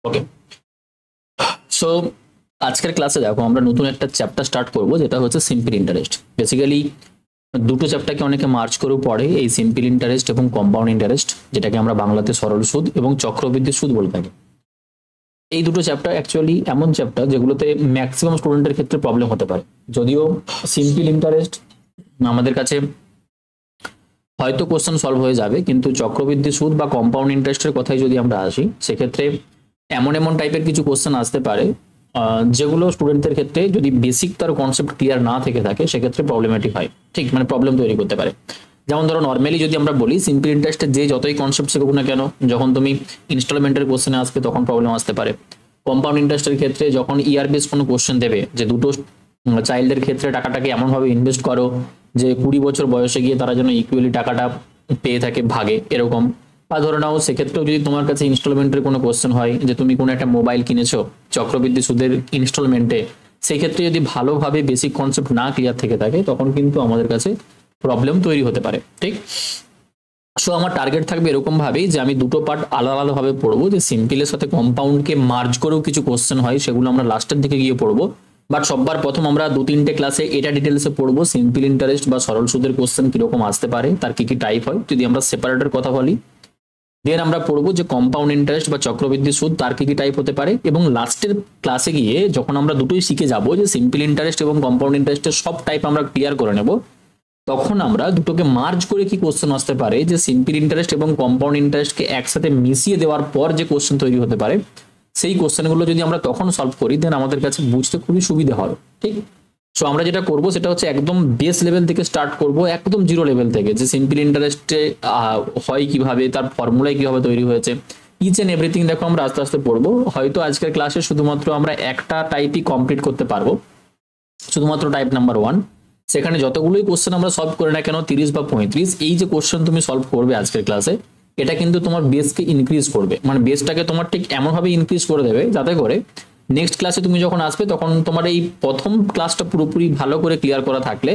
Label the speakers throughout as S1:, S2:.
S1: ওকে, so আজকের ক্লাসে দেখো আমরা নতুন একটা চ্যাপ্টার স্টার্ট করব, যেটা হচ্ছে সিম্পল ইন্টারেস্ট। বেসিক্যালি দুটো চ্যাপ্টারকে অনেকে মার্চ করেও পড়ে, এই সিম্পল ইন্টারেস্ট এবং কম্পাউন্ড ইন্টারেস্ট, যেটাকে আমরা বাংলাতে সরল সুদ এবং চক্রবৃদ্ধি সুদ বলে থাকি। এই দুটো চ্যাপ্টার অ্যাকচুয়ালি এমন চ্যাপ্টার যেগুলোতে ম্যাক্সিমাম স্টুডেন্টের ক্ষেত্রে প্রবলেম হতে পারে। যদিও সিম্পল ইন্টারেস্ট আমাদের কাছে হয়তো কোশ্চেন সলভ হয়ে যাবে, কিন্তু চক্রবৃদ্ধি সুদ বা কম্পাউন্ড ইন্টারেস্টের কথাই যদি আমরা আসি, সেক্ষেত্রে এমন এমন টাইপের কিছু কোশ্চেন আসতে পারে যেগুলো স্টুডেন্টদের ক্ষেত্রে যদি বেসিক তার কনসেপ্ট ক্লিয়ার না থেকে থাকে, সেক্ষেত্রে প্রবলেমেটিক হয়, ঠিক মানে প্রবলেম তৈরি করতে পারে। যেমন ধরো নর্মালি যদি আমরা বলি সিম্পল ইন্টারেস্টের যে যতই কনসেপ্ট শেখো না কেন, যখন তুমি ইনস্টলমেন্টের কোশ্চেনে আসবে তখন প্রবলেম আসতে পারে। কম্পাউন্ড ইন্টারেস্টের ক্ষেত্রে যখন ইয়ার বেস কোনো কোশ্চেন দেবে যে দুটো চাইল্ডের ক্ষেত্রে টাকাটাকে এমনভাবে ইনভেস্ট করো যে 20 বছর বয়সে গিয়ে তারা যেন ইকুয়ালি টাকাটা পেয়ে থাকে ভাগে, এরকম। বা ধরে নাও সেক্ষেত্রেও যদি তোমার কাছে ইনস্টলমেন্টের কোনো কোশ্চেন হয় যে তুমি কোনো একটা মোবাইল কিনেছো চক্রবৃদ্ধি সুদের ইনস্টলমেন্টে, সেই ক্ষেত্রে যদি ভালোভাবে বেসিক কনসেপ্ট না ক্লিয়ার থেকে থাকে, তখন কিন্তু আমাদের কাছে প্রবলেম তৈরি হতে পারে, ঠিক। সো আমার টার্গেট থাকবে এরকম ভাবেই যে আমি দুটো পার্ট আলাদা আলাদাভাবে পড়বো, যে সিম্পলের সাথে কম্পাউন্ডকে মার্জ করেও কিছু কোশ্চেন হয়, সেগুলো আমরা লাস্টের দিকে গিয়ে পড়বো। বাট সবার প্রথম আমরা 2-3টে ক্লাসে এটা ডিটেলসে পড়বো সিম্পল ইন্টারেস্ট বা সরল সুদের কোশ্চেন কিরকম আসতে পারে, তার কি কি টাইপ হয় যদি আমরা সেপারেটের কথা বলি। দেন আমরা পড়বো যে কম্পাউন্ড ইন্টারেস্ট বা চক্রবৃদ্ধি সুদ তার কি কি টাইপ হতে পারে, এবং লাস্টের ক্লাসে গিয়ে যখন আমরা দুটোই শিখে যাব যে সিম্পল ইন্টারেস্ট এবং কম্পাউন্ড ইন্টারেস্টের সব টাইপ আমরা ক্লিয়ার করে নেব, তখন আমরা দুটোকে মার্জ করে কি কোশ্চেন আসতে পারে, যে সিম্পল ইন্টারেস্ট এবং কম্পাউন্ড ইন্টারেস্টকে একসাথে মিশিয়ে দেওয়ার পর যে কোশ্চেন তৈরি হতে পারে, সেই কোশ্চেনগুলো যদি আমরা তখন সলভ করি, দেন আমাদের কাছে বুঝতে খুবই সুবিধা হবে, ঠিক। সো আমরা যেটা করব সেটা হচ্ছে একদম বেস লেভেল থেকে স্টার্ট করব, একদম জিরো লেভেল থেকে, যে সিম্পল ইন্টারেস্টে হয় কিভাবে, তার ফর্মুলাই কিভাবে তৈরি হয়েছে, ইচ এন্ড এভরিথিং দেখো আমরা আস্তে আস্তে পড়বো। হয়তো আজকের ক্লাসে শুধুমাত্র আমরা একটা টাইপই কমপ্লিট করতে পারবো, শুধুমাত্র টাইপ নাম্বার 1। সেখানে যতগুলোই কোশ্চেন আমরা সলভ করি না কেন, 30 বা 35, এই যে কোশ্চেন তুমি সলভ করবে আজকের ক্লাসে, এটা কিন্তু তোমার বেসকে ইনক্রিজ করবে, মানে বেসটাকে তোমার ঠিক এমনভাবে ইনক্রিজ করে দেবে যাতে করে নেক্সট ক্লাসে তুমি যখন আসবে তখন তোমার এই প্রথম ক্লাসটা পুরোপুরি ভালো করে ক্লিয়ার করা থাকলে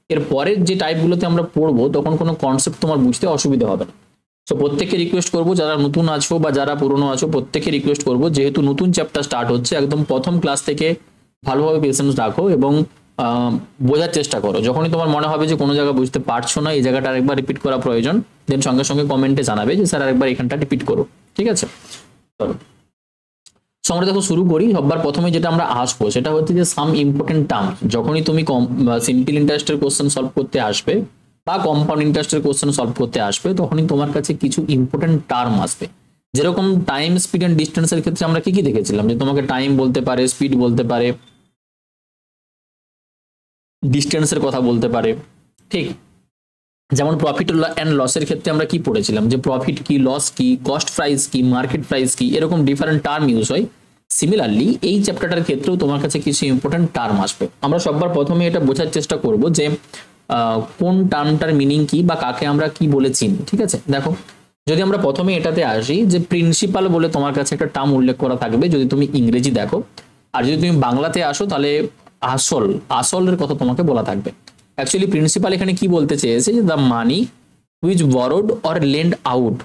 S1: এর পরের যে টাইপগুলোতে আমরা পড়বো তখন কোনো কনসেপ্ট তোমার বুঝতে অসুবিধা হবে না। সো প্রত্যেককে রিকোয়েস্ট করবো, যারা নতুন আছো বা যারা পুরনো আছো, প্রত্যেককে রিকোয়েস্ট করবো, যেহেতু নতুন চ্যাপ্টার স্টার্ট হচ্ছে, একদম প্রথম ক্লাস থেকে ভালোভাবে পেশেন্স রাখো এবং বোঝার চেষ্টা করো। যখনই তোমার মনে হবে যে কোনো জায়গা বুঝতে পারছো না, এই জায়গাটা আরেকবার রিপিট করা প্রয়োজন, দেন সঙ্গে সঙ্গে কমেন্টে জানাবে যে স্যার আরেকবার এখানটা রিপিট করো, ঠিক আছে। চলো আমরা দেখো শুরু করি। সবার প্রথমে যেটা আমরা আসবো সেটা হচ্ছে যে সাম ইম্পর্টেন্ট টার্ম। যখনই তুমি সিম্পল ইন্টারেস্টের কোশ্চেন সলভ করতে আসবে বা কম্পাউন্ড ইন্টারেস্টের কোশ্চেন সলভ করতে আসবে, তখনই তোমার কাছে কিছু ইম্পর্টেন্ট টার্ম আসবে। যেরকম টাইম, স্পিড এন্ড ডিস্টেন্সের ক্ষেত্রে আমরা কি কি দেখেছিলাম, যে তোমাকে টাইম বলতে পারে, স্পিড বলতে পারে, ডিস্টেন্সের কথা বলতে পারে, ঠিক। যেমন প্রফিট অ্যান্ড লসের ক্ষেত্রে আমরা কি পড়েছিলাম, যে প্রফিট কি, লস কি, কস্ট প্রাইস কি, মার্কেট প্রাইস কি, এরকম ডিফারেন্ট টার্ম ইউজ হয়। সিমিলারলি এই চ্যাপ্টারটার ক্ষেত্রেও তোমার কাছে কিছু ইম্পর্টেন্ট টার্ম আসবে। আমরা সবার প্রথমে এটা বোঝার চেষ্টা করব যে কোন টার্মটার মিনিং কি বা কাকে আমরা কি বলে চিনি, ঠিক আছে। দেখো যদি আমরা প্রথমে এটাতে আসি, যে প্রিন্সিপাল বলে তোমার কাছে একটা টার্ম উল্লেখ করা থাকবে যদি তুমি ইংরেজি দেখো, আর যদি তুমি বাংলাতে আসো তাহলে আসলের কথা তোমাকে বলা থাকবে। অ্যাকচুয়ালি প্রিন্সিপাল এখানে কি বলতে চেয়েছে, যে the money which borrowed or lend out,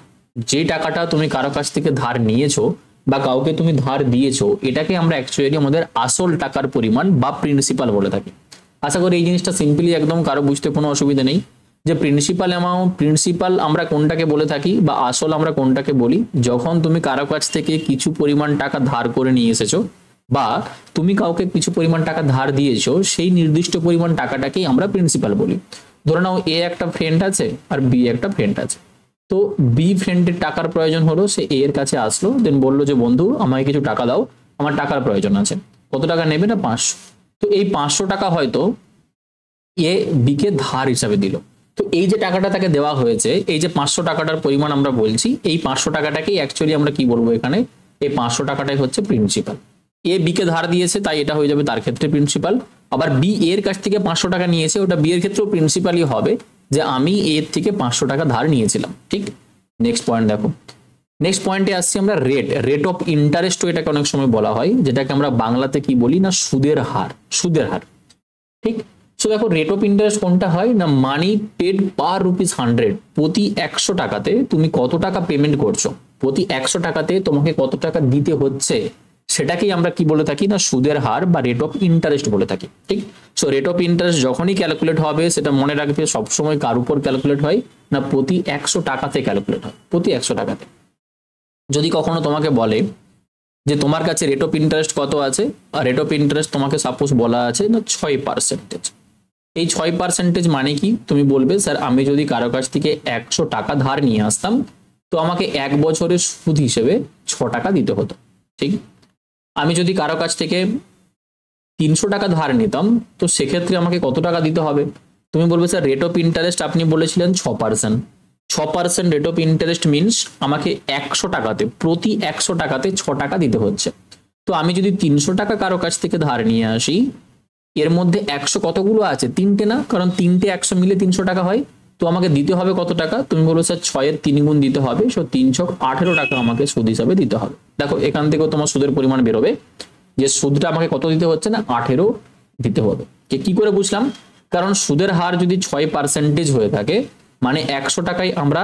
S1: যে টাকাটা তুমি কারো কাছ থেকে ধার নিয়েছো বা কাউকে তুমি ধার দিয়েছো, এটাকে আমরা অ্যাকচুয়ালি আমাদের আসল টাকার পরিমাণ বা প্রিন্সিপাল বলে থাকি। আশা করি এই জিনিসটা সিম্পলি একদম কারো বুঝতে কোনো অসুবিধা নেই, যে প্রিন্সিপাল অ্যামাউন্ট, প্রিন্সিপাল আমরা কোনটাকে বলে থাকি বা আসল আমরা কোনটাকে বলি, যখন তুমি কারো কাছ থেকে কিছু পরিমাণ টাকা ধার করে নিয়ে এসেছো বা তুমি কাউকে কিছু পরিমাণ টাকা ধার দিয়েছো, সেই নির্দিষ্ট পরিমাণ টাকাটাকেই আমরা প্রিন্সিপাল বলি। ধরে নাও এ একটা ফ্রেন্ড আছে আর বি একটা ফ্রেন্ড আছে, তো বি ফ্রেন্ডের টাকার প্রয়োজন হলো, সে এ এর কাছে আসলো, দেন বললো যে বন্ধু আমায় কিছু টাকা দাও, আমার টাকার প্রয়োজন আছে। কত টাকা নেবে না, 500। তো এই 500 টাকা হয়তো এ বি কে ধার হিসাবে দিল। তো এই যে টাকাটা তাকে দেওয়া হয়েছে, এই যে 500 টাকাটার পরিমাণ আমরা বলছি, এই 500 টাকাটাকেই অ্যাকচুয়ালি আমরা কি বলবো এখানে, এই 500 টাকাটাই হচ্ছে প্রিন্সিপাল। এ বি কে ধার দিয়েছে তাই এটা হয়ে যাবে তার ক্ষেত্রে প্রিন্সিপাল। আবার বি এর কাছ থেকে 500 টাকা নিয়েছে, ওটা বি এর ক্ষেত্রেও প্রিন্সিপালই হবে, যে আমি এর থেকে 500 টাকা ধার নিয়েছিলাম, ঠিক। নেক্সট পয়েন্ট দেখো, নেক্সট পয়েন্টে আসছি আমরা রেট অফ ইন্টারেস্টও এটাকে অনেক সময় বলা হয়, যেটাকে আমরা বাংলাতে কি বলি না, সুদের হার, সুদের হার, ঠিক। সো দেখো রেট অফ ইন্টারেস্ট কোনটা হয় না, মানি পেড পার ₹100, প্রতি 100 টাকাতে তুমি কত টাকা পেমেন্ট করছো, প্রতি 100 টাকাতে তোমাকে কত টাকা দিতে হচ্ছে, সেটাকেই আমরা কি বলে থাকি না সুদের হার বা রেট অফ ইন্টারেস্ট বলে থাকি। ঠিক, সো রেট অফ ইন্টারেস্ট যখনই ক্যালকুলেট হবে সেটা মনে রাখবে সবসময় কার উপর ক্যালকুলেট হয় না, প্রতি 100 টাকাতে ক্যালকুলেট হয়, প্রতি 100 টাকাতে। যদি কখনো তোমাকে বলে যে তোমার কাছে রেট অফ ইন্টারেস্ট কত আছে, আর রেট অফ ইন্টারেস্ট তোমাকে সাপোজ বলা আছে না 6%, এই 6% মানে কি, তুমি বলবে স্যার আমি যদি কারো কাছ থেকে 100 টাকা ধার নিয়ে আসতাম তো আমাকে 1 বছরের সুদ হিসেবে 6 টাকা দিতে হতো। ঠিক, আমি যদি কারো কাছ থেকে 300 টাকা ধার নিতাম তো সেক্ষেত্রে আমাকে কত টাকা দিতে হবে, তুমি বলবে স্যার রেট অফ ইন্টারেস্ট আপনি বলেছিলেন 6%, 6% রেট অফ ইন্টারেস্ট মিনস আমাকে 100 টাকাতে, প্রতি 100 টাকাতে 6 টাকা দিতে হচ্ছে। তো আমি যদি 300 টাকা কারো কাছ থেকে ধার নিয়ে আসি, এর মধ্যে 100 কতগুলো আছে, 3টে না, কারণ 3টে 100 মিলে 300 টাকা হয়, তো আমাকে দিতে হবে কত টাকা, তুমি বলো স্যার 6-এর 3 গুণ দিতে হবে, সো 318 টাকা আমাকে সুদ হিসাবে দিতে হবে। দেখো এখান থেকেও তোমার সুদের পরিমাণ বেরোবে যে সুদটা আমাকে কত দিতে হচ্ছে না 18 দিতে হবে। কি করে বুঝলাম, কারণ সুদের হার যদি 6% হয়ে থাকে মানে 100 টাকায় আমরা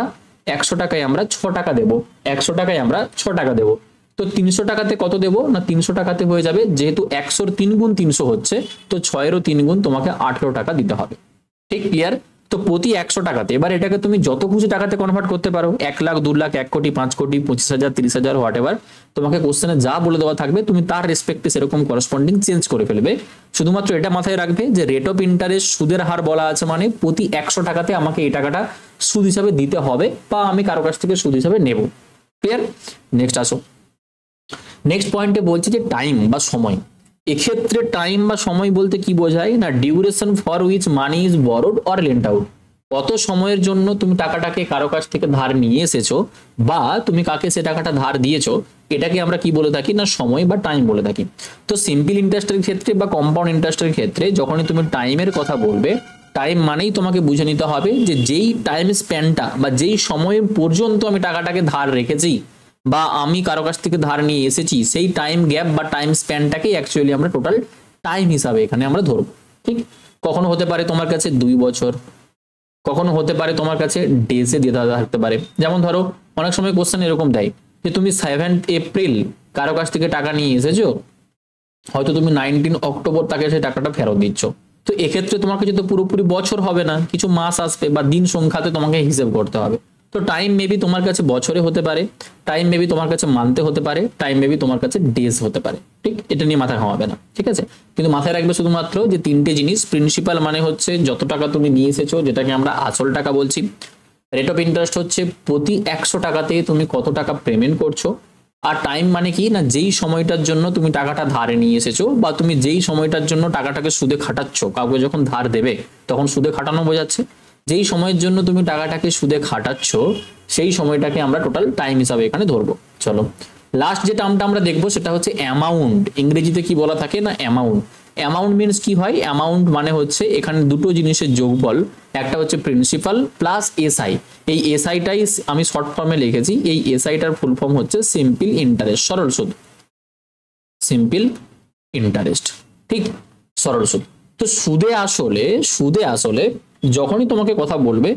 S1: 6 টাকা দেবো, 100 টাকায় আমরা 6 টাকা দেবো, তো 300 টাকাতে কত দেবো না 300 টাকাতে হয়ে যাবে, যেহেতু 100-র 3 গুণ 300 হচ্ছে, তো 6-এরও 3 গুণ তোমাকে 18 টাকা দিতে হবে। ঠিক ক্লিয়ার? তো প্রতি 100 টাকাতে, এবার এটাকে তুমি যত খুশি টাকাতে কনভার্ট করতে পারো, 1 লাখ, 2 লাখ, 1 কোটি, 5 কোটি, 25,000, 30,000, হোয়াট এভার তোমাকে কোশ্চেনে যা বলে দেওয়া থাকবে তুমি তার রেসপেক্টে সেরকম করসপন্ডিং চেঞ্জ করে ফেলবে। শুধুমাত্র এটা মাথায় রাখবে যে রেট অফ ইন্টারেস্ট সুদের হার বলা আছে মানে প্রতি 100 টাকাতে আমাকে এই টাকাটা সুদ হিসাবে দিতে হবে বা আমি কারো কাছ থেকে সুদ হিসাবে নেব। ক্লিয়ার? নেক্সট আসো, নেক্সট পয়েন্টে বলছি যে টাইম বা সময়। এক্ষেত্রে টাইম বা সময় বলতে কি বোঝায় না, duration for which money is borrowed or lent out, কত সময়ের জন্য তুমি টাকাটাকে কারো কাছ থেকে ধার নিয়ে এসেছো বা তুমি কাকে সে টাকাটা ধার দিয়েছো, এটাকে আমরা কি বলে থাকি না সময় বা টাইম বলে থাকি। তো সিম্পল ইন্টারেস্টের ক্ষেত্রে বা কম্পাউন্ড ইন্টারেস্টের ক্ষেত্রে যখনই তুমি টাইমের কথা বলবে, টাইম মানেই তোমাকে বুঝে নিতে হবে যে যেই টাইম স্প্যানটা বা যেই সময় পর্যন্ত আমি টাকাটাকে ধার রেখেছি বা আমি কারো কাছ থেকে ধার নিয়ে এসেছি, সেই টাইম গ্যাপ বা টাইম স্প্যানটাকেই অ্যাকচুয়ালি আমরা টোটাল টাইম হিসাবে এখানে আমরা ধরবো। ঠিক, কখনো হতে পারে তোমার কাছে 2 বছর, কখনো হতে পারে তোমার কাছে ডেজে দিয়ে থাকতে পারে। যেমন ধরো অনেক সময় কোশ্চেন এরকম দেয় যে তুমি 7 এপ্রিল কারো কাছ থেকে টাকা নিয়ে এসেছো, হয়তো তুমি 19 অক্টোবর তাকে সেই টাকাটা ফেরত দিচ্ছ, তো এক্ষেত্রে তোমার কাছে তো পুরোপুরি বছর হবে না, কিছু মাস আসবে বা দিন সংখ্যাতে তোমাকে হিসেব করতে হবে। তো টাইম মেবি তোমার কাছে বছরে হতে পারে, টাইম মেবি তোমার কাছে মান্থে হতে পারে, টাইম মেবি তোমার কাছে ডেজ হতে পারে। ঠিক, এটা নিয়ে মাথা ঘামাবে না, ঠিক আছে? কিন্তু মাথায় রাখবে শুধুমাত্র যে 3টে জিনিস, প্রিন্সিপাল মানে হচ্ছে যত টাকা তুমি নিয়ে এসেছো যেটাকে আমরা আসল টাকা বলছি, রেট অফ ইন্টারেস্ট হচ্ছে প্রতি 100 টাকাতে তুমি কত টাকা পেমেন্ট করছো, আর টাইম মানে কি না যেই সময়টার জন্য তুমি টাকাটা ধারে নিয়ে এসেছো বা তুমি যেই সময়টার জন্য টাকাটাকে সুদে খাটাচ্ছ, কাউকে যখন ধার দেবে তখন সুদে খাটানো বোঝাচ্ছে, যেই সময়ের জন্য তুমি টাকাটাকে সুদে খাটাচ্ছ সেই সময়টাকে আমরা টোটাল টাইম হিসাবে এখানে ধরবো। চলো লাস্ট যে টার্মটা আমরা দেখবো সেটা হচ্ছে অ্যামাউন্ট। ইংরেজিতে কি বলা থাকে না অ্যামাউন্ট। অ্যামাউন্ট মিনস কি হয়, অ্যামাউন্ট মানে হচ্ছে এখানে দুটো জিনিসের যোগফল, একটা হচ্ছে প্রিন্সিপাল প্লাস এসআই। এই এসআইটাই আমি শর্ট ফর্মে লিখেছি, এই এসআইটার ফুল ফর্ম হচ্ছে সিম্পল ইন্টারেস্ট, সরল সুদ, সিম্পল ইন্টারেস্ট। ঠিক, সরল সুদ। তো সুদে আসলে যখনই তোমাকে কথা বলবে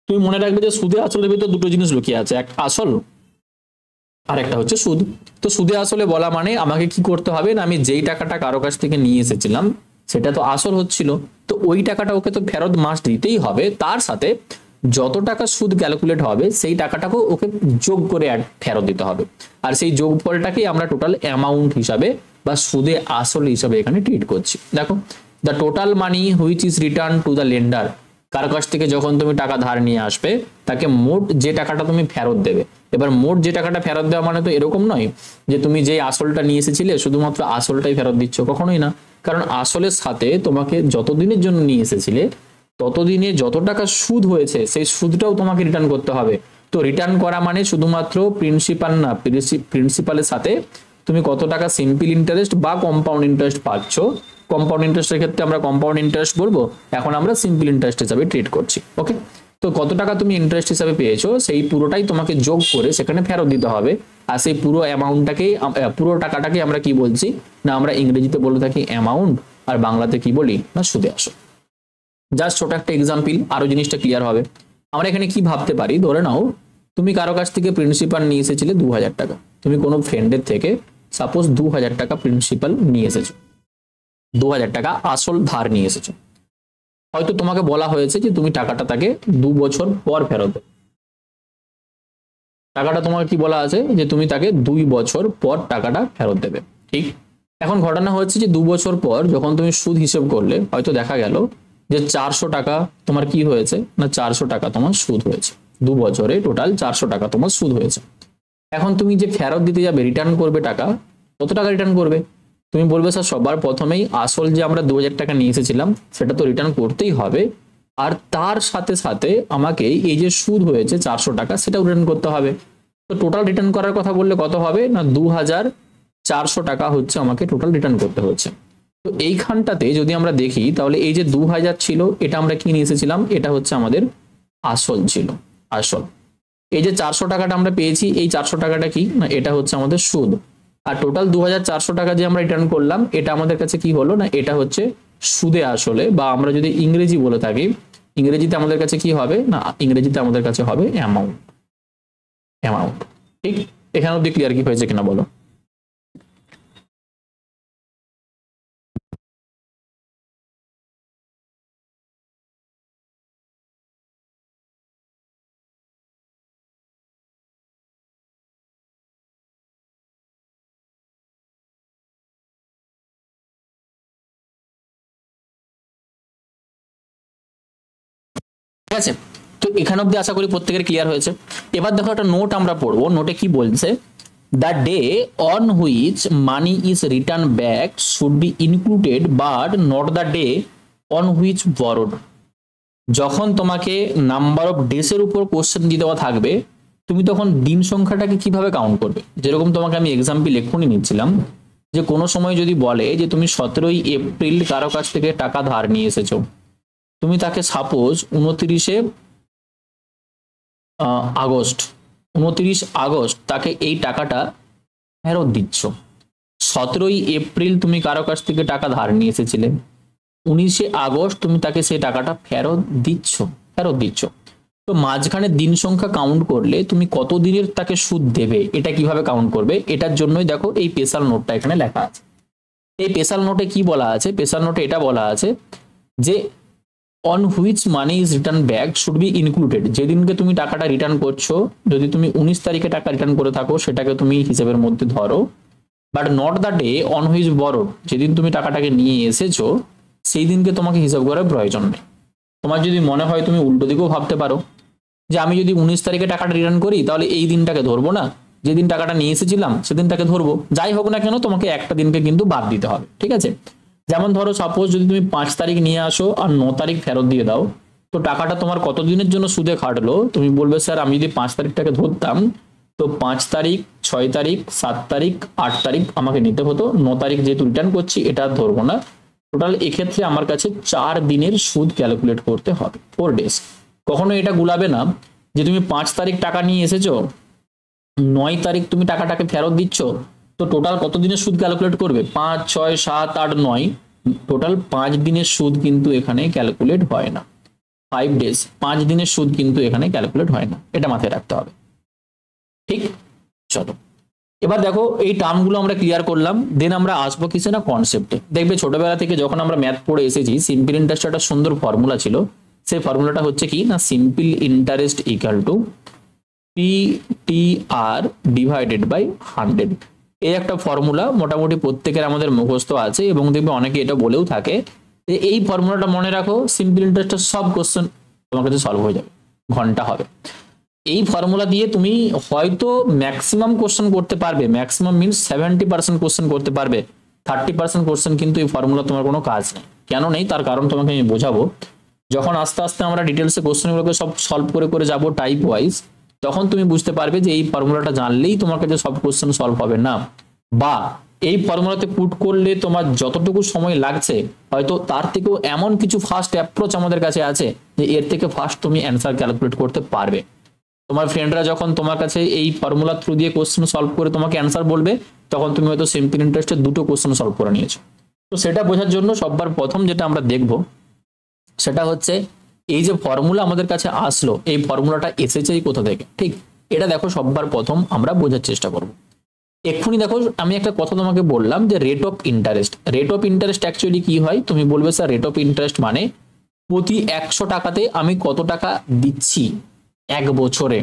S1: তুমি মনে রাখবে যে সুদে আসলের ভিতর দুটো জিনিস লুকিয়ে আছে, এক আসল আর একটা হচ্ছে সুদ। তো সুদে আসলে বলা মানে আমাকে কি করতে হবে না, আমি যেই টাকাটা কারো কাছ থেকে নিয়ে এসেছিলাম সেটা তো আসল হচ্ছিল, তো ওই টাকাটা ওকে তো ফেরত মাস দিতেই হবে, তার সাথে যত টাকা সুদ ক্যালকুলেট হবে সেই টাকাটাকেও ওকে যোগ করে ফেরত দিতে হবে, আর সেই যোগফলটাকেই আমরা টোটাল অ্যামাউন্ট হিসাবে বা সুদে আসল হিসাবে এখানে ট্রিট করছি। দেখো, the total money which is return to the lender, কার কাছ থেকে যখন তুমি টাকা ধার নিয়ে আসবে তাকে মোট যে টাকাটা তুমি ফেরত দেবে। এবার মোট যে টাকাটা ফেরত দেওয়া মানে তো এরকম নয় যে তুমি যে আসলটা নিয়ে এসেছিলে শুধুমাত্র আসলটাই ফেরত দিচ্ছ, কখনোই না। কারণ আসলের সাথে তোমাকে যতদিনের জন্য নিয়ে এসেছিলে ততদিনে যত টাকা সুদ হয়েছে সেই সুদটাও তোমাকে রিটার্ন করতে হবে। তো রিটার্ন করা মানে শুধুমাত্র প্রিন্সিপাল না, প্রিন্সিপালের সাথে তুমি কত টাকা সিম্পল ইন্টারেস্ট বা কম্পাউন্ড ইন্টারেস্ট পাচ্ছ। কম্পাউন্ড ইন্টারেস্টের ক্ষেত্রে আমরা কম্পাউন্ড ইন্টারেস্ট বলবো, এখন আমরা সিম্পল ইন্টারেস্ট হিসাবে ট্রিট করছি। ওকে, তো কত টাকা তুমি ইন্টারেস্ট হিসাবে পেয়েছো সেই পুরোটাই তোমাকে যোগ করে সেখানে ফেরত দিতে হবে, আর সেই পুরো অ্যামাউন্টটাকেই পুরো টাকাটাকে আমরা কি বলছি না আমরা ইংরেজিতে বলে থাকি অ্যামাউন্ট, আর বাংলাতে কি বলি না সুদে আসল। জাস্ট ছোট একটা এক্সাম্পল, আরো জিনিসটা ক্লিয়ার হবে। আমরা এখানে কি ভাবতে পারি, ধরে নাও তুমি কারো কাছ থেকে প্রিন্সিপাল নিয়ে এসেছিলে 2000 টাকা, তুমি কোনো ফ্রেন্ডের থেকে সাপোজ 2000 টাকা প্রিন্সিপাল নিয়ে এসেছো, 2000 টাকা আসল ধার নিয়ে এসেছো। হয়তো তোমাকে বলা হয়েছে যে তুমি টাকাটা তাকে 2 বছর পর ফেরত দেবে। টাকাটা তোমার কি বলা আছে যে তুমি তাকে 2 বছর পর টাকাটা ফেরত দেবে, ঠিক। এখন ঘটনা হচ্ছে যে 2 বছর পর যখন তুমি সুদ হিসেব করলে হয়তো দেখা গেল যে 400 টাকা তোমার কি হয়েছে না, 400 টাকা তোমার সুদ হয়েছে। 2 বছরে টোটাল 400 টাকা তোমার সুদ হয়েছে। এখন তুমি যে ফেরত দিতে যাবে, রিটার্ন করবে টাকা, কত টাকা রিটার্ন করবে? তুমি বলবে স্যার সবার প্রথমেই আসল যে আমরা 2000 টাকা নিয়ে এসেছিলাম সেটা তো রিটার্ন করতেই হবে, আর তার সাথে সাথে আমাকে এই যে সুদ হয়েছে 400 টাকা সেটাও রিটার্ন করতে হবে। তো টোটাল রিটার্ন করার কথা বললে কত হবে না, 2400 টাকা হচ্ছে আমাকে টোটাল রিটার্ন করতে হচ্ছে। তো এইখানটাতে যদি আমরা দেখি তাহলে এই যে 2000 ছিল এটা আমরা কি নিয়ে এসেছিলাম, এটা হচ্ছে আমাদের আসল ছিল, আসল। এই যে 400 টাকাটা আমরা পেয়েছি, এই 400 টাকাটা কি না, এটা হচ্ছে আমাদের সুদ। আর টোটাল 2400 টাকা যে আমরা রিটার্ন করলাম এটা আমাদের কাছে কি হলো না, এটা হচ্ছে সুদে আসলে, বা আমরা যদি ইংরেজি বলে থাকি, ইংরেজিতে আমাদের কাছে কি হবে না, ইংরেজিতে আমাদের কাছে হবে অ্যামাউন্ট, অ্যামাউন্ট। ঠিক, এখানে অব্দি ক্লিয়ার কি হয়েছে কিনা বলো? ঠিক আছে, তো এখানে অব্দি আশা করি প্রত্যেকের ক্লিয়ার হয়েছে। এবার দেখো একটা নোট আমরা পড়বো, নোটে কি বলছে, the day on which money is written back should be included but not the day on which borrowed. যখন তোমাকে নাম্বার অফ ডেসের উপর কোশ্চেন দিয়ে দেওয়া থাকবে, তুমি তখন দিন সংখ্যাটাকে কিভাবে কাউন্ট করবে? যেরকম তোমাকে আমি এক্সাম্পল এক্ষুনি নিচ্ছিলাম, যে কোনো সময় যদি বলে যে তুমি 17ই এপ্রিল কারো কাছ থেকে টাকা ধার নিয়ে এসেছো, তুমি তাকে সাপোজ 29 আগস্ট, 29 আগস্ট তাকে এই টাকাটা ফেরত দিচ্ছ। 17ই এপ্রিল তুমি কারো কাছ থেকে টাকা ধার নিয়ে এসেছিলে, 19 আগস্ট তুমি তাকে সেই টাকাটা ফেরত দিচ্ছ, ফেরত দিচ্ছ। তো মাঝখানে দিন সংখ্যা কাউন্ট করলে তুমি কত দিনের তাকে সুদ দেবে এটা কিভাবে কাউন্ট করবে, এটার জন্যই দেখো এই স্পেশাল নোটটা এখানে লেখা আছে। এই স্পেশাল নোটে কি বলা আছে, স্পেশাল নোটে এটা বলা আছে যে on which money is written back should be included. যেদিনকে তুমি টাকাটা রিটার্ন করছো, যদি তুমি 19 তারিখে টাকা রিটার্ন করে থাকো সেটাকে তুমি হিসেবের মধ্যে ধরো, but not the day on which borrowed, যেদিন তুমি টাকাটাকে নিয়ে এসেছো সেই দিনকে তোমাকে হিসাব করার প্রয়োজন নেই। তোমার যদি মনে হয় তুমি উল্টো দিকেও ভাবতে পারো, যে আমি যদি 19 তারিখে টাকাটা রিটার্ন করি তাহলে এই দিনটাকে ধরবো না, যেদিন টাকাটা নিয়ে এসেছিলাম সেদিনটাকে ধরবো। যাই হোক না কেন তোমাকে একটা দিনকে কিন্তু বাদ দিতে হবে, ঠিক আছে। যেমন ধরো সাপোজ যদি তুমি 5 তারিখ নিয়ে আসো আর 9 তারিখ ফেরত দিয়ে দাও, তো টাকাটা তোমার কত দিনের জন্য সুদে খাটলো? তুমি বলবে স্যার আমি যদি 5 তারিখটাকে ধরতাম তো 5 তারিখ, 6 তারিখ, 7 তারিখ, 8 তারিখ আমাকে নিতে হতো, 9 তারিখ যেহেতু রিটার্ন করছি এটা ধরবো না। টোটাল এক্ষেত্রে আমার কাছে 4 দিনের সুদ ক্যালকুলেট করতে হবে, 4 ডেজ। কখনো এটা গুলাবে না যে তুমি 5 তারিখ টাকা নিয়ে এসেছো, 9 তারিখ তুমি টাকাটাকে ফেরত দিচ্ছ, তো টোটাল কত দিনের সুদ ক্যালকুলেট করবে? 5, 6, 7, 8, 9, টোটাল 5 দিনের সুদ কিন্তু এখানে ক্যালকুলেট হয় না। 5 ডেজ, 5 দিনের সুদ কিন্তু এখানে ক্যালকুলেট হয় না, এটা মাথায় রাখতে হবে, ঠিক। চলো এবার দেখো এই টার্মগুলো আমরা ক্লিয়ার করলাম, দেন আমরা আসবো কিসে না কনসেপ্টে। দেখবে ছোটবেলা থেকে যখন আমরা ম্যাথ পড়ে এসেছি, সিম্পল ইন্টারেস্ট একটা সুন্দর ফর্মুলা ছিল, সেই ফর্মুলাটা হচ্ছে কি না, simple interest equal to PTR divided by 100। এই একটা ফর্মুলা মোটামুটি প্রত্যেকের আমাদের মুখস্থ আছে, এবং দেখবে অনেকে এটা বলেও থাকে যে এই ফর্মুলাটা মনে রাখো, সিম্পল ইন্টারেস্টের সব কোশ্চেন তোমার কাছে সলভ হয়ে যাবে, ঘন্টা হবে। এই ফর্মুলা দিয়ে তুমি হয়তো ম্যাক্সিমাম কোশ্চেন করতে পারবে, ম্যাক্সিমাম মিনস 70% কোশ্চেন করতে পারবে, 30% কোশ্চেন কিন্তু এই ফর্মুলা তোমার কোনো কাজ নেই। কেন নেই তার কারণ তোমাকে আমি বোঝাবো। যখন আস্তে আস্তে আমরা ডিটেলসে কোশ্চেনগুলোকে সব সলভ করে করে যাবো টাইপ ওয়াইজ, তখন তুমি বুঝতে পারবে যে এই ফর্মুলাটা জানলেই তোমার কাছে সব কোশ্চেন সলভ হবে না, বা এই ফর্মুলাতে পুট করলে তোমার যতটুকু সময় লাগছে হয়তো তার থেকেও এমন কিছু ফাস্ট অ্যাপ্রোচ আমাদের কাছে আছে যে এর থেকে ফাস্ট তুমি অ্যান্সার ক্যালকুলেট করতে পারবে। তোমার ফ্রেন্ডরা যখন তোমার কাছে এই ফর্মুলা থ্রু দিয়ে কোশ্চেন সলভ করে তোমাকে অ্যান্সার বলবে, তখন তুমি হয়তো সিম্পল ইন্টারেস্টে 2টো কোশ্চেন সলভ করে নিয়েছো। তো সেটা বোঝার জন্য সবার প্রথম যেটা আমরা দেখবো সেটা হচ্ছে এই যে ফর্মুলা আমাদের কাছে আসলো, এই ফর্মুলাটা এসেছেই কোথা থেকে, ঠিক? এটা দেখো সববার প্রথম আমরা বোঝার চেষ্টা করব। এক্ষুনি দেখো আমি একটা কথা তোমাকে বললাম যে rate of interest. Rate of interest actually কি হয়, তুমি বলবে স্যার রেট অফ ইন্টারেস্ট মানে প্রতি 100 টাকাতে আমি কত টাকা দিচ্ছি এক বছরে,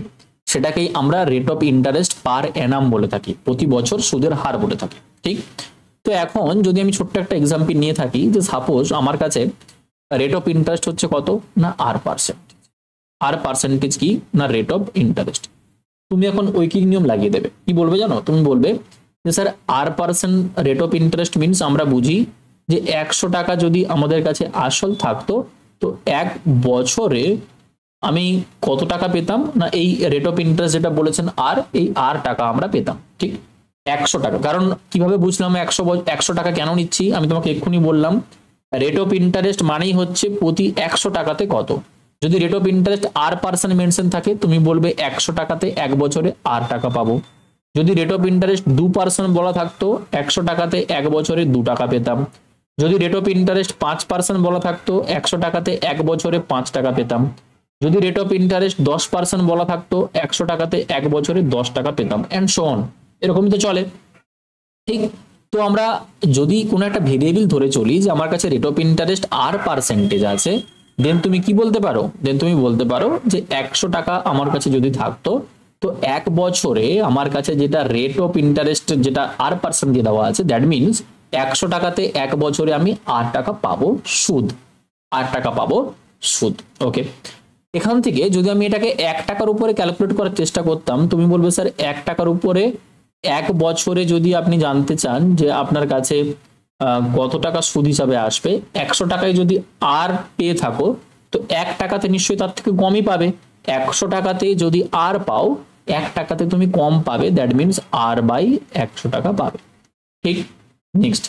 S1: সেটাকেই আমরা রেট অফ ইন্টারেস্ট পার অ্যানাম বলে থাকি, প্রতি বছর সুদের হার বলে থাকি, ঠিক? তো এখন যদি আমি ছোট্ট একটা এক্সাম্পল নিয়ে থাকি, যে সাপোজ আমার কাছে রেট অফ ইন্টারেস্ট হচ্ছে কত না R%। R% কি না রেট অফ ইন্টারেস্ট। তুমি এখন ঐকিক নিয়ম লাগিয়ে দেবে, কি বলবে জানো? তুমি বলবে যে sir R% rate of interest means আমরা বুঝি যে 100 টাকা যদি আমাদের কাছে আসল থাকতো, তো এক বছরে আমি কত টাকা পেতাম না এই রেট অফ ইন্টারেস্ট যেটা বলেছেন আর, এই আর টাকা আমরা পেতাম, ঠিক? 100 টাকা। কারণ কিভাবে বুঝলাম 100 টাকা কেন নিচ্ছি, আমি তোমাকে এক্ষুনি বললাম রেট অফ ইন্টারেস্ট মানেই হচ্ছে প্রতি 100 টাকাতে কত। যদি rate of interest R% mention থাকে, তুমি বলবে 100 টাকাতে এক বছরে আর টাকা পাবো। যদি রেট অফ ইন্টারেস্ট 2% বলা থাকতো, 100 টাকাতে এক বছরে 2 টাকা পেতাম। যদি রেট অফ ইন্টারেস্ট 5% বলা থাকতো, 100 টাকাতে এক বছরে 5 টাকা পেতাম। যদি রেট অফ ইন্টারেস্ট 10% বলা থাকতো, 100 টাকাতে এক বছরে 10 টাকা পেতাম, এন্ড সো অন। এরকমই তো চলে, ঠিক? তো আমরা যদি কোনো একটা ভেরিয়েবল ধরে চলি যে আমার কাছে রেট অফ ইন্টারেস্ট R% আছে, দেন তুমি কি বলতে পারো? দেন তুমি বলতে পারো যে 100 টাকা আমার কাছে যদি থাকতো, তো এক বছরে আমার কাছে যেটা রেট অফ ইন্টারেস্ট যেটা R% দিয়ে দেওয়া আছে, দ্যাট মিনস 100 টাকাতে এক বছরে আমি 8 টাকা পাবো সুদ, 8 টাকা পাবো সুদ। ওকে, এখান থেকে যদি আমি এটাকে 1 টাকার উপরে ক্যালকুলেট করার চেষ্টা করতাম, তুমি বলবে স্যার 1 টাকার উপরে এক বছরে যদি আপনি জানতে চান যে আপনার কাছে কত টাকা সুদ হিসাবে আসবে, 100 টাকায় যদি আর পেয়ে থাকো, তো 1 টাকাতে নিশ্চয়ই তার থেকে কমই পাবে। 100 টাকাতে যদি আর পাও, 1 টাকাতে তুমি কম পাবে, দ্যাট মিনস R/100 টাকা পাবে, ঠিক? নেক্সট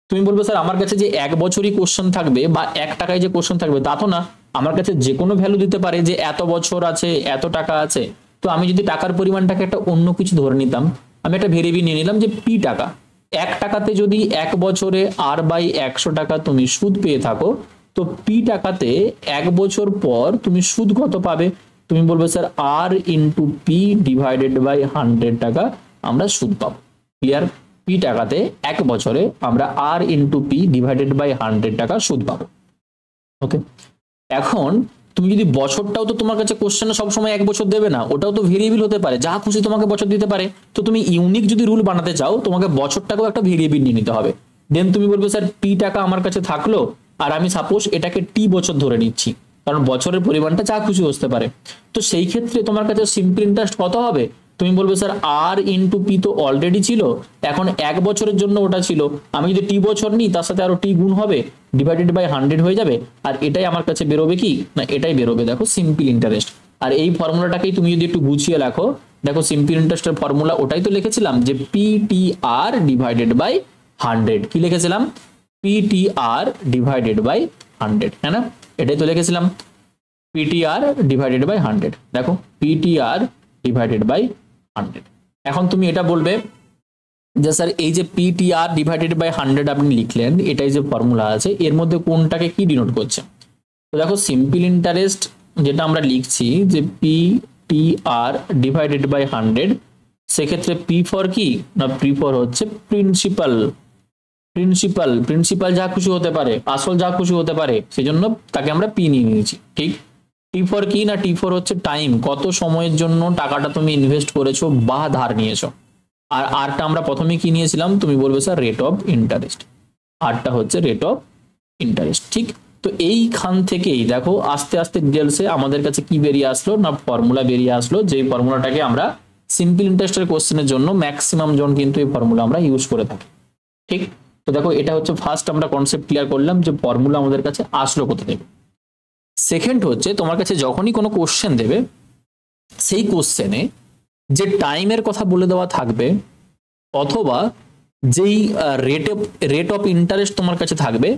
S1: তুমি বলবে স্যার আমার কাছে যে এক বছরই কোশ্চেন থাকবে বা 1 টাকায় যে কোশ্চেন থাকবে তা তো না, আমার কাছে যে কোনো ভ্যালু দিতে পারে যে এত বছর আছে, এত টাকা আছে। তো আমি যদি টাকার পরিমাণটাকে একটা অন্য কিছু ধরে নিতাম, আমি একটা ভেরিয়েবল নিয়ে নিলাম যে পি টাকা। 1 টাকাতে যদি এক বছরে R/100 টাকা তুমি সুদ পেয়ে থাকো, তো পি টাকাতে এক বছর পর তুমি সুদ কত পাবে? তুমি বলবে স্যার R/P/100 টাকা আমরা সুদ পাবো। ক্লিয়ার? পি টাকাতে এক বছরে আমরা R/P/100 টাকা সুদ পাবো। ওকে, এখন তুমি যদি বছরটাও, তো তোমার কাছে কোশ্চেনে সবসময় এক বছর দেবে না, ওটাও তো ভেরিয়েবল হতে পারে, যা খুশি তোমাকে বছর দিতে পারে। তো তুমি ইউনিক যদি রুল বানাতে চাও, তোমাকে বছরটাকেও একটা ভেরিয়েবল নিয়ে নিতে হবে। দেন তুমি বলবে স্যার পি টাকা আমার কাছে থাকলো, আর আমি সাপোজ এটাকে টি বছর ধরে নিচ্ছি, কারণ বছরের পরিমাণটা যা খুশি হতে পারে। তো সেই ক্ষেত্রে তোমার কাছে সিম্পল ইন্টারেস্ট কত হবে? তুমি বলবে স্যার R/P তো অলরেডি ছিল, এখন এক বছরের জন্য ওটা ছিল, আমি যদি টি বছর নিই তার সাথে আরো টি গুণ হবে, /100 হয়ে যাবে, আর এটাই আমার কাছে বেরোবে কি না, এটাই বেরোবে দেখো সিম্পল ইন্টারেস্ট। আর এই ফর্মুলাটাকেই তুমি যদি একটু গুছিয়ে রাখো, দেখো সিম্পল ইন্টারেস্টের ফর্মুলা ওটাই তো লিখেছিলাম যে PTR/100। কি লিখেছিলাম? PTR/100, হ্যাঁ না? এটাই তো লিখেছিলাম PTR/100। দেখো PTR/100। এখন তুমি এটা বলবে যে স্যার এই যে PTR/100 আপনি লিখলেন, এটাই যে ফর্মুলা আছে এর মধ্যে কোনটাকে কি ডিনোট করছে? তো দেখো সিম্পল ইন্টারেস্ট যেটা আমরা লিখছি যে PTR/100, সেক্ষেত্রে পি ফর কি না, পি ফর হচ্ছে প্রিন্সিপাল। প্রিন্সিপাল যা খুশি হতে পারে, আসল যা খুশি হতে পারে, সেজন্য তাকে আমরা পি নিয়ে নিয়েছি, ঠিক? টি ফর কি না, টি ফর হচ্ছে টাইম, কত সময়ের জন্য টাকাটা তুমি ইনভেস্ট করেছো বা ধার নিয়েছো। আর আরটা আমরা প্রথমে কি নিয়েছিলাম? তুমি বলবে স্যার রেট অফ ইন্টারেস্ট। আরটা হচ্ছে রেট অফ ইন্টারেস্ট, ঠিক? তো এইখান থেকেই দেখো আস্তে আস্তে ডিটেলসে আমাদের কাছে কি বেরিয়ে আসলো না, ফর্মুলা বেরিয়ে আসলো, যে ফর্মুলাটাকে আমরা সিম্পল ইন্টারেস্টের কোশ্চেনের জন্য ম্যাক্সিমাম জন কিন্তু এই ফর্মুলা আমরা ইউজ করে থাকি, ঠিক? তো দেখো এটা হচ্ছে ফার্স্ট আমরা কনসেপ্ট ক্লিয়ার করলাম যে ফর্মুলা আমাদের কাছে আসলো কোথা থেকে। সেকেন্ড হচ্ছে তোমার কাছে যখনই কোনো কোশ্চেন দেবে, সেই কোশ্চেনে যে টাইমের কথা বলে দেওয়া থাকবে, অথবা যেই রেট অফ ইন্টারেস্ট তোমার কাছে থাকবে,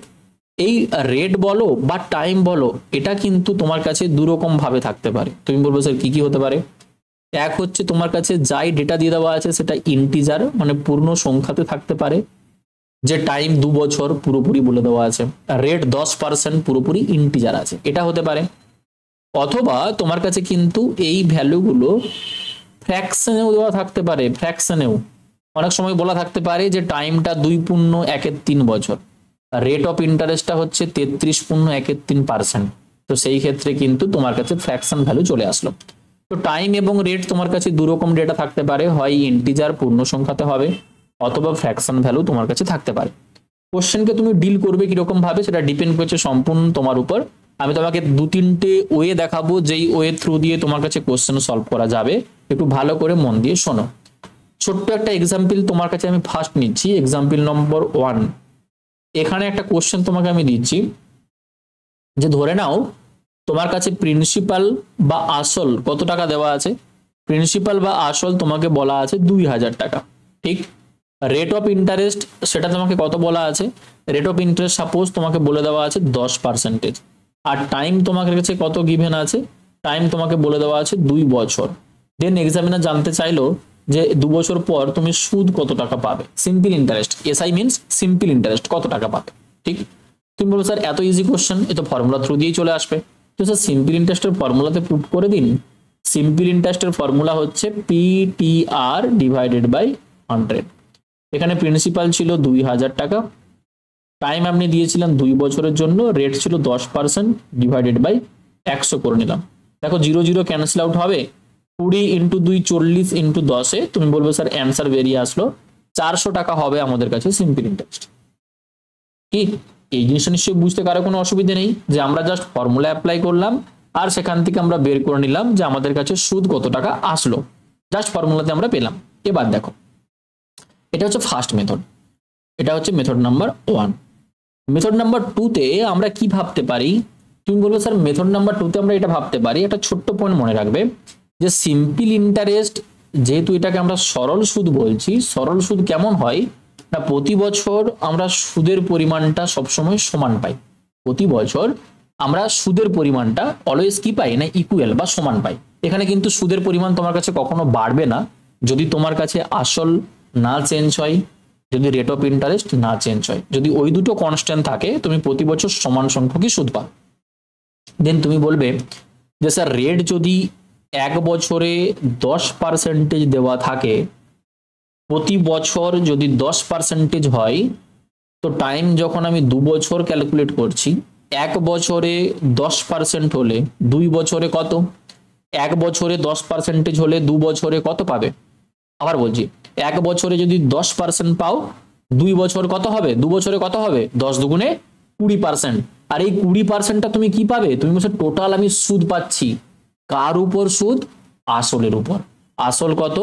S1: এই রেট বলো বা টাইম বলো, এটা কিন্তু তোমার কাছে দুরকম ভাবে থাকতে পারে। তুমি বলবো স্যার কি কি হতে পারে? এক হচ্ছে তোমার কাছে যাই ডেটা দিয়ে দেওয়া আছে সেটা ইন্টিজার মানে পূর্ণ সংখ্যাতে থাকতে পারে। যে টাইম 2 বছর পুরোপুরি বলে দেওয়া আছে, রেট 10% পুরোপুরি ইন্টিজার আছে, এটা হতে পারে। অথবা তোমার কাছে কিন্তু এই ভ্যালুগুলো ফ্র্যাকশনেও দেওয়া থাকতে পারে, ফ্র্যাকশনেও অনেক সময় বলা থাকতে পারে যে টাইমটা 2.1-3 বছর, রেট অফ ইন্টারেস্টটা হচ্ছে 33.1-3%। তো সেই ক্ষেত্রে কিন্তু তোমার কাছে ফ্র্যাকশন ভ্যালু চলে আসলো। তো টাইম এবং রেট তোমার কাছে দু রকম ডেটা থাকতে পারে, হয় ইন্টিজার পূর্ণ সংখ্যাতে হবে অথবা ফ্র্যাকশন ভ্যালু তোমার কাছে থাকতে পারে। কোশ্চেনকে তুমি ডিল করবে কিরকম ভাবে সেটা ডিপেন্ড করছে সম্পূর্ণ তোমার উপর। আমি তোমাকে 2-3টে ওয়ে দেখাবো, যেই ওয়ে থ্রু দিয়ে তোমার কাছে কোশ্চেন সলভ করা যাবে। একটু ভালো করে মন দিয়ে শোনো। ছোট্ট একটা এক্সাম্পল তোমার কাছে আমি ফার্স্ট নিচ্ছি, এক্সাম্পল নম্বর 1। এখানে একটা কোশ্চেন তোমাকে আমি দিচ্ছি, যে ধরে নাও তোমার কাছে প্রিন্সিপাল বা আসল কত টাকা দেওয়া আছে। প্রিন্সিপাল বা আসল তোমাকে বলা আছে 2000 টাকা, ঠিক। রেট অফ ইন্টারেস্ট সেটা তোমাকে কত বলা আছে, রেট অফ ইন্টারেস্ট সাপোজ তোমাকে বলে দেওয়া আছে 10%। আর টাইম তোমার কাছে কত গিভেন আছে, টাইম তোমাকে বলে দেওয়া আছে 2 বছর। দেন এক্সামিনার জানতে চাইলো যে 2 বছর পর তুমি সুদ কত টাকা পাবে, simple interest, SI means simple interest কত টাকা পাবে, ঠিক। তুমি বলো স্যার এত ইজি কোশ্চেন, এ তো ফর্মুলা থ্রু দিয়েই চলে আসবে। তো স্যার সিম্পল ইন্টারেস্টের ফর্মুলাতে পুট করে দিন। সিম্পল ইন্টারেস্টের ফর্মুলা হচ্ছে PTR ডিভাইডেড বাই 100। এখানে প্রিন্সিপাল ছিল 2000 টাকা, টাইম আপনি দিয়েছিলেন 2 বছরের জন্য, রেট ছিল 10% ডিভাইডেড বাই 100 করে নিলাম। দেখো 0 0 ক্যান্সেল আউট হবে, 20 × 2 40 × 10-এ তুমি বলবে স্যার অ্যান্সার বেরিয়ে আসলো 400 টাকা হবে আমাদের কাছে সিম্পল ইন্টারেস্ট। কি এই জিনিসটা নিশ্চয়ই বুঝতে কারো কোনো অসুবিধা নেই, যে আমরা জাস্ট ফর্মুলা অ্যাপ্লাই করলাম আর সেখান থেকে আমরা বের করে নিলাম যে আমাদের কাছে সুদ কত টাকা আসলো, জাস্ট ফর্মুলাতে আমরা পেলাম। এবার দেখো, এটা হচ্ছে ফার্স্ট মেথড, এটা হচ্ছে মেথড নাম্বার 1। মেথড নাম্বার 2-তে আমরা কি ভাবতে পারি, তুমি বলবে স্যার মেথড নাম্বার 2-তে আমরা এটা ভাবতে পারি, একটা ছোট্ট পয়েন্ট মনে রাখবে, যে সিম্পল ইন্টারেস্ট যেহেতু এটাকে আমরা সরল সুদ বলছি, সরল সুদ কেমন হয় না, প্রতি বছর আমরা সুদের পরিমাণটা সবসময় সমান পাই। প্রতি বছর আমরা সুদের পরিমাণটা অলওয়েজ কি পাই না, ইকুয়াল বা সমান পাই। এখানে কিন্তু সুদের পরিমাণ তোমার কাছে কখনো বাড়বে না যদি তোমার কাছে আসল না চেঞ্জ হয়, যদি রেট অফ ইন্টারেস্ট না চেঞ্জ হয়। যদি ওই দুটো কনস্ট্যান্ট থাকে তুমি প্রতি বছর সমান সংখ্যকই সুদ পাও। দেন তুমি বলবে যে স্যার রেট যদি 1 বছরে 10% দেওয়া থাকে, প্রতি বছর যদি 10% হয়, তো টাইম যখন আমি 2 বছর ক্যালকুলেট করছি, 1 বছরে 10% হলে 2 বছরে কত, 1 বছরে 10% হলে 2 বছরে কত পাবে। আবার বলছি, 1 বছরে যদি 10% পাও, 2 বছর কত হবে, 2 বছরে কত হবে, 10 দুগুণে 20%। আর এই 20%টা তুমি কি পাবে, তুমি বলছো টোটাল আমি সুদ পাচ্ছি, কার উপর সুদ, আসলের উপর। আসল কত,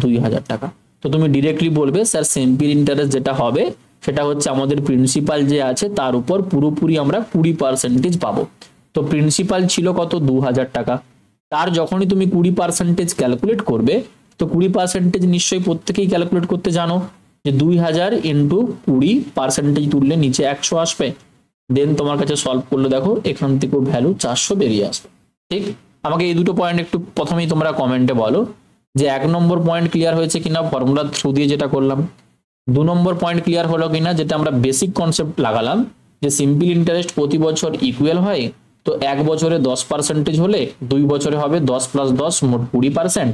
S1: 2000 টাকা। তো তুমি ডিরেক্টলি বলবে স্যার সিম্পল ইন্টারেস্ট যেটা হবে সেটা হচ্ছে আমাদের প্রিন্সিপাল যে আছে তার উপর পুরোপুরি আমরা 20% পাবো। তো প্রিন্সিপাল ছিল কত, 2000 টাকা, তার যখনই তুমি 20% ক্যালকুলেট করবে, তো 20% নিশ্চয়ই প্রত্যেকেই ক্যালকুলেট করতে জানো, যে 2000 × 20% তুললে নিচে 100 আসবে। দেন তোমার কাছে সলভ করলে দেখো এখান থেকে ভ্যালু 400 বেরিয়ে আসবে, ঠিক। আমাকে এই দুটো পয়েন্ট একটু প্রথমেই তোমরা কমেন্টে বলো যে 1 নম্বর পয়েন্ট ক্লিয়ার হয়েছে কিনা ফর্মুলা থ্রু দিয়ে যেটা করলাম, 2 নম্বর পয়েন্ট ক্লিয়ার হলো কিনা যেটা আমরা বেসিক কনসেপ্ট লাগালাম, যে সিম্পল ইন্টারেস্ট প্রতি বছর ইকুয়াল হয়। তো 1 বছরে 10% হলে 2 বছরে হবে 10 + 10 মোট 20%।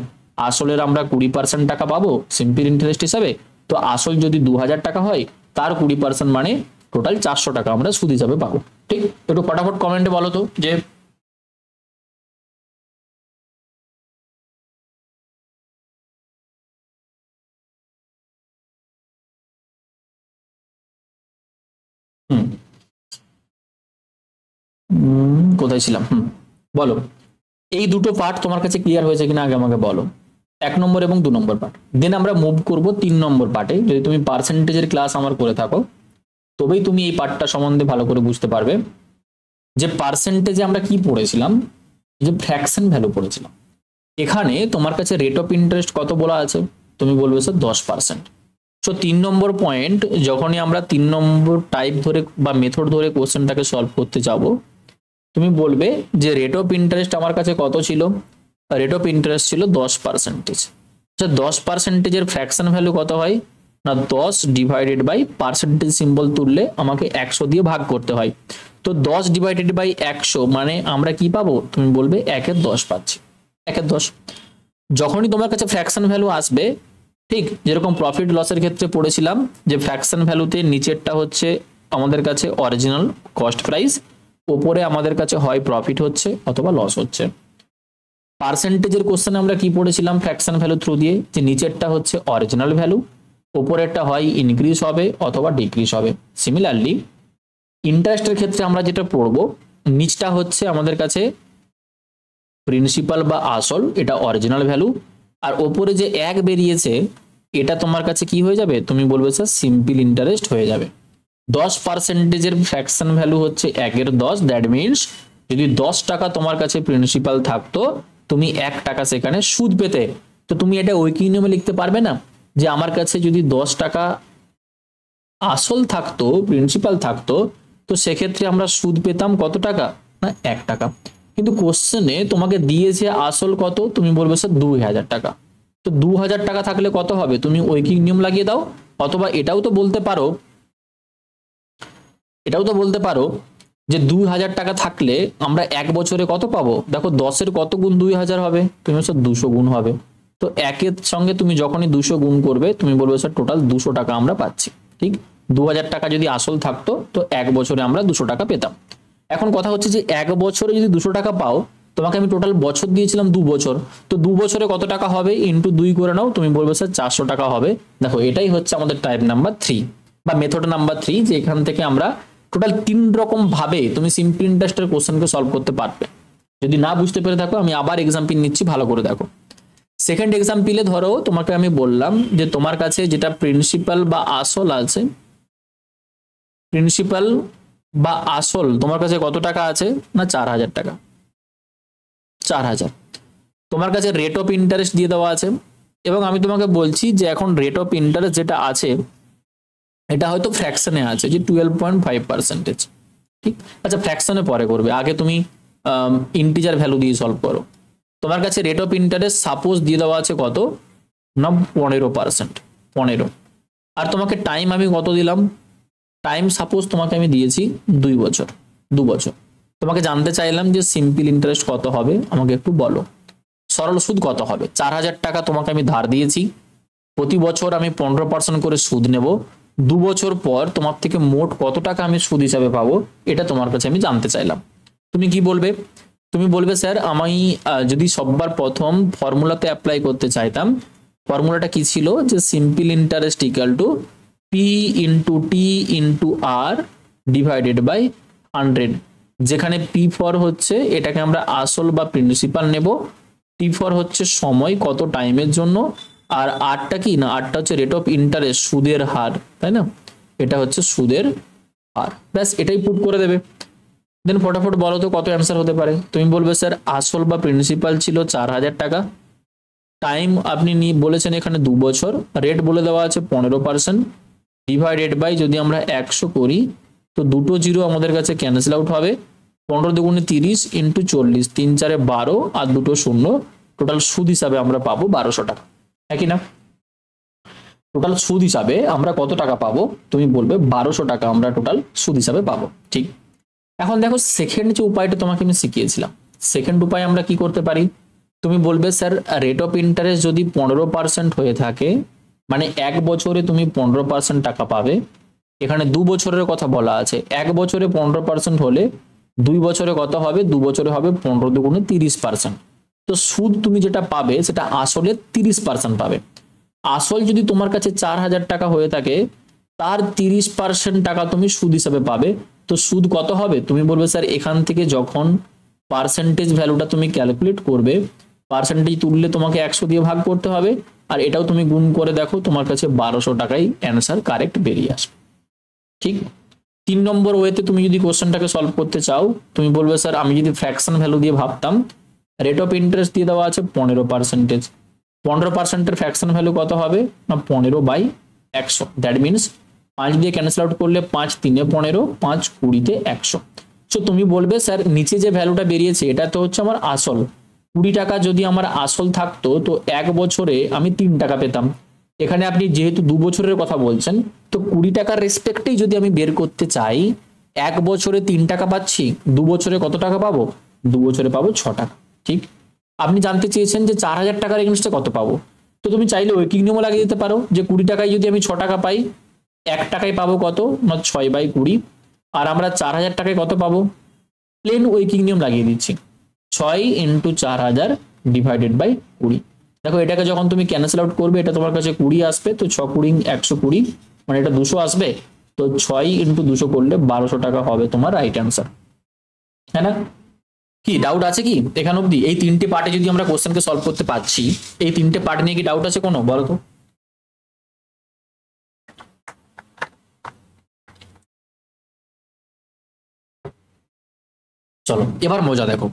S1: আসলের আমরা 20% টাকা পাবো সিম্পল ইন্টারেস্ট হিসাবে। তো আসল যদি 2000 টাকা হয়, তার 20% মানে টোটাল 400 টাকা আমরা সুদ হিসাবে পাবো, ঠিক। একটু ফটাফট কমেন্টে বলো তো যে কোথায় ছিলাম, বলো এই দুটো পার্ট তোমার কাছে ক্লিয়ার হয়েছে কিনা আগে আমাকে বলো, 1 নম্বর এবং 2 নম্বর পার্ট। দেন আমরা মুভ করব 3 নম্বর পার্টে। যদি তুমি পার্সেন্টেজের ক্লাস আমার করে থাকো তবেই তুমি এই পার্টটা সম্বন্ধে ভালো করে বুঝতে পারবে, যে পার্সেন্টেজে আমরা কি পড়েছিলাম, যে ফ্র্যাকশন ভ্যালু পড়েছিলাম। এখানে তোমার কাছে রেট অফ ইন্টারেস্ট কত বলা আছে, তুমি বলবে স্যার 10%। সো 3 নম্বর পয়েন্ট যখনই আমরা 3 নম্বর টাইপ ধরে বা মেথড ধরে কোশ্চেনটাকে সলভ করতে যাব, তুমি বলবে যে রেট অফ ইন্টারেস্ট আমার কাছে কত ছিল, রেট অফ ইন্টারেস্ট ছিল 10%। আচ্ছা 10%-এর ফ্র্যাকশন ভ্যালু কত হয়, না 10 ডিভাইডেড বাই পার্সেন্টেজ সিম্বল তুললে আমাকে 100 দিয়ে ভাগ করতে হয়। তো 10 ডিভাইডেড বাই 100 মানে আমরা কি পাবো, তুমি বলবে 1/10 পাচ্ছি, 1/10। যখনই তোমার কাছে ফ্র্যাকশন ভ্যালু আসবে, ঠিক যেরকম প্রফিট লসের ক্ষেত্রে পড়েছিলাম যে ফ্র্যাকশন ভ্যালুতে নিচেরটা হচ্ছে আমাদের কাছে অরিজিনাল কস্ট প্রাইস, ওপরে আমাদের কাছে হয় প্রফিট হচ্ছে অথবা লস হচ্ছে। পার্সেন্টেজের কোশ্চেনে আমরা কি পড়েছিলাম ফ্র্যাকশন ভ্যালু থ্রু দিয়ে, যে নিচেরটা হচ্ছে অরিজিনাল ভ্যালু, ওপরেরটা হয় ইনক্রিজ হবে অথবা ডিক্রিজ হবে। সিমিলারলি ইন্টারেস্টের ক্ষেত্রে আমরা যেটা পড়বো, নিচটা হচ্ছে আমাদের কাছে প্রিন্সিপাল বা আসল, এটা অরিজিনাল ভ্যালু, আর ওপরে যে 1 বেরিয়েছে এটা তোমার কাছে কি হয়ে যাবে, তুমি বলবে স্যার সিম্পল ইন্টারেস্ট হয়ে যাবে। 10%-এর ফ্র্যাকশন ভ্যালু হচ্ছে 1/10, দ্যাট মিনস যদি 10 টাকা তোমার কাছে প্রিন্সিপাল থাকতো, তুমি 1 টাকা সেখানে সুদ পেতে। তো তুমি এটা ঐকিক নিয়মে লিখতে পারবে না যে আমার কাছে যদি 10 টাকা আসল থাকতো, প্রিন্সিপাল থাকতো, তো সেক্ষেত্রে আমরা সুদ পেতাম কত টাকা, না 1 টাকা। কিন্তু কোশ্চেনে তোমাকে দিয়েছে আসল কত, তুমি বলবে স্যার 2000 টাকা। তো 2000 টাকা থাকলে কত হবে, তুমি ঐকিক নিয়ম লাগিয়ে দাও। অথবা এটাও তো বলতে পারো যে 2000 টাকা থাকলে আমরা 1 বছরে কত পাবো, দেখো 10-এর কত গুণ 2000 হবে, তুমি স্যার 200 গুণ হবে। তো 1-এর সঙ্গে তুমি যখনই 200 গুণ করবে, তুমি বলবে স্যার টোটাল 200 টাকা আমরা পাচ্ছি। ঠিক, 2000 টাকা যদি আসল থাকতো তো 1 বছরে আমরা 200 টাকা পেতাম। এখন কথা হচ্ছে যে 1 বছরে যদি 200 টাকা পাও, তোমাকে আমি টোটাল বছর দিয়েছিলাম 2 বছর, তো 2 বছরে কত টাকা হবে ইন্টু 2 করে নাও, তুমি বলবে স্যার 400 টাকা হবে। দেখো এটাই হচ্ছে আমাদের টাইপ নাম্বার 3 বা মেথড নাম্বার 3, যে এখান থেকে আমরা টোটাল 3 রকম ভাবে তুমি সিম্পল ইন্টারেস্টের কোশ্চেনকে সলভ করতে পারবে। যদি না বুঝতে পেরে থাকো, আমি আবার এক্সাম্পল নিচ্ছি, ভালো করে দেখো। সেকেন্ড এক্সাম্পলে ধরো তোমাকে আমি বললাম যে তোমার কাছে যেটা প্রিন্সিপাল বা আসল আছে, প্রিন্সিপাল বা আসল তোমার কাছে কত টাকা আছে, না 4000 টাকা, 4000। তোমার কাছে রেট অফ ইন্টারেস্ট দিয়ে দেওয়া আছে, এবং আমি তোমাকে বলছি যে এখন রেট অফ ইন্টারেস্ট যেটা আছে এটা হয়তো ফ্র্যাকশনে আছে যে 12.5%। ঠিক, আচ্ছা ফ্র্যাকশনে পরে করবে, আগে তুমি ইন্টিজার ভ্যালু দিয়ে সলভ করো। তোমার কাছে রেট অফ ইন্টারেস্ট সাপোজ দিয়ে দেওয়া আছে কত, না 15%, 15। আর তোমাকে টাইম আমি কত দিলাম, টাইম সাপোজ তোমাকে আমি দিয়েছি 2 বছর, 2 বছর। তোমাকে জানতে চাইলাম যে সিম্পল ইন্টারেস্ট কত হবে, আমাকে একটু বলো। সরল সুদ কত হবে, 4000 টাকা তোমাকে আমি ধার দিয়েছি, প্রতি বছর আমি 15% করে সুদ নেব, 2 বছর পর তোমার থেকে মোট কত টাকা আমি সুদ হিসাবে পাবো, এটা তোমার কাছে আমি জানতে চাইলাম। তুমি কি বলবে, তুমি বলবে স্যার আমি যদি সববার প্রথম ফর্মুলাতে অ্যাপ্লাই করতে চাইতাম, ফর্মুলাটা কি ছিল, যে simple interest equal to P into T into R divided by 100, যেখানে পি ফর হচ্ছে এটাকে আমরা আসল বা প্রিন্সিপাল নেব, টি ফর হচ্ছে সময় কত টাইমের জন্য, আর আরটা কি, না আরটা হচ্ছে রেট অফ ইন্টারেস্ট সুদের হার, তাই না, এটা হচ্ছে সুদের হার। ব্যাস এটাই পুট করে দেবে। দেন ফটাফট বলো তো কত অ্যান্সার হতে পারে। তুমি বলবে স্যার আসল বা প্রিন্সিপাল ছিল 4000 টাকা, টাইম আপনি বলেছেন এখানে 2 বছর, রেট বলে দেওয়া আছে 15%, ডিভাইডেড বাই যদি আমরা 100 করি তো দুটো জিরো আমাদের কাছে ক্যান্সেল আউট হবে, 15 দুগুণে 30 ইন্টু 40, 3 4 12 আর দুটো শূন্য, টোটাল সুদ হিসাবে আমরা পাবো 1200 টাকা। একই না, টোটাল সুদ হিসাবে আমরা কত টাকা পাবো, তুমি বলবে 1200 টাকা আমরা টোটাল সুদ হিসাবে পাবো। ঠিক, এখন দেখো সেকেন্ড যে উপায়টা তোমাকে আমি শিখিয়েছিলাম, সেকেন্ড উপায় আমরা কি করতে পারি, তুমি বলবে স্যার রেট অফ ইন্টারেস্ট যদি 15% হয়ে থাকে, মানে 1 বছরে তুমি 15% টাকা পাবে, এখানে 2 বছরের কথা বলা আছে, 1 বছরে 15% হলে 2 বছরে কত হবে, 2 বছরে হবে 15 দুগুণে 30%। তো সুদ তুমি যেটা পাবে সেটা আসলে 30% পাবে। আসল যদি তোমার কাছে 4000 টাকা হয়ে থাকে, তার 30% টাকা তুমি সুদ হিসাবে পাবে। তো সুদ কত হবে, তুমি বলবে স্যার এখান থেকে যখন পার্সেন্টেজ ভ্যালুটা তুমি ক্যালকুলেট করবে, পার্সেন্টেজ তুললে তোমাকে 100 দিয়ে ভাগ করতে হবে, আর এটাও তুমি গুণ করে দেখো, তোমার কাছে 1200 টাকাই অ্যান্সার কারেক্ট বেরিয়ে আসবে। ঠিক, 3 নম্বর ওয়েতে তুমি যদি কোশ্চেনটাকে সলভ করতে চাও, তুমি বলবে স্যার আমি যদি ফ্র্যাকশন ভ্যালু দিয়ে ভাবতাম, রেট অফ ইন্টারেস্ট দিয়ে দেওয়া আছে 15%, 15%-এর ফ্র্যাকশন ভ্যালু কত হবে, না 15/100, দ্যাট মিনস 5 দিয়ে ক্যান্সেল আউট করলে 5 3 15, 5 20 100। সো তুমি বলবে স্যার নিচে যে ভ্যালুটা বেরিয়েছে এটা তো হচ্ছে আমার আসল, 20 টাকা যদি আমার আসল থাকতো তো 1 বছরে আমি 3 টাকা পেতাম, এখানে আপনি যেহেতু 2 বছরের কথা বলছেন, তো 20 টাকার রেসপেক্টেই যদি আমি বের করতে চাই, 1 বছরে 3 টাকা পাচ্ছি, 2 বছরে কত টাকা পাবো? 2 বছরে পাবো 6 টাকা। ঠিক। আপনি জানতে চেয়েছেন যে 4,000 টাকার এগেনস্টে কত পাবো, তো তুমি চাইলে ঐকিক নিয়মও লাগিয়ে দিতে পারো যে 20 টাকায় যদি আমি 6 টাকা পাই, 1 টাকায় পাবো কত না 6/20, আর আমরা 4,000 টাকায় কত পাবো, প্লেন ঐকিক নিয়ম লাগিয়ে দিচ্ছি, 6 × 4,000 ডিভাইডেড বাই 20। দেখো এটাকে যখন তুমি ক্যান্সেল আউট করবে, এটা তোমার কাছে 20 আসবে, তো 6×20 120, মানে এটা 200 আসবে, তো 6 × 200 করলে 1200 টাকা হবে তোমার রাইট অ্যান্সার। হ্যাঁ না? কি ডাউট আছে কি এখান অব্দি? এই 3টে পার্টে যদি আমরা কোশ্চেনকে সলভ করতে পারছি, এই 3টে পার্ট নিয়ে কি ডাউট আছে কোনো, বলো তো? চলো এবার মজা দেখো।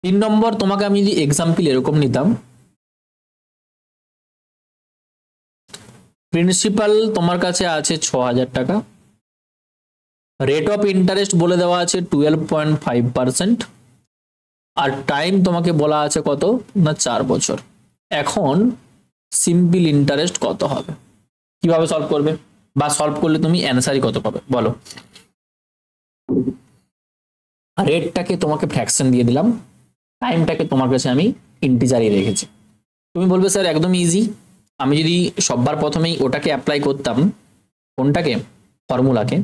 S1: 3 নম্বর, তোমাকে আমি যদি এক্সাম্পল এরকম নিতাম, প্রিন্সিপাল তোমার কাছে আছে 6,000 টাকা, রেট অফ ইন্টারেস্ট বলে দেওয়া আছে 12.5%, আর টাইম তোমাকে বলা আছে কত না 4 বছর। এখন সিম্পল ইন্টারেস্ট কত হবে, কিভাবে সলভ করবে, বা সলভ করলে তুমি অ্যান্সারই কত পাবে বলো? রেটটাকে তোমাকে ফ্র্যাকশন দিয়ে দিলাম, টাইমটাকে তোমার কাছে আমি ইন্টিজারই রেখেছি। তুমি বলবে স্যার একদম ইজি, আমি যদি সববার প্রথমেই ওটাকে অ্যাপ্লাই করতাম, কোনটাকে, ফর্মুলাকে,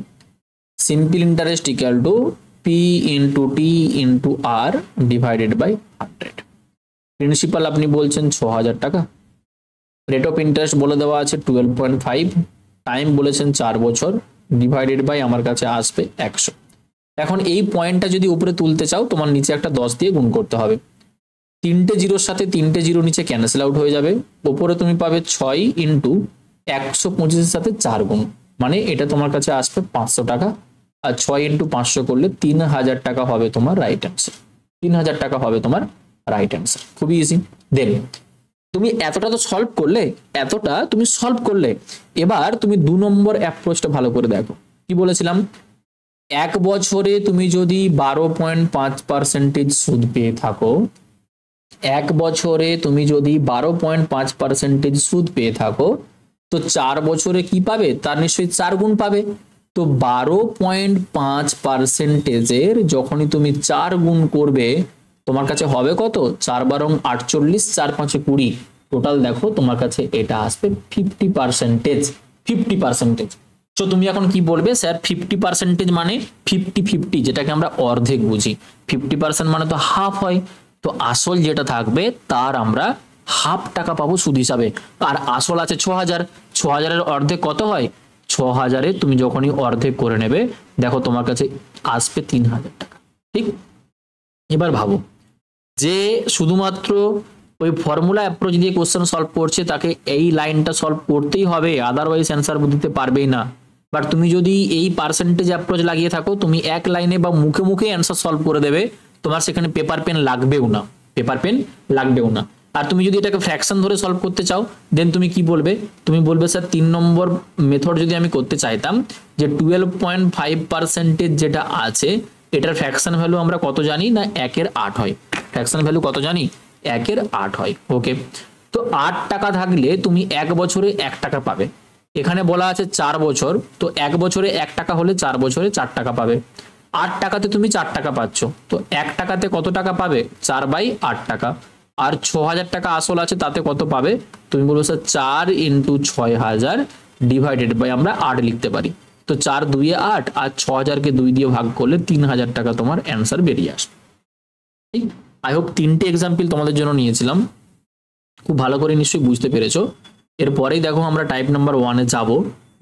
S1: simple interest equal to P into T into R divided by 100। Principal আপনি বলছেন 6,000 টাকা, রেট অফ ইন্টারেস্ট বলে দেওয়া আছে 12.5, টাইম বলেছেন 4 বছর, ডিভাইডেড বাই আমার কাছে আসবে 100। এখন এই পয়েন্টটা যদি উপরে তুলতে চাও, তোমার নিচে একটা 10 দিয়ে গুণ করতে হবে, 3টে জিরোর সাথে 3টে জিরো নিচে ক্যান্সেল আউট হয়ে যাবে, উপরে তুমি পাবে 6 × 125-এর সাথে 4 গুণ, মানে এটা তোমার কাছে আসবে 500 টাকা, আর 6 × 500 করলে 3,000 টাকা হবে তোমার রাইট অ্যান্সার। 3,000 টাকা হবে তোমার রাইট অ্যান্সার, খুবই ইজি। দেন তুমি এতটা তো সলভ করলে, এতটা তুমি সলভ করলে, এবার তুমি 2 নম্বর অ্যাপ্রোচটা ভালো করে দেখো। কি বলেছিলাম, 1 বছরে তুমি যদি 12.5% সুদ পেয়ে থাকো, 1 বছরে তুমি যদি 12.5% সুদ পেয়ে থাকো, তো 4 বছরে কি পাবে, তার নিশ্চয়ই 4 গুণ পাবে। তো 12.5%-এর যখনই তুমি 4 গুণ করবে, তোমার কাছে হবে কত, 4 × 48, 4×5 20, টোটাল দেখো তোমার কাছে এটা আসবে 50%। 50%। তো তুমি এখন কি বলবে, স্যার 50% মানে 50-50, যেটাকে আমরা অর্ধেক বুঝি, 50% মানে তো হাফ হয়, তো আসল যেটা থাকবে তার আমরা হাফ টাকা পাবো সুদ হিসাবে। আর আসল আছে 6,000, 6,000-এর অর্ধেক কত হয়, 6,000-এ তুমি যখনই অর্ধেক করে নেবে, দেখো তোমার কাছে আসবে 3,000 টাকা। ঠিক। এবার ভাবো, যে শুধুমাত্র ওই ফর্মুলা অ্যাপ্রোচ দিয়ে কোশ্চেন সলভ করছে, তাকে এই লাইনটা সলভ করতেই হবে, আদারওয়াইজ অ্যান্সার দিতে পারবেই না। বাট তুমি যদি এই পার্সেন্টেজ অ্যাপ্রোচ লাগিয়ে থাকো, তুমি এক লাইনে বা মুখে মুখে অ্যান্সার সলভ করে দেবে, তোমার সেখানে পেপার পেন লাগবেও না, পেপার পেন লাগবেও না। আর তুমি যদি এটাকে ফ্র্যাকশন ধরে সলভ করতে চাও, দেন তুমি কি বলবে, তুমি বলবে স্যার 3 নম্বর মেথড যদি আমি করতে চাইতাম, যে 12.5% যেটা আছে, এটার ফ্র্যাকশন ভ্যালু আমরা কত জানি না 1/8 হয়। ফ্র্যাকশন ভ্যালু কত জানি, 1/8 হয়। ওকে, তো 8 টাকা থাকলে তুমি 1 বছরে 1 টাকা পাবে। এখানে বলা আছে 4 বছর, তো 1 বছরে 1 টাকা হলে 4 বছরে 4 টাকা পাবে। 8 টাকাতে তুমি 4 টাকা পাচ্ছ, তো 1 টাকাতে কত টাকা পাবে, 4/8 টাকা। আর 6,000 টাকা আসল আছে, তাতে কত পাবে, তুমি বলবো স্যার 4 × 6,000 ডিভাইডেড বাই আমরা 8 লিখতে পারি। তো 4×2 = 8, আর 6,000-কে 2 দিয়ে ভাগ করলে 3,000 টাকা তোমার অ্যান্সার বেরিয়ে আসবে। ঠিক। আই হোপ 3টে এক্সাম্পল তোমাদের জন্য নিয়েছিলাম, খুব ভালো করে নিশ্চয়ই বুঝতে পেরেছো। এরপরেই দেখো আমরা টাইপ নাম্বার 1-এ যাব,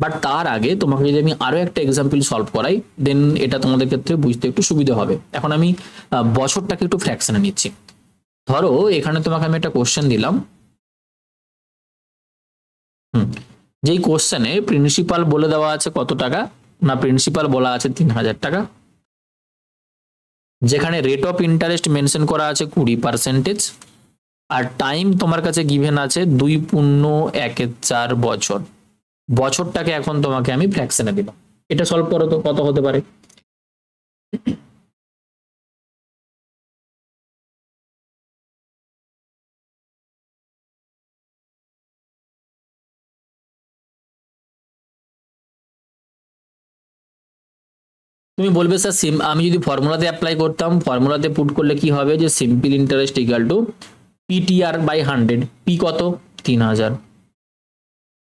S1: বাট তার আগে তোমাকে যদি আমি আরো একটা এক্সাম্পল সলভ করাই, দেন এটা তোমাদের ক্ষেত্রে বুঝতে একটু সুবিধা হবে। এখন আমি বছরটাকে একটু ফ্র্যাকশনে নিচ্ছি। ধরো এখানে তোমাকে আমি একটা কোশ্চেন দিলাম, যেই কোশ্চেনে প্রিন্সিপাল বলে দেওয়া আছে কত টাকা না, প্রিন্সিপাল বলা আছে 3,000 টাকা, যেখানে রেট অফ ইন্টারেস্ট মেনশন করা আছে 20%, আর টাইম তোমার কাছে গিভেন আছে 2.1/4 বছর। বছরটাকে এখন তোমাকে আমি ফ্র্যাকশনে দিলাম, এটা সলভ করো তো কত হতে পারে। তুমি বলবে স্যার আমি যদি ফর্মুলাতে অ্যাপ্লাই করতাম, ফর্মুলাতে পুট করলে কি হবে যে simple interest equal to PTR by 100। P কত? 3000।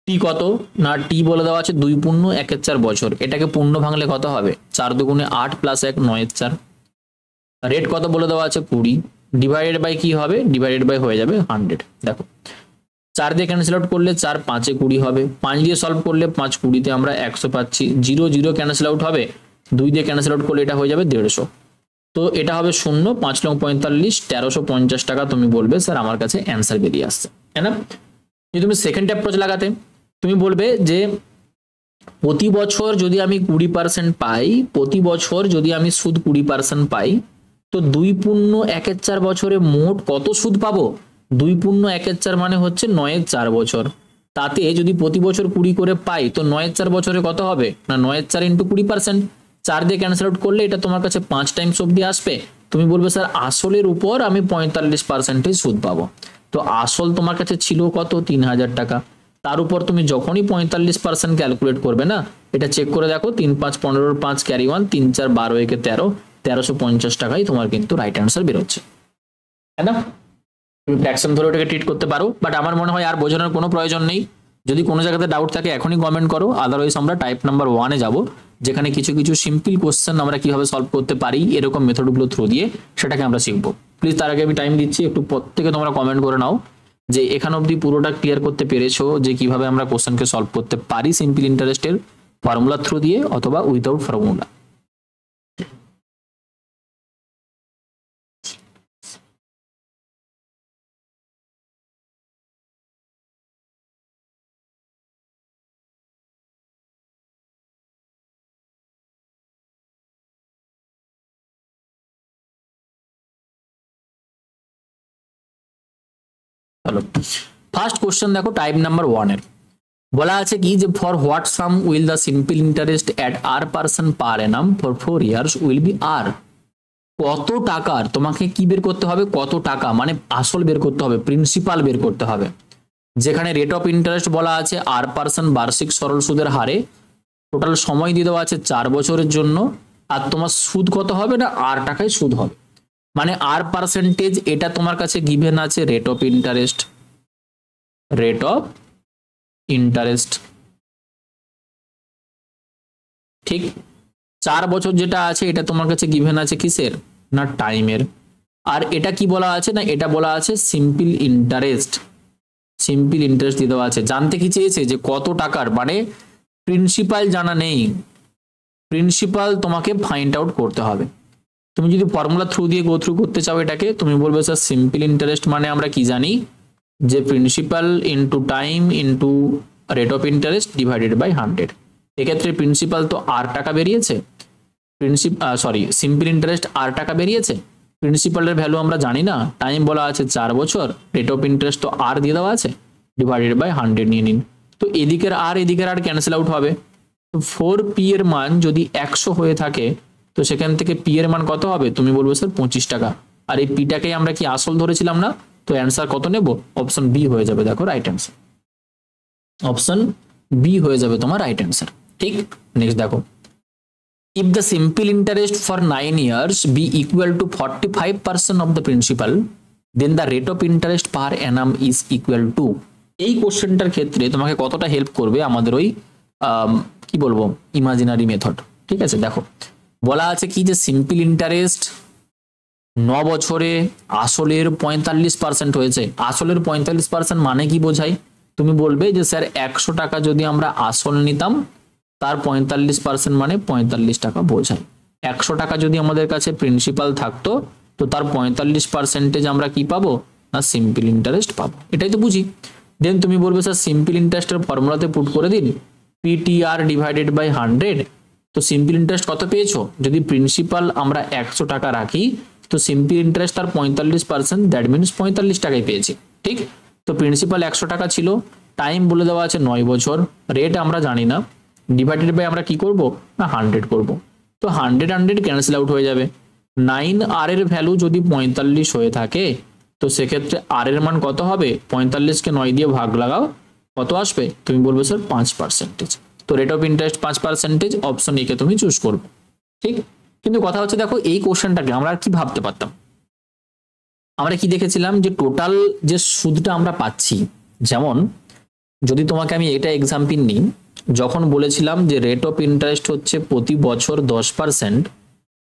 S1: টি কত না, টি বলে দেওয়া আছে 2 পূর্ণ 1/4 বছর। এটাকে পূর্ণ ভাঙলে কত হবে? 4 দুগুণে 8 প্লাস 1 9/4। রেট কত বলে দেওয়া আছে? 20। ডিভাইডেড বাই কি হবে? ডিভাইডেড বাই হয়ে যাবে 100। দেখো 4 দিয়ে ক্যান্সেল আউট করলে 4 5 20 হবে। 5 দিয়ে সলভ করলে 5 20 আমরা 100 পাচ্ছি। 0 0 ক্যান্সেল আউট হবে, 2 দিয়ে ক্যান্সেল আউট করলে এটা হয়ে যাবে 150। তো এটা হবে 0 5 লং 45 1350 টাকা। তুমি বলবে স্যার আমার কাছে অ্যান্সার বেরিয়ে আসছে, তাই না? যদি তুমি সেকেন্ড অ্যাপ্রোচ লাগাতে, তুমি বলবে যে প্রতি বছর যদি আমি 20% পাই, প্রতি বছর যদি আমি সুদ 20% পাই, তো 2 পূর্ণ 1/4 বছরে মোট কত সুদ পাবো? 2 পূর্ণ 1/4 মানে হচ্ছে 9/4 বছর। তাতে যদি প্রতি বছর 20 করে পাই, তো 9/4 বছরে কত হবে না 9/4 ইন্টু 20%। 4 দিয়ে ক্যান্সেল আউট করলে এটা তোমার কাছে 5 টাইমস অবধি আসবে। তুমি বলবে স্যার আসলের উপর আমি 45% সুদ পাবো। তো আসল তোমার কাছে ছিল কত? 3000 টাকা। তার উপর তুমি যখনই 45% ক্যালকুলেট করবে না, এটা চেক করে দেখো 3 5 15 5 ক্যারি 1 3 4 12 একে 13 1350 টাকাই তোমার কিন্তু রাইট অ্যান্সার বেরোচ্ছে, তাই না? তুমি ফ্র্যাকশন ধরে ওটাকে ট্রিট করতে পারো, বাট আমার মনে হয় আর বোঝানোর কোনো প্রয়োজন নেই। যদি কোনো জায়গাতে ডাউট থাকে এখনই কমেন্ট করো, আদারওয়াইজ আমরা টাইপ নাম্বার 1-এ যাব, যেখানে কিছু কিছু সিম্পল কোশ্চেন আমরা কিভাবে সলভ করতে পারি এরকম মেথডগুলো থ্রু দিয়ে সেটাকে আমরা শিখবো। প্লিজ তার আগে আমি টাইম দিচ্ছি, একটু প্রত্যেকে তোমরা কমেন্ট করে নাও যে এখান অবধি পুরোটা ক্লিয়ার করতে পেরেছো যে কিভাবে আমরা কোশ্চেনকে সলভ করতে পারি সিম্পল ইন্টারেস্টের ফর্মুলা থ্রু দিয়ে অথবা উইদাউট ফর্মুলা। চলো ফার্স্ট কোশ্চেন দেখো, টাইপ নাম্বার 1-এর বলা আছে কি যে for what sum will the simple interest at R% per annum for 4 years will be R. কত টাকার তোমাকে কি বের করতে হবে? কত টাকা মানে আসল বের করতে হবে, প্রিন্সিপাল বের করতে হবে। যেখানে রেট অফ ইন্টারেস্ট বলা আছে R% বার্ষিক সরল সুদের হারে, টোটাল সময় দিয়ে দেওয়া আছে 4 বছরের জন্য, আর তোমার সুদ কত হবে না R টাকায় সুদ হবে। মানে R%, এটা তোমার কাছে গিভেন আছে rate of interest, rate of interest, ঠিক। 4 বছর যেটা আছে এটা তোমার কাছে গিভেন আছে কিসের না টাইমের। আর এটা কি বলা আছে না, এটা বলা আছে সিম্পল ইন্টারেস্ট, সিম্পল ইন্টারেস্ট দিয়ে দেওয়া আছে। জানতে কি চেয়েছে যে কত টাকার, মানে প্রিন্সিপাল জানা নেই, প্রিন্সিপাল তোমাকে ফাইন্ড আউট করতে হবে। তুমি যদি ফর্মুলা থ্রু দিয়ে গো থ্রু করতে চাও এটাকে, তুমি বলবে স্যার সিম্পল ইন্টারেস্ট মানে আমরা কি জানি যে principal into time into rate of interest divided by 100। এক্ষেত্রে প্রিন্সিপাল তো R টাকা বেরিয়েছে, সিম্পল ইন্টারেস্ট R টাকা বেরিয়েছে, প্রিন্সিপালের ভ্যালু আমরা জানি না, টাইম বলা আছে 4 বছর, রেট অফ ইন্টারেস্ট তো R দিয়ে দেওয়া আছে, ডিভাইডেড বাই 100 নিয়ে নিন। তো এদিকের আর ক্যান্সেল আউট হবে। তো 4P এর মান যদি 100 হয়ে থাকে, তো সেখান থেকে P এর মান কত হবে? তুমি বলবে স্যার 25 টাকা। আর এই Pটাকে আমরা কি আসল ধরেছিলাম না, তো অ্যান্সার কত নেব? অপশন বি হয়ে যাবে, দেখো রাইট অ্যান্সার, অপশন বি হয়ে যাবে তোমার রাইট অ্যান্সার, ঠিক। নেক্সট দেখো, if the simple interest for 9 years be equal to 45% of the principal, then the rate of interest per annum is equal to। এই কোশ্চেনটার ক্ষেত্রে তোমাকে কতটা হেল্প করবে আমাদের ওই কি বলবো ইমাজিনারি মেথড, ঠিক আছে। দেখো বলা আছে কি যে সিম্পল ইন্টারেস্ট 9 বছরে আসলের 45% হয়েছে। আসলের 45% মানে কি বোঝায়? তুমি বলবে যে স্যার 100 টাকা যদি আমরা আসল নিতাম, তার 45% মানে 45 টাকা বোঝায়। 100 টাকা যদি আমাদের কাছে প্রিন্সিপাল থাকতো, তো তার 45% আমরা কি পাবো না সিম্পল ইন্টারেস্ট পাবো, এটাই তো বুঝি। দেন তুমি বলবে স্যার সিম্পল ইন্টারেস্টের ফর্মুলাতে পুট করে দিন PTR ডিভাইডেড বাই 100। তো সিম্পল ইন্টারেস্ট কত পেয়েছো? যদি প্রিন্সিপাল আমরা 100 টাকা রাখি, তো সিম্পল ইন্টারেস্ট তার 45%, দ্যাট মিনস 45 টাকাই পেয়েছি, ঠিক। তো প্রিন্সিপাল 100 টাকা ছিল, টাইম বলে দেওয়া আছে 9 বছর, রেট আমরা জানি না, ডিভাইডেড বাই আমরা কি করব না 100 করব। তো 100 ক্যান্সেল আউট হয়ে যাবে। 9R এর ভ্যালু যদি 45 হয়ে থাকে, তো সেক্ষেত্রে R এর মান কত হবে? 45কে 9 দিয়ে ভাগ লাগাও, কত আসবে? তুমি বলবে স্যার 5%। তো rate of interest 5%, option A কে তুমি চুজ করবে। ঠিক, কিন্তু কথা হচ্ছে দেখো এই কোশ্চেনটাকে আমরা আর কি ভাবতে পারতাম, আমরা কি দেখেছিলাম যে টোটাল যে সুদটা আমরা পাচ্ছি, যেমন যদি তোমাকে আমি এটা এক্সাম্পল নিই, যখন বলেছিলাম যে রেট অফ ইন্টারেস্ট হচ্ছে প্রতি বছর 10%,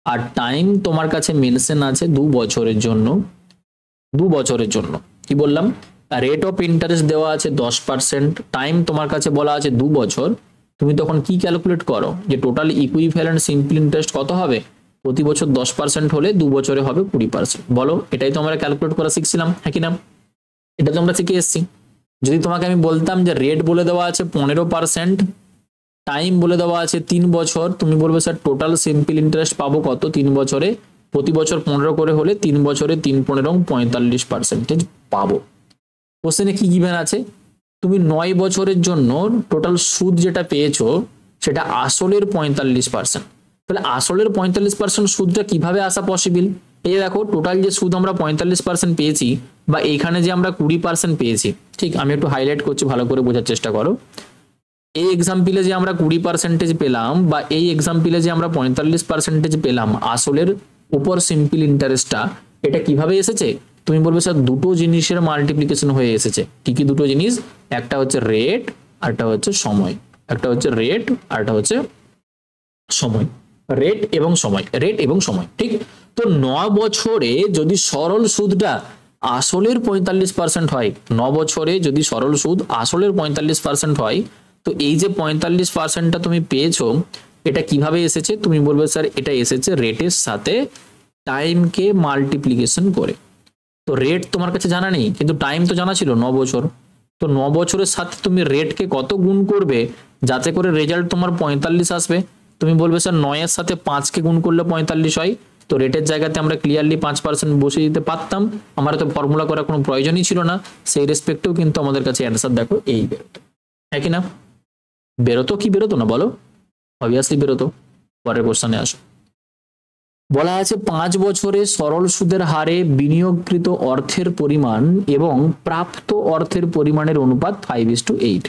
S1: আর টাইম তোমার কাছে মেনশন আছে 2 বছরের জন্য, 2 বছরের জন্য কি বললাম, রেট অফ ইন্টারেস্ট দেওয়া আছে 10%, টাইম তোমার কাছে বলা আছে 2 বছর, তুমি তখন কি ক্যালকুলেট করো যে টোটাল ইকুইভ্যালেন্ট সিম্পল ইন্টারেস্ট কত হবে, প্রতি বছর 10% হলে 2 বছরে হবে 20%। বলো, এটাই তো আমরা ক্যালকুলেট করা শিখছিলাম, হ্যাঁ কি না? এটা তো আমরা শিখে এসেছি। যদি তোমাকে আমি বলতাম যে রেট বলে দেওয়া আছে 15%, টাইম বলে দেওয়া আছে 3 বছর, তুমি বলবে স্যার টোটাল সিম্পল ইন্টারেস্ট পাবো কত 3 বছরে, প্রতি বছর 15 করে হলে 3 বছরে 3×15 45% পাবো। কোশ্চেনে কি গিভেন আছে, তুমি 9 বছরের জন্য টোটাল সুদ যেটা পেয়েছো সেটা আসলের 45%। তাহলে আসলের 45% সুদটা কিভাবে আসা পসিবল? এই দেখো টোটাল যে সুদ আমরা 45% পেয়েছি, বা এইখানে যে আমরা 20% পেয়েছি, ঠিক আমি একটু হাইলাইট করছি, ভালো করে বোঝার চেষ্টা করো। এই এক্সাম্পলে যে আমরা 20% পেলাম, বা এই এক্সাম্পলে যে আমরা 45% পেলাম আসলের উপর সিম্পল ইন্টারেস্টটা, এটা কিভাবে এসেছে? তুমি বলবে স্যার দুটো জিনিসের মাল্টিপ্লিকেশন হয়ে এসেছে। কি কি দুটো জিনিস? একটা হচ্ছে রেট, আরটা হচ্ছে সময়। একটা হচ্ছে রেট, আরটা হচ্ছে সময়। রেট এবং সময়, রেট এবং সময়, ঠিক। তো 9 বছরে যদি সরল সুদটা আসলের 45% হয়, 9 বছরে যদি সরল সুদ আসলের 45% হয়, তো এই যে 45%টা তুমি পেয়েছো, এটা কিভাবে এসেছে? তুমি বলবে স্যার এটা এসেছে রেটের সাথে টাইমকে মাল্টিপ্লিকেশন করে। তো রেট তোমার কাছে জানা নেই, কিন্তু টাইম তো জানা ছিল 9 বছর। তো 9 বছরের সাথে তুমি রেটকে কত গুণ করবে যাতে করে রেজাল্ট তোমার 45 আসবে? তুমি বলবে স্যার 9-এর সাথে 5কে গুণ করলে 45 হয়। তো রেটের জায়গাতে আমরা ক্লিয়ারলি 5% বসিয়ে দিতে পারতাম, আমার তো ফর্মুলা করার কোনো প্রয়োজনই ছিল না। সেই রেসপেক্টেও কিন্তু আমাদের কাছে অ্যান্সার দেখো এই বেরোতো, হ্যাঁ কি না? বেরোতো কি বেরোতো না বলো? অবভিয়াসলি বেরোতো। পরের কোশ্চেনে আসো। বলা আছে 5 বছরে সরল সুদের হারে বিনিয়োগকৃত অর্থের পরিমাণ এবং প্রাপ্ত অর্থের পরিমাণের অনুপাত 5:8।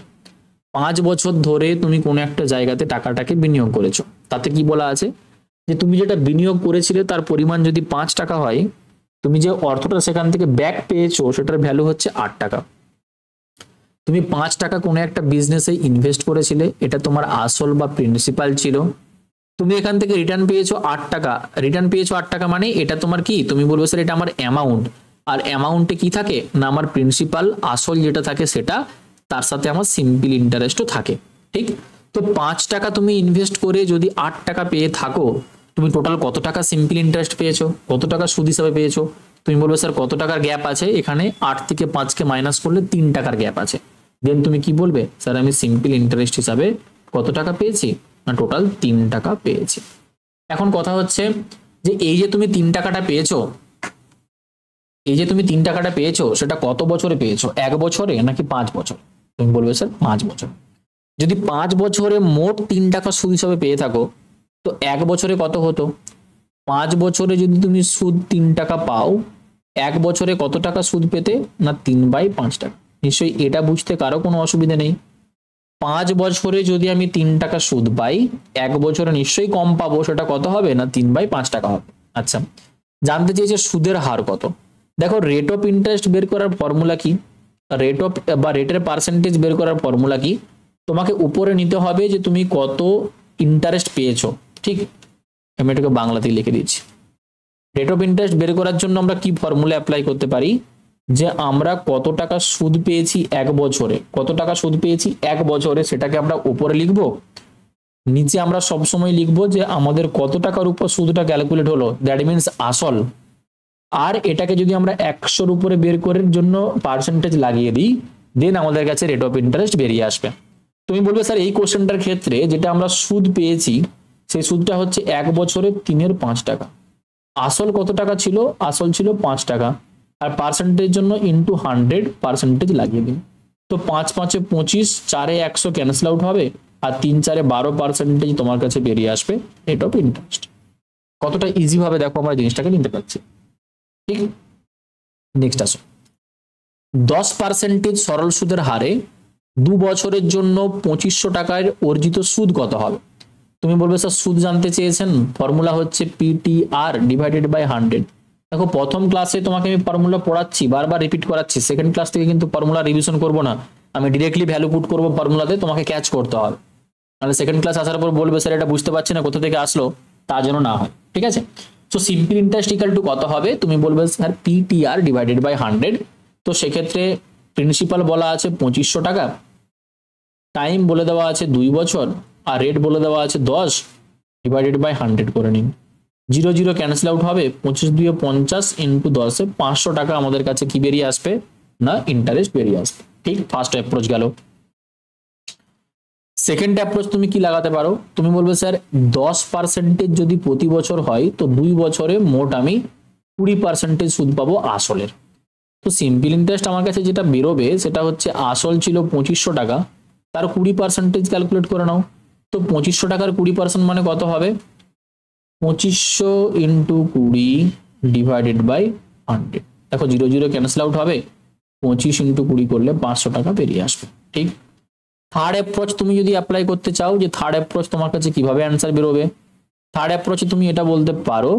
S1: 5 বছর ধরে তুমি কোনো একটা জায়গাতে টাকাটাকে বিনিয়োগ করেছো, তাতে কি বলা আছে যে তুমি যেটা বিনিয়োগ করেছিলে তার পরিমাণ যদি 5 টাকা হয়, তুমি যে অর্থটা সেখান থেকে ব্যাক পেয়েছো সেটার ভ্যালু হচ্ছে 8 টাকা। তুমি 5 টাকা কোনো একটা বিজনেসে ইনভেস্ট করেছিলে, এটা তোমার আসল বা প্রিন্সিপাল ছিল। তুমি এখান থেকে রিটার্ন পেয়েছো 8 টাকা, রিটার্ন পেয়েছো 8 টাকা, মানে এটা তোমার কি? তুমি বলবে স্যার এটা আমার অ্যামাউন্ট। আর অ্যামাউন্টে কি থাকে না, আমার প্রিন্সিপাল আসল যেটা থাকে সেটা, তার সাথে আমার সিম্পল ইন্টারেস্টও থাকে, ঠিক। তো 5 টাকা তুমি ইনভেস্ট করে যদি 8 টাকা পেয়ে থাকো, তুমি টোটাল কত টাকা সিম্পল ইন্টারেস্ট পেয়েছো, কত টাকা সুদ হিসাবে পেয়েছো? তুমি বলবে স্যার কত টাকার গ্যাপ আছে এখানে? 8 থেকে 5কে মাইনাস করলে 3 টাকার গ্যাপ আছে। দেন তুমি কি বলবে? স্যার আমি সিম্পল ইন্টারেস্ট হিসাবে কত টাকা পেয়েছি না, টোটাল 3 টাকা পেয়েছি। এখন কথা হচ্ছে যে এই যে তুমি 3 টাকাটা পেয়েছো, এই যে তুমি 3 টাকাটা পেয়েছো সেটা কত বছরে পেয়েছো? 1 বছরে নাকি 5 বছর? তুমি বলবে স্যার 5 বছর। যদি 5 বছরে মোট 3 টাকা সুদ হিসাবে পেয়ে থাকো, তো 1 বছরে কত হতো? 5 বছরে যদি তুমি সুদ 3 টাকা পাও, 1 বছরে কত টাকা সুদ পেতে না 3/5 টাকা। নিশ্চয়ই এটা বুঝতে কারো কোনো অসুবিধা নেই। 5 বছরে যদি আমি 3 টাকা সুদ পাই, 1 বছরে নিশ্চয়ই কম পাবো, সেটা কত হবে না 3/5 টাকা হবে। আচ্ছা, জানতে চেয়েছে সুদের হার কত। দেখো রেট অফ ইন্টারেস্ট বের করার ফর্মুলা কি, রেট অফ বা রেটের পার্সেন্টেজ বের করার ফর্মুলা কি? তোমাকে উপরে নিতে হবে যে তুমি কত ইন্টারেস্ট পেয়েছো, ঠিক। আমি এটাকে বাংলাতেই লিখে দিচ্ছি। রেট অফ ইন্টারেস্ট বের করার জন্য আমরা কি ফর্মুলা অ্যাপ্লাই করতে পারি, যে আমরা কত টাকা সুদ পেয়েছি 1 বছরে, কত টাকা সুদ পেয়েছি 1 বছরে, সেটাকে আমরা উপরে লিখবো, নিচে আমরা সবসময় লিখবো যে আমাদের কত টাকার উপর সুদটা ক্যালকুলেট হলো, দ্যাট মিনস আসল। আর এটাকে যদি আমরা 100-র উপরে বের করার জন্য পার্সেন্টেজ লাগিয়ে দিই, দেন আমাদের কাছে রেট অফ ইন্টারেস্ট বেরিয়ে আসবে। তুমি বলবে স্যার এই কোশ্চেনটার ক্ষেত্রে যেটা আমরা সুদ পেয়েছি সেই সুদটা হচ্ছে 1 বছরে 3/5 টাকা। আসল কত টাকা ছিল? আসল ছিল 5 টাকা, আর পার্সেন্টেজ জন্য ইন্টু 100% লাগিয়ে দিন। তো 5×5 = 25, 4-এ 100 ক্যান্সেল আউট হবে, আর 3×4 = 12% তোমার কাছে বেরিয়ে আসবে রেট অফ ইন্টারেস্ট। কতটা ইজি ভাবে দেখো আমরা জিনিসটাকে নিতে পারছি, ঠিক। নেক্সট আসো, 10% সরল সুদের হারে 2 বছরের জন্য 2500 টাকার অর্জিত সুদ কত হবে? তুমি বলবে স্যার সুদ জানতে চেয়েছেন, ফর্মুলা হচ্ছে পিটিআর ডিভাইডেড বাই 100। দেখো প্রথম ক্লাসে তোমাকে আমি ফর্মুলা পড়াচ্ছি, বারবার রিপিট করাচ্ছি, সেকেন্ড ক্লাস থেকে কিন্তু ফর্মুলা রিভিশন করব না, আমি ডিরেক্টলি ভ্যালু পুট করবো ফর্মুলাতে, তোমাকে ক্যাচ করতে হবে। মানে সেকেন্ড ক্লাস আসার পর বলবে স্যার এটা বুঝতে পারছি না কোথা থেকে আসলো, তা যেন না হয়, ঠিক আছে। So simple interest equal two কত হবে, তুমি বলবে স্যার পিটিআর ডিভাইডেড বাই 100। তো সেক্ষেত্রে প্রিন্সিপাল বলা আছে 2500 টাকা, টাইম বলে দেওয়া আছে 2 বছর, আর রেট বলে দেওয়া আছে 10, ডিভাইডেড বাই 100 করে নিন। 0 0 ক্যান্সেল আউট হবে, 25 2 50 ইন্টু 10 500 টাকা আমাদের কাছে কি বেরিয়ে আসবে না ইন্টারেস্ট বেরিয়ে আসবে। ঠিক, ফার্স্ট অ্যাপ্রোচ গেল। সেকেন্ড অ্যাপ্রোচ তুমি কি লাগাতে পারো, তুমি বলবে স্যার 10% যদি প্রতি বছর হয় তো 2 বছরে মোট আমি 20% সুদ পাবো আসলের। তো সিম্পল ইন্টারেস্ট আমার কাছে যেটা বেরোবে সেটা হচ্ছে আসল ছিল 2500 টাকা, তার 20% ক্যালকুলেট করে নাও। তো 2500 টাকার 20% মানে কত হবে, 2500 ইন্টু 20 ডিভাইডেড বাই 100। দেখো 0 0 ক্যান্সেল আউট হবে, 25 ইন্টু 20 করলে 500 টাকা বেরিয়ে আসবে। ঠিক, থার্ড অ্যাপ্রোচ তুমি যদি অ্যাপ্লাই করতে চাও, যে থার্ড অ্যাপ্রোচ তোমার কাছে কিভাবে অ্যান্সার বেরোবে, থার্ড অ্যাপ্রোচে তুমি এটা বলতে পারো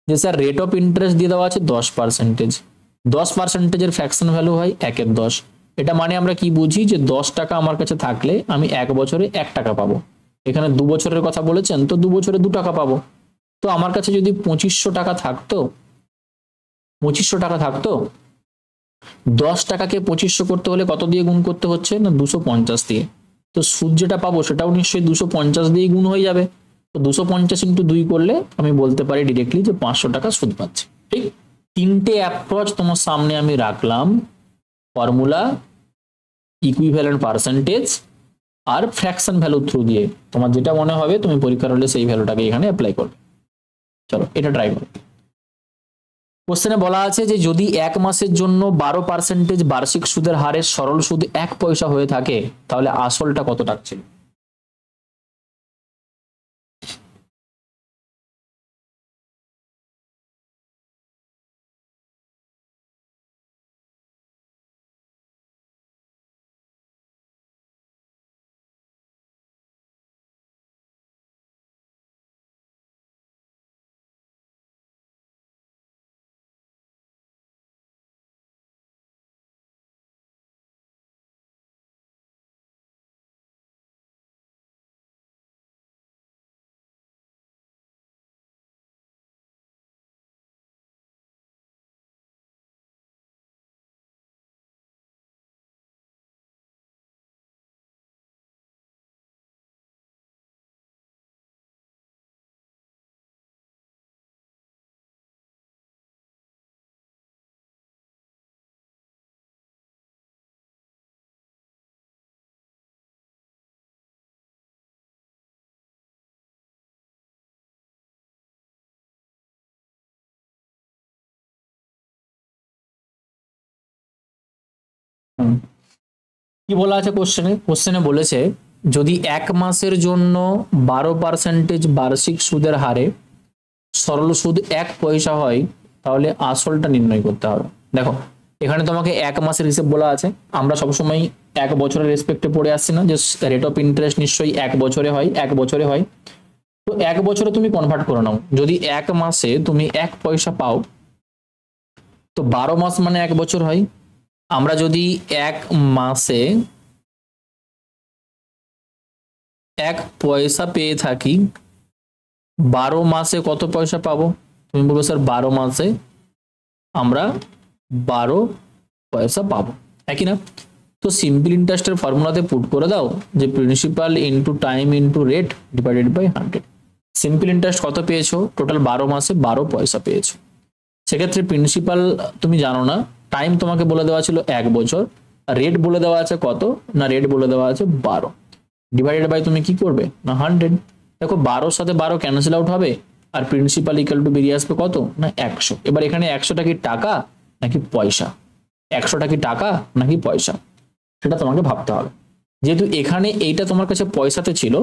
S1: যে স্যার রেট অফ ইন্টারেস্ট দিয়ে দেওয়া আছে 10%, 10%-এর ফ্র্যাকশন ভ্যালু হয় 1/10। এটা মানে আমরা কি বুঝি, যে 10 টাকা আমার কাছে থাকলে আমি 1 বছরে 1 টাকা পাবো, এখানে 2 বছরের কথা বলেছেন তো 2 বছরে 2 টাকা পাবো। তো আমার কাছে যদি 2500 টাকা থাকতো, 10 টাকাকে 2500 করতে হলে কত দিয়ে গুণ করতে হচ্ছে না 250 দিয়ে। তো সুদ যেটা পাবো সেটাও নিশ্চয়ই 250 দিয়ে গুণ হয়ে যাবে। তো 250 ইন্টু 2 করলে আমি বলতে পারি ডিরেক্টলি যে 500 টাকা সুদ পাচ্ছে। ঠিক, তিনটে অ্যাপ্রোচ তোমার সামনে আমি রাখলাম, ফর্মুলা, ইকুইভ্যালেন্ট পার্সেন্টেজ আর ফ্র্যাকশন ভ্যালু থ্রু দিয়ে। তোমার যেটা মনে হবে তুমি পরীক্ষার হলে সেই ভ্যালুটাকে এখানে অ্যাপ্লাই করবে। চলো এটা ট্রাই করো। কোশ্চেনে বলা আছে যে যদি 1 মাসের জন্য 12% বার্ষিক সুদের হারে সরল সুদ 1 পয়সা হয়ে থাকে তাহলে আসলটা কত টাকা ছিল। কি বলা আছে কোশ্চেনে বলেছে যদি 1 মাসের জন্য 12% বার্ষিক সুদের হারে সরল সুদ 1 পয়সা হয় তাহলে আসলটা নির্ণয় করতে হবে। দেখো এখানে তোমাকে 1 মাসের হিসেব বলা আছে, আমরা সবসময় 1 বছরের রেসপেক্টে পড়ে আসছি না যে রেট অফ ইন্টারেস্ট নিশ্চয়ই 1 বছরে হয়, 1 বছরে হয়। তো 1 বছরে তুমি কনভার্ট করে নাও, যদি 1 মাসে তুমি 1 পয়সা পাও তো 12 মাস মানে 1 বছর হয়। আমরা যদি 1 মাসে 1 পয়সা পেয়ে থাকি, 12 মাসে কত পয়সা পাবো, তুমি বলবো স্যার 12 মাসে আমরা 12 পয়সা পাবো, একই না। তো সিম্পল ইন্টারেস্টের ফর্মুলাতে পুট করে দাও যে principal into time into rate divided by 100। Simple interest কত পেয়েছো, টোটাল 12 মাসে 12 পয়সা পেয়েছো। সেক্ষেত্রে প্রিন্সিপাল তুমি জানো না, টাইম তোমাকে বলে দেওয়া ছিল 1 বছর, আর রেট বলে দেওয়া আছে কত না রেট বলে দেওয়া আছে 12, ডিভাইডেড বাই তুমি কি করবে না 100। দেখো 12 সাথে 12 ক্যান্সেল আউট হবে আর প্রিন্সিপাল ইকুয়াল টু বেরিয়ে আসবে কত না 100। এবার এখানে 100টা কি টাকা নাকি পয়সা, 100টা কি টাকা নাকি পয়সা সেটা তোমাকে ভাবতে হবে। যেহেতু এখানে এইটা তোমার কাছে পয়সাতে ছিল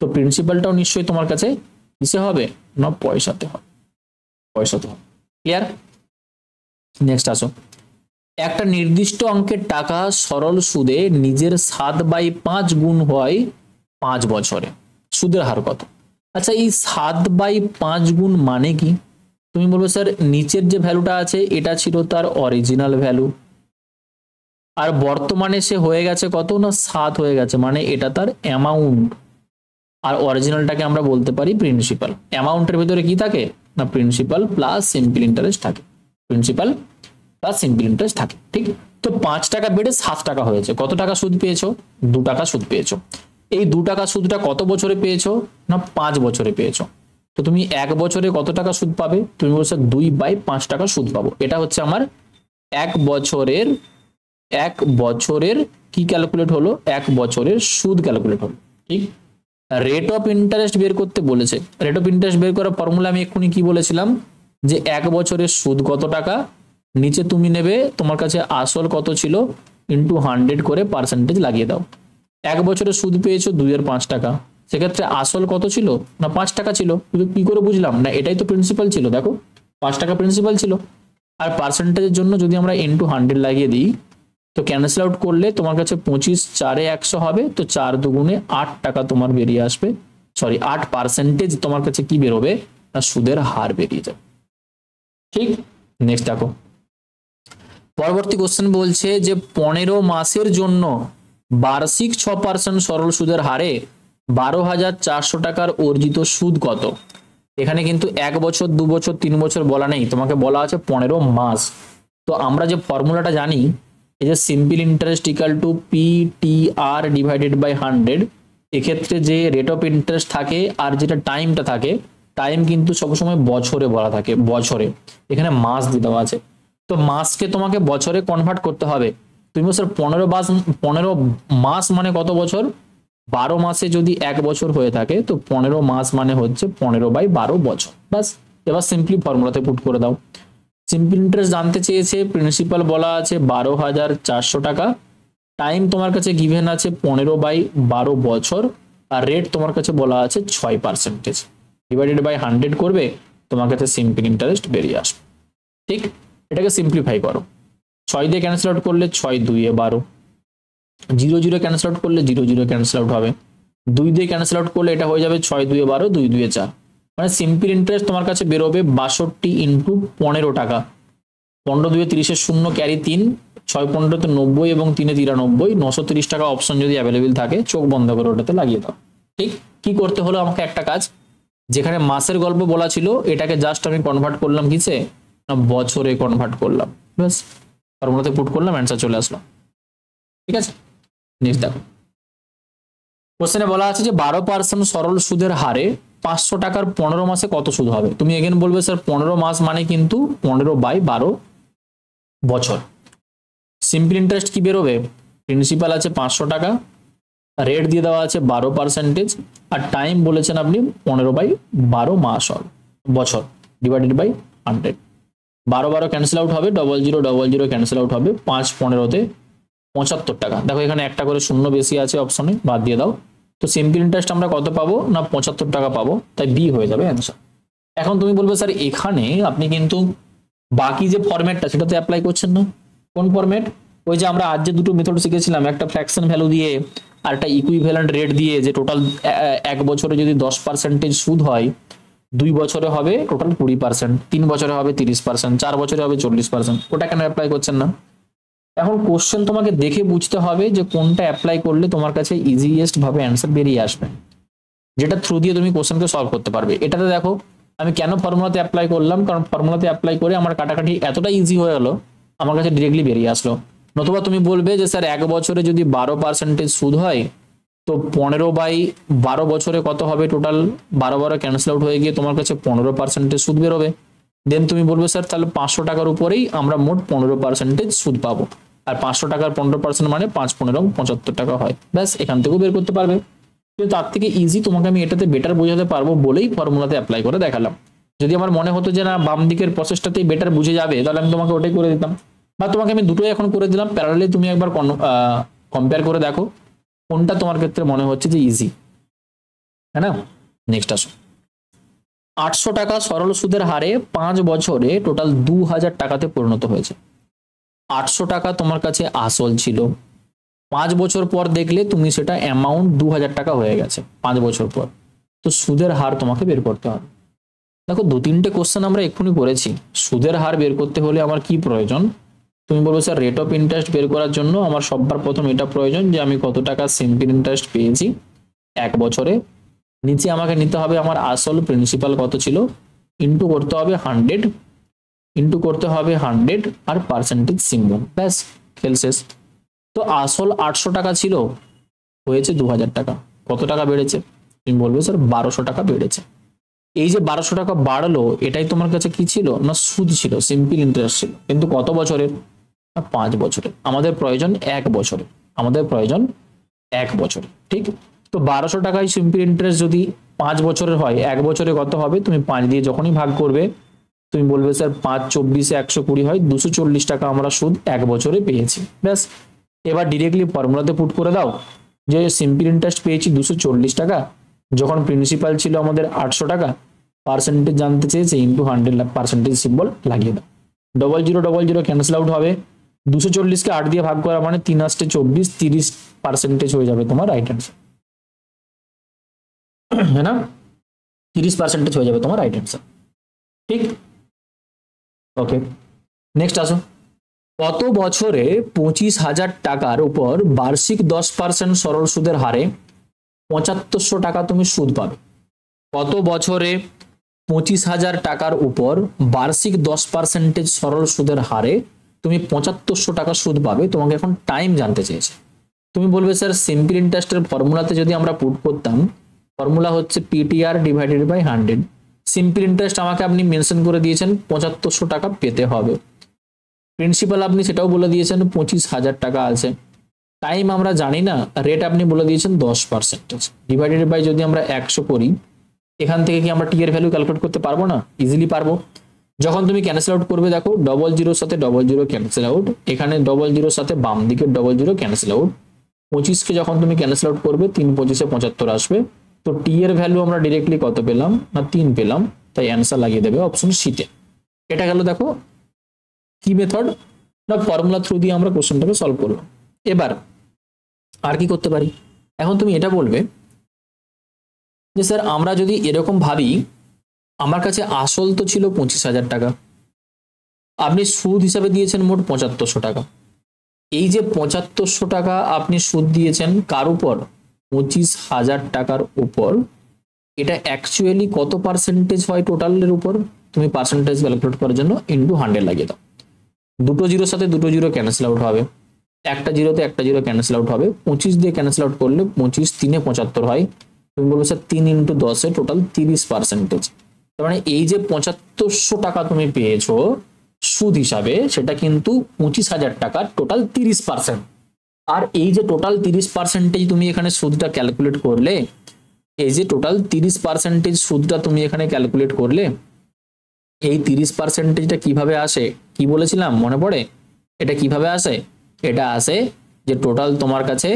S1: তো প্রিন্সিপালটাও নিশ্চয়ই তোমার কাছে কিসে হবে না পয়সাতে হবে, পয়সাতে হবে। ক্লিয়ার? নেক্সট আসো, একটা নির্দিষ্ট অঙ্কের টাকা সরল সুদে নিজের 7/5 গুণ হয় 5 বছরে, সুদের হার কত। আচ্ছা, এই 7/5 মানে কি? তুমি বলবে স্যার নিচের যে ভ্যালুটা আছে এটা ছিল তার অরিজিনাল ভ্যালু, আর বর্তমানে সে হয়ে গেছে কত না 7 হয়ে গেছে, মানে এটা তার অ্যামাউন্ট। আর অরিজিনালটাকে আমরা বলতে পারি প্রিন্সিপাল। অ্যামাউন্টের ভিতরে কি থাকে না প্রিন্সিপাল প্লাস সিম্পল ইন্টারেস্ট থাকে, প্রিন্সিপাল প্লাস সিম্পল ইন্টারেস্ট থাকে। ঠিক, তো 5 টাকা বেড়ে 7 টাকা হয়েছে, কত টাকা সুদ পেয়েছো? 2 টাকা সুদ পেয়েছো। এই 2 টাকা সুদটা কত বছরে পেয়েছো না 5 বছরে পেয়েছো। তো তুমি 1 বছরে কত টাকা সুদ পাবে? তুমি বলছো 2/5 টাকা সুদ পাবো। এটা হচ্ছে আমার 1 বছরের কি ক্যালকুলেট হলো, 1 বছরের সুদ ক্যালকুলেট হলো। ঠিক, রেট অফ ইন্টারেস্ট বের করতে বলেছে। রেট অফ ইন্টারেস্ট বের করার ফর্মুলা আমি এক্ষুনি কি বলেছিলাম, যে 1 বছরের সুদ কত টাকা, নিচে তুমি নেবে তোমার কাছে আসল কত ছিল ইন্টু 100 করে পার্সেন্টেজ লাগিয়ে দাও। 1 বছরের সুদ পেয়েছো 2/5 টাকা, সেক্ষেত্রে আসল কত ছিল না 5 টাকা ছিল। কি করে বুঝলাম না এটাই তো প্রিন্সিপাল ছিল, দেখো 5 টাকা প্রিন্সিপাল ছিল। আর পার্সেন্টেজের জন্য যদি আমরা ইন্টু 100 লাগিয়ে দিই, তো ক্যান্সেল আউট করলে তোমার কাছে 25 4 100 হবে, তো 4 দুগুণে 8 টাকা তোমার বেরিয়ে আসবে, সরি 8% তোমার কাছে কি বেরোবে না সুদের হার বেরিয়ে যাবে। ঠিক, নেক্সট দেখো পরবর্তী কোশ্চেন বলছে যে 15 মাসের জন্য বার্ষিক 6% সরল সুদের হারে 12,400 টাকার অর্জিত সুদ কত? এখানে কিন্তু 1 বছর 2 বছর 3 বছর বলা নেই, তোমাকে বলা আছে 15 মাস। তো আমরা যে ফর্মুলাটা জানি, এই যে simple interest equal to PTR divided by 100, এক্ষেত্রে যে রেট অফ ইন্টারেস্ট থাকে আর যেটা টাইমটা থাকে, টাইম কিন্তু সবসময় বছরে বলা থাকে, বছরে। এখানে মাস দিয়ে দেওয়া আছে, তো মাসকে তোমাকে বছরে কনভার্ট করতে হবে। তুমি স্যার 15 মাস মানে কত বছর? 12 মাসে যদি 1 বছর হয়ে থাকে, তো 15 মাস মানে হচ্ছে 15/12 বছর। বাস, এবার সিম্পলি ফর্মুলাতে পুট করে দাও। সিম্পল ইন্টারেস্ট জানতে চেয়েছে, প্রিন্সিপাল বলা আছে 12,400 টাকা, টাইম তোমার কাছে গিভেন আছে 15/12 বছর, আর রেট তোমার কাছে বলা আছে 6%, ডিভাইডেড বাই 100 করবে, তোমার কাছে সিম্পল ইন্টারেস্ট বেরিয়ে আসবে। ঠিক, এটাকে সিম্পলিফাই করো। 6 দিয়ে ক্যান্সেল আউট করলে 6 2 12, 0 0 ক্যান্সেল আউট করলে 0 0 ক্যান্সেল আউট হবে, 2 দিয়ে ক্যান্সেল আউট করলে এটা হয়ে যাবে 6 2 12, 2 2 4, মানে সিম্পল ইন্টারেস্ট তোমার কাছে বেরোবে 62 ইন্টু 15 টাকা। 15 2 30 শূন্য ক্যারি 3, 6 15 90 এবং 3 93, 930 টাকা অপশন যদি অ্যাভেলেবেল থাকে চোখ বন্ধ করে ওটাতে লাগিয়ে দাও। ঠিক, কি করতে হলো আমাকে একটা কাজ, যেখানে মাসের গল্প বলা ছিল এটাকে জাস্ট আমি কনভার্ট করলাম কিসে না বছরে কনভার্ট করলাম, ব্যাস ফর্মুলাতে পুট করলাম, অ্যান্সার চলে আসলো। ঠিক আছে, নেক্সট দেখো কোশ্চেনে বলা আছে যে 12% সরল সুদের হারে 500 টাকার 15 মাসে কত সুদ হবে? তুমি এগেন বলবে স্যার 15 মাস মানে কিন্তু 15/12 বছর। সিম্পল ইন্টারেস্ট কি বেরোবে? প্রিন্সিপাল আছে 500 টাকা, রেট দিয়ে দেওয়া আছে 12%, আর টাইম বলেছেন আপনি 15/12 মাস বছর, ডিভাইডেড বাই 100। 12 12 ক্যান্সেল আউট হবে, 00 00 ক্যান্সেল আউট হবে, 5 15-তে 75 টাকা। দেখো এখানে একটা করে শূন্য বেশি আছে অপশনে, বাদ দিয়ে দাও। তো সিম্পল ইন্টারেস্ট আমরা কত পাবো না 75 টাকা পাবো, তাই বি হয়ে যাবে অ্যান্সার। এখন তুমি বলবে স্যার এখানে আপনি কিন্তু বাকি যে ফরম্যাটটা সেটাতে অ্যাপ্লাই করছেন না। কোন ফরম্যাট? ওই যে আমরা আজ যে দুটো মেথড শিখেছিলাম, একটা ফ্র্যাকশন ভ্যালু দিয়ে আর একটা ইকুইভ্যালেন্ট রেট দিয়ে, যে টোটাল 1 বছরে যদি 10% সুদ হয়, 2 বছরে হবে টোটাল 20%, 3 বছরে হবে 30%, 4 বছরে হবে 40%, ওটা কেন অ্যাপ্লাই করছেন না? এখন কোশ্চেন তোমাকে দেখে বুঝতে হবে যে কোনটা অ্যাপ্লাই করলে তোমার কাছে ইজিয়েস্ট ভাবে অ্যান্সার বেরিয়ে আসবে, যেটা থ্রু দিয়ে তুমি কোশ্চেনকে সলভ করতে পারবে। এটাতে দেখো আমি কেন ফর্মুলাতে অ্যাপ্লাই করলাম, কারণ ফর্মুলাতে অ্যাপ্লাই করে আমার কাটাকাটি এতটা ইজি হয়ে গেল, আমার কাছে ডিরেক্টলি বেরিয়ে আসলো। নতুবা তুমি বলবে যে স্যার 1 বছরে যদি 12% সুদ হয়, তো 15/12 বছরে কত হবে টোটাল? 12 12 ক্যান্সেল আউট হয়ে গিয়ে তোমার কাছে 15% সুদ বেরোবে। দেন তুমি বলবে স্যার তাহলে 500 টাকার উপরেই আমরা মোট 15% সুদ পাবো, আর 500 টাকার 15% মানে 5 15 75 টাকা হয়, ব্যাস এখান থেকেও বের করতে পারবে। কিন্তু তার থেকে ইজি তোমাকে আমি এটাতে বেটার বোঝাতে পারবো বলেই ফর্মুলাতে অ্যাপ্লাই করে দেখালাম। যদি আমার মনে হতো যে না বাম দিকের প্রসেসটাতেই বেটার বুঝে যাবে, তাহলে আমি তোমাকে ওটাই করে দিতাম, বা তোমাকে আমি দুটোই এখন করে দিলাম প্যারালালি, তুমি একবার কম্পেয়ার করে দেখো কোনটা তোমার ক্ষেত্রে মনে হচ্ছে যে ইজি, হ্যাঁ না? নেক্সট আসো, 800 টাকা সরল সুদের হারে 5 বছরে টোটাল 2000 টাকাতে পরিণত হয়েছে। 800 টাকা তোমার কাছে আসল ছিল, 5 বছর পর দেখলে তুমি সেটা অ্যামাউন্ট 2000 টাকা হয়ে গেছে 5 বছর পর। তো সুদের হার তোমাকে বের করতে হবে। দেখো 2-3টে কোশ্চেন আমরা এক্ষুনি করেছি। সুদের হার বের করতে হলে আমার কি প্রয়োজন? তুমি বলবে স্যার রেট অফ ইন্টারেস্ট বের করার জন্য আমার সবার প্রথম এটা প্রয়োজন যে আমি কত টাকা সিম্পল ইন্টারেস্ট পেয়েছি 1 বছরে। নিচে আমাকে নিতে হবে আমার আসল প্রিন্সিপাল কত ছিল, ইন্টু করতে হবে 100, ইন্টু করতে হবে 100 আর পার্সেন্টেজ সিম্বল, ব্যাস খেল শেষ। তো আসল 800 টাকা ছিল, হয়েছে 2000 টাকা। কত টাকা বেড়েছে? তুমি বলবে স্যার 1200 টাকা বেড়েছে। এই যে 1200 টাকা বাড়লো, এটাই তোমার কাছে কি ছিল না সুদ ছিল, সিম্পল ইন্টারেস্ট ছিল। কিন্তু কত বছরের? না 5 বছরের। আমাদের প্রয়োজন 1 বছরে, আমাদের প্রয়োজন 1 বছরে, ঠিক। তো 1200 টাকায় সিম্পল ইন্টারেস্ট যদি 5 বছরের হয়, 1 বছরে কত হবে? তুমি 5 দিয়ে যখনই ভাগ করবে তুমি বলবে স্যার 5 24 120 হয়, 240 টাকা আমরা সুদ 1 বছরে পেয়েছি, ব্যাস। এবার ডিরেক্টলি ফর্মুলাতে পুট করে দাও যে সিম্পল ইন্টারেস্ট পেয়েছি 240 টাকা, যখন প্রিন্সিপাল ছিল আমাদের 800 টাকা, পার্সেন্টেজ জানতে চেয়েছে, ইন্টু 100 পার্সেন্টেজ সিম্বল লাগিয়ে দাও। 0000 ক্যান্সেল আউট হবে, 240 কে 8 দিয়ে ভাগ করা মানে 3 8 24, 30% হয়ে যাবে তোমার রাইট অ্যান্সার, है ना? 30% হয়ে যাবে তোমার রাইট অ্যান্সার, ঠিক। ওকে, নেক্সট আসো। কত বছরে 25,000 টাকার উপর বার্ষিক 10% সরল সুদের হারে 7500 টাকা তুমি সুদ পাবে? কত বছরে 25,000 টাকার উপর বার্ষিক 10% সরল সুদের হারে তুমি 7500 টাকা সুদ পাবে? তোমাকে এখন টাইম জানতে চেয়েছে। তুমি বলবে স্যার সিম্পল ইন্টারেস্টের ফর্মুলাতে যদি আমরা পুট করতাম, ফর্মুলা হচ্ছে PTR divided by 100। Simple interest আমাকে আপনি মেনশন করে দিয়েছেন 7500 টাকা পেতে হবে, প্রিন্সিপাল আপনি সেটাও বলে দিয়েছেন 25,000 টাকা আছে, টাইম আমরা জানি না, রেট আপনি বলে দিয়েছেন 10%, ডিভাইডেড বাই যদি আমরা 100 করি, এখান থেকে কি আমরা টি এর ভ্যালু ক্যালকুলেট করতে পারবো না? ইজিলি পারবো। যখন তুমি ক্যান্সেল আউট করবে, দেখো 00 সাথে 00 ক্যান্সেল আউট, এখানে 00 সাথে বাম দিকে 00 ক্যান্সেল আউট, 25 কে যখন তুমি ক্যান্সেল আউট করবে 3 25 75 আসবে। তো টি এর ভ্যালু আমরা ডিরেক্টলি কত পেলাম না 3 পেলাম, তাই অ্যান্সার লাগিয়ে দেবে অপশন সিতে। এটা গেল দেখো কি মেথড না ফর্মুলা থ্রু দিয়ে আমরা কোশ্চেনটাকে সলভ করলাম। এবার আর কি করতে পারি? এখন তুমি এটা বলবে যে স্যার আমরা যদি এরকম ভাবি, আমার কাছে আসল তো ছিল 25,000 টাকা, আপনি সুদ হিসাবে দিয়েছেন মোট 7500 টাকা। এই যে 7500 টাকা আপনি সুদ দিয়েছেন কার উপর? 25,000 টাকার উপর। এটা অ্যাকচুয়ালি কত পার্সেন্টেজ হয় টোটালের উপর? তুমি পার্সেন্টেজ ক্যালকুলেট করার জন্য ইন্টু 100 লাগিয়ে দাও। দুটো জিরোর সাথে দুটো জিরো ক্যান্সেল আউট হবে, একটা জিরোতে একটা জিরো ক্যান্সেল আউট হবে, 25 দিয়ে ক্যান্সেল আউট করলে 25 3 75 হয়। তুমি বলবো স্যার 3 ইন্টু 10 টোটাল 30%। তার মানে এই যে 7500 টাকা তুমি পেয়েছো সুদ হিসাবে, সেটা কিন্তু 25,000 টাকার টোটাল 30%। আর এই যে টোটাল 30% তুমি এখানে সুদটা ক্যালকুলেট করলে, এই যে টোটাল 30% সুদটা তুমি এখানে ক্যালকুলেট করলে, এই 30%টা কিভাবে আসে? কি বলেছিলাম মনে পড়ে? এটা কিভাবে আসে? এটা আসে যে টোটাল তোমার কাছে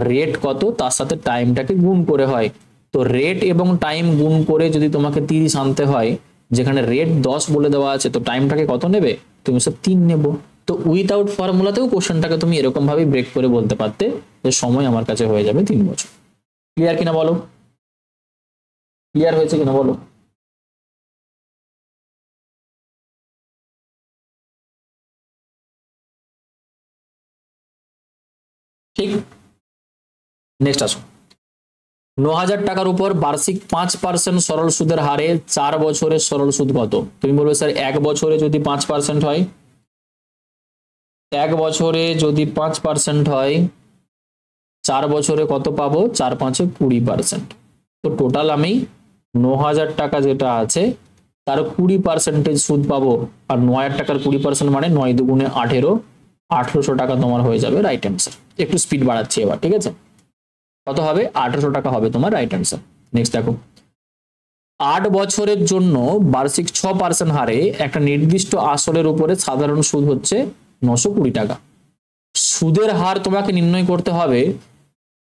S1: রেট কত তার সাথে টাইমটাকে গুণ করে হয়। তো রেট এবং টাইম গুণ করে যদি তোমাকে 30 আনতে হয়, যেখানে রেট 10 বলে দেওয়া আছে, তো টাইমটাকে কত নেবে? তুমি সব 3 নেবো। তো উইথাউট ফর্মুলাতেও কোশ্চেনটাকে তুমি এরকম ভাবে ব্রেক করে বলতে পারতে যে সময় আমার কাছে হয়ে যাবে 3 বছর। ক্লিয়ার কিনা বলো? ক্লিয়ার হয়েছে কিনা বলো? ঠিক। নেক্সট আসো। 9,000 টাকার উপর বার্ষিক 5% সরল সুদের হারে 4 বছরের সরল সুদ কত? তুমি বলবে স্যার 1 বছরে যদি 5% হয়, 1 বছরে যদি 5% হয়, 4 বছরে কত পাবো? 4 5 20%। তো টোটাল আমি 9,000 টাকা যেটা আছে তার 20% সুদ পাবো। আর 9,000 টাকার 20% মানে 9 দুগুণে 18, 1800 টাকা তোমার হয়ে যাবে রাইট অ্যান্সার। একটু স্পিড বাড়াচ্ছি এবার, ঠিক আছে? কত হবে? 1800 টাকা হবে তোমার রাইট অ্যান্সার। নেক্সট দেখো, 8 বছরের জন্য বার্ষিক 6% হারে একটা নির্দিষ্ট আসলের উপরে সাধারণ সুদ হচ্ছে 920 টাকা। সুদের হার তোমাকে নির্ণয় করতে হবে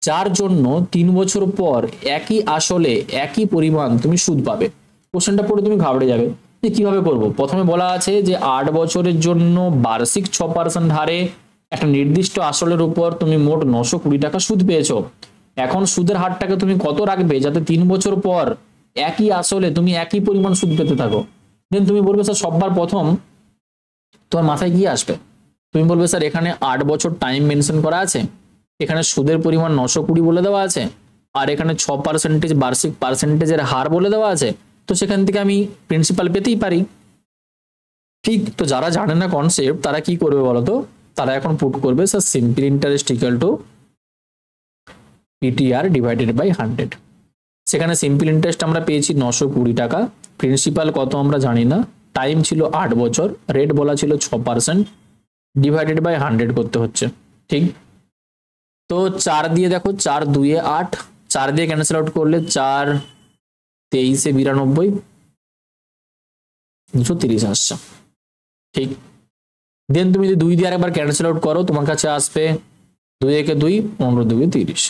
S1: যার জন্য 3 বছর পর একই আসলে একই পরিমাণ তুমি সুদ পাবে। কোশ্চেনটা পড়ে তুমি ঘাবড়ে যাবে যে কিভাবে করব। প্রথমে বলা আছে যে 8 বছরের জন্য বার্ষিক 6% হারে একটা নির্দিষ্ট আসলের উপর তুমি মোট 920 টাকা সুদ পেয়েছো। এখন সুদের হারটাকে তুমি কত রাখবে যাতে 3 বছর পর একই আসলে তুমি একই পরিমাণ সুদ পেতে থাকো। দেন তুমি বলবে স্যার সববার প্রথম তোমার মাথায় কি আসবে, তুমি বলবে স্যার এখানে 8 বছর টাইম মেনশন করা আছে, এখানে সুদের পরিমাণ 920 বলে দেওয়া আছে, আর এখানে 6% বার্ষিক পার্সেন্টেজের হার বলে দেওয়া আছে, তো সেখান থেকে আমি প্রিন্সিপাল পেতেই পারি। ঠিক, তো যারা জানে না কনসেপ্ট তারা কি করবে বলতো, তারা এখন পুট করবে sir simple interest equal to PTR divided by 100। সেখানে সিম্পল ইন্টারেস্ট আমরা পেয়েছি 920 টাকা, প্রিন্সিপাল কত আমরা জানি না, টাইম ছিল 8 বছর, রেট বলা ছিল 6%, ডিভাইডেড বাই 100 করতে হচ্ছে। ঠিক, তো 4 দিয়ে দেখো, 4 2 8, 4 দিয়ে ক্যান্সেল আউট করলে 4 23 92, 230 আসছে। ঠিক, দেন তুমি যদি 2 দিয়ে আরেকবার ক্যান্সেল আউট করো তোমার কাছে আসবে 2 একে 2, 15 2 30।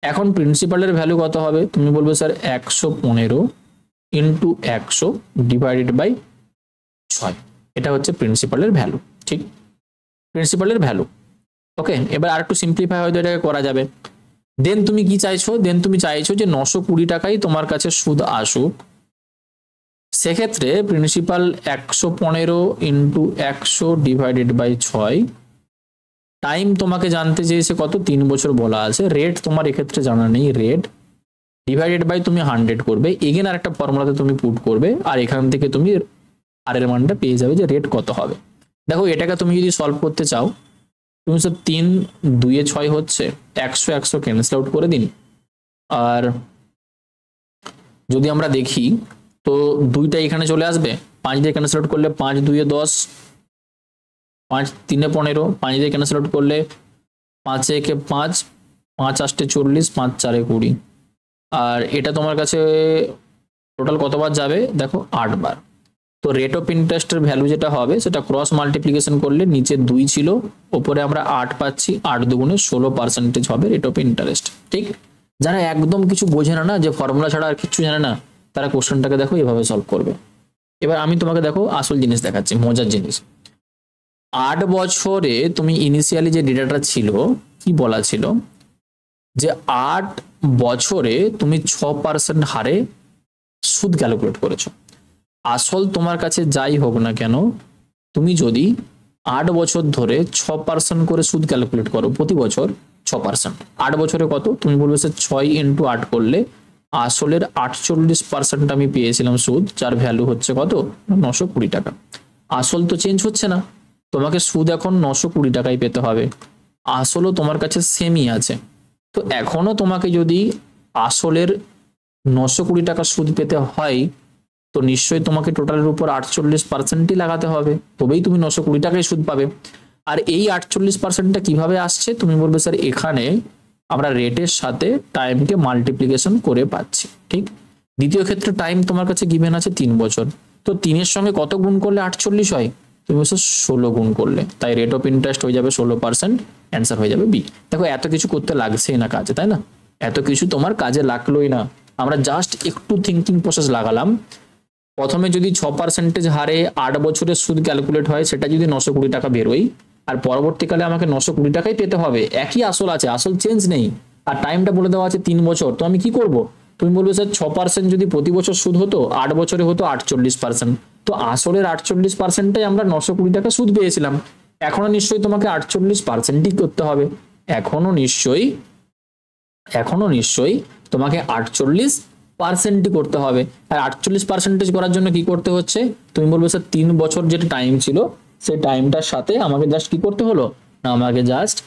S1: এখন প্রিন্সিপালের ভ্যালু কত হবে, তুমি বলবে স্যার 115 ইন্টু 100 ডিভাইডেড বাই 6, এটা হচ্ছে প্রিন্সিপালের ভ্যালু। ঠিক, প্রিন্সিপালের ভ্যালু। ওকে, এবার আর একটু সিম্পলিফাই হয়তো এটাকে করা যাবে। দেন তুমি কি চাইছো, দেন তুমি চাইছো যে 920 টাকাই তোমার কাছে সুদ আসুক, সেক্ষেত্রে principal 115 into 100 divided by 6, time তোমাকে জানতে চেয়েছে কত, 3 বছর বলা আছে, রেট তোমার এক্ষেত্রে জানা নেই, রেট ডিভাইডেড বাই তুমি 100 করবে, এগেন আর একটা ফর্মুলাতে তুমি পুট করবে, আর এখান থেকে তুমি আর এর মানটা পেয়ে যাবে যে রেট কত হবে। দেখো এটাকে তুমি যদি সলভ করতে চাও, তুমি স্যার 3 2 6 হচ্ছে, 100 100 ক্যান্সেল আউট করে দিন, আর যদি আমরা দেখি তো 2টা এখানে চলে আসবে, 5 দিয়ে ক্যান্সেল আউট করলে 5 2 10, 5 3 15, 5 দিয়ে ক্যান্সেল আউট করলে 5 1 5, 5 8 40, 5 4 20, আর এটা তোমার কাছে টোটাল কতবার যাবে দেখো 8 বার। তো রেট অফ ইন্টারেস্টের ভ্যালু যেটা হবে সেটা ক্রস মাল্টিপ্লিকেশন করলে নিচে 2 ছিল, ওপরে আমরা 8 পাচ্ছি, 8 দুগুণে 16% হবে রেট অফ ইন্টারেস্ট। ঠিক, যারা একদম কিছু বোঝে না, যে ফর্মুলা ছাড়া আর কিছু জানে না, তারা কোশ্চেনটাকে দেখো এভাবে সলভ করবে। এবার আমি তোমাকে দেখো আসল জিনিস দেখাচ্ছি, মজার জিনিস। 8 বছরে তুমি ইনিশিয়ালি যে ডেটাটা ছিল কি বলা ছিল, যে 8 বছরে তুমি 6% হারে সুদ ক্যালকুলেট করেছো। আসল তোমার কাছে যাই হোক না কেন, তুমি যদি 8 বছর ধরে 6% করে সুদ ক্যালকুলেট করো প্রতি বছর 6%, 8 বছরে কত, তুমি বলবে স্যার 6 ইন্টু 8 করলে আসলের 48% আমি পেয়েছিলাম সুদ, যার ভ্যালু হচ্ছে কত, 920 টাকা। আসল তো চেঞ্জ হচ্ছে না, তোমাকে সুদ এখন 920 টাকাই পেতে হবে, আসলও তোমার কাছে সেমই আছে। তো এখনো তোমাকে যদি আসলের 920 টাকা সুদ পেতে হয়, তো নিশ্চয়ই তোমাকে টোটালের উপর 48%ই লাগাতে হবে, তবেই তুমি 920 টাকায় সুদ পাবে। আর এই 48%টা কিভাবে আসছে, তুমি বলবে স্যার এখানে আমরা রেটের সাথে টাইমকে মাল্টিপ্লিকেশন করে পাচ্ছি। ঠিক, দ্বিতীয় ক্ষেত্রে টাইম তোমার কাছে গিভেন আছে 3 বছর, তো 3-এর সঙ্গে কত গুণ করলে 48 হয়, তুমি বলছো 16 গুণ করলে, তাই রেট অফ ইন্টারেস্ট হয়ে যাবে 16%, অ্যান্সার হয়ে যাবে বি। দেখো এত কিছু করতে লাগছেই না কাজে, তাই না, এত কিছু তোমার কাজে লাগলোই না, আমরা জাস্ট একটু থিঙ্কিং প্রসেস লাগালাম। প্রথমে যদি 6% হারে 8 বছরের সুদ ক্যালকুলেট হয়, সেটা যদি 920 টাকা বেরোয়, আর পরবর্তীকালে আমাকে 920 টাকাই পেতে হবে, একই আসল আছে, আসল চেঞ্জ নেই, আর টাইমটা বলে দেওয়া আছে 3 বছর, তো আমি কি করব, তুমি বলবে স্যার 6% যদি প্রতি বছর সুদ হতো, 8 বছরে হতো 48%, তো আসলের 48%টাই আমরা 920 টাকা সুদ পেয়েছিলাম, এখনো নিশ্চয়ই তোমাকে 48%ই করতে হবে, এখনো নিশ্চয়ই তোমাকে 48% করতে হবে। আর 48% করার জন্য কি করতে হচ্ছে, তুমি বলবে স্যার 3 বছর যেটা টাইম ছিল সেই টাইমটার সাথে আমাকে জাস্ট কি করতে হলো না, আমাকে জাস্ট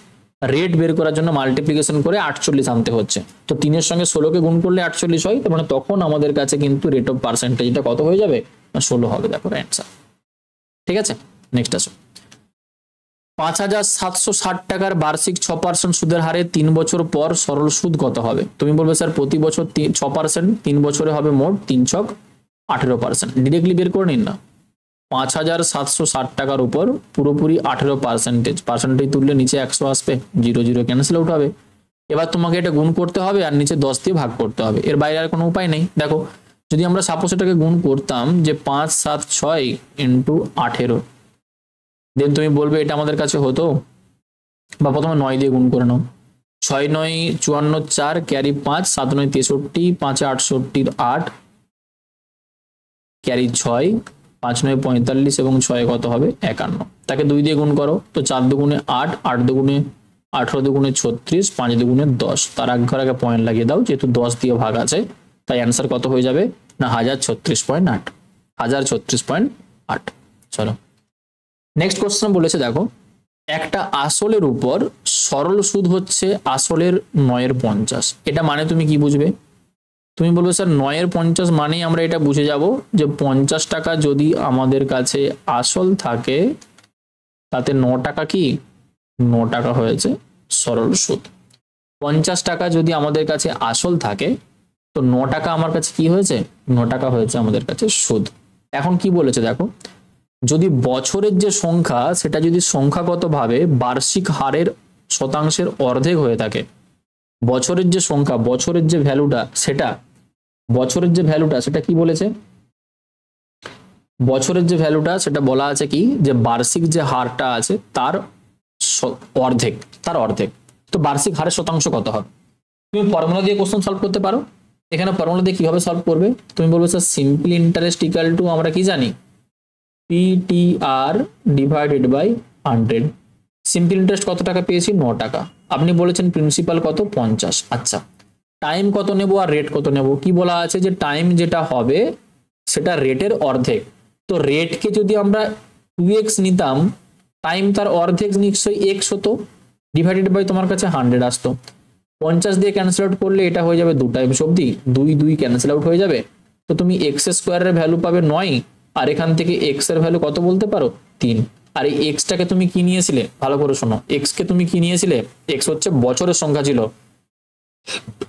S1: রেট বের করার জন্য মাল্টিপ্লিকেশন করে 48 আনতে হচ্ছে। তো 3-এর সঙ্গে 16কে গুণ করলে 48 হয়, তার মানে তখন আমাদের কাছে কিন্তু রেট অফ পার্সেন্টেজটা কত হয়ে যাবে না 16 হবে। দেখো অ্যান্সার। ঠিক আছে, নেক্সট আসো। 5,760 টাকার বার্ষিক 6% সুদের হারে 3 বছর পর সরল সুদ কত হবে, তুমি বলবে স্যার প্রতি বছর 6%, 3 বছরে হবে মোট 3 ছক 18%, ডিরেক্টলি বের করে নিন না। 5,760 টাকার উপর পুরোপুরি 18%, পার্সেন্টেজ তুললে নিচে 100 আসবে, 0 0 ক্যান্সেল আউট হবে। এবার তোমাকে এটা গুণ করতে হবে আর নিচে 10 দিয়ে ভাগ করতে হবে, এর বাইরে আর কোনো উপায় নেই। দেখো যদি আমরা সাপোজ এটাকে গুণ করতাম যে 5 7 6 ইন্টু 18, দেন তুমি বলবে এটা আমাদের কাছে হতো, বা প্রথমে 9 দিয়ে গুণ করে নাও, 6 9 54 4 ক্যারি 5 7 9 63 5 68 8 ক্যারি 6 5 9 45 এবং 6 কত হবে 51, তাকে 2 দিয়ে গুণ করো তো 4 দুগুণে 8 8 দুগুণে 18 দুগুণে 36 5 দুগুণে 10, তার ঘর আগে পয়েন্ট লাগিয়ে দাও যেহেতু 10 দিয়ে ভাগ আছে, তাই অ্যান্সার কত হয়ে যাবে না 1036.8, 1036.8। চলো নেক্সট কোশ্চেন বলেছে দেখো, একটা আসলের উপর সরল সুদ হচ্ছে আসলের 9/50, এটা মানে তুমি কি বুঝবে? তুমি বলবে স্যার 9/50 মানেই আমরা এটা বুঝে যাব যে 50 টাকা যদি আমাদের কাছে আসল থাকে তাতে 9 টাকা কি 9 টাকা হয়েছে সরল সুদ। 50 টাকা যদি আমাদের কাছে আসল থাকে তো 9 টাকা আমার কাছে কি হয়েছে 9 টাকা হয়েছে আমাদের কাছে সুদ। এখন কি বলেছে দেখো, যদি বছরের যে সংখ্যা সেটা যদি সংখ্যাগতভাবে বার্ষিক হারের শতাংশের অর্ধেক হয়ে থাকে, বছরের যে সংখ্যা বছরের যে ভ্যালুটা সেটা সেটা কি বলেছে, বছরের যে ভ্যালুটা সেটা বলা আছে কি যে বার্ষিক যে হারটা আছে তার অর্ধেক, তো বার্ষিক হারের শতাংশ কত হবে? তুমি ফর্মুলা দিয়ে কোশ্চেন সলভ করতে পারো। এখানে ফর্মুলা দিয়ে কিভাবে সলভ করবে, তুমি বলবে sir simple interest equal to আমরা কি জানি PTR divided by 100। Simple interest কত টাকা পেয়েছি 9 টাকা, আপনি বলেছেন প্রিন্সিপাল কত 50। আচ্ছা টাইম কত নেব আর রেট কত নেব, কি বলা আছে যে টাইম যেটা হবে সেটা রেটের অর্ধেক, তো রেটকে যদি আমরা 2x নিতাম টাইম তার অর্ধেক নিশ্চয়ই x হতো, ডিভাইডেড বাই তোমার কাছে 100 আসতো, 50 দিয়ে ক্যান্সেল আউট করলে এটা হয়ে যাবে 2 টাইমস অবধি 2 2 ক্যান্সেল আউট হয়ে যাবে, তো তুমি x স্কোয়ারের ভ্যালু পাবে 9 আর এখান থেকে x এর ভ্যালু কত বলতে পারো 3। আর এই x টাকে তুমি কি নিয়েছিলে ভালো করে শোনো, x কে তুমি কি নিয়েছিলে, x হচ্ছে বছরের সংখ্যা ছিল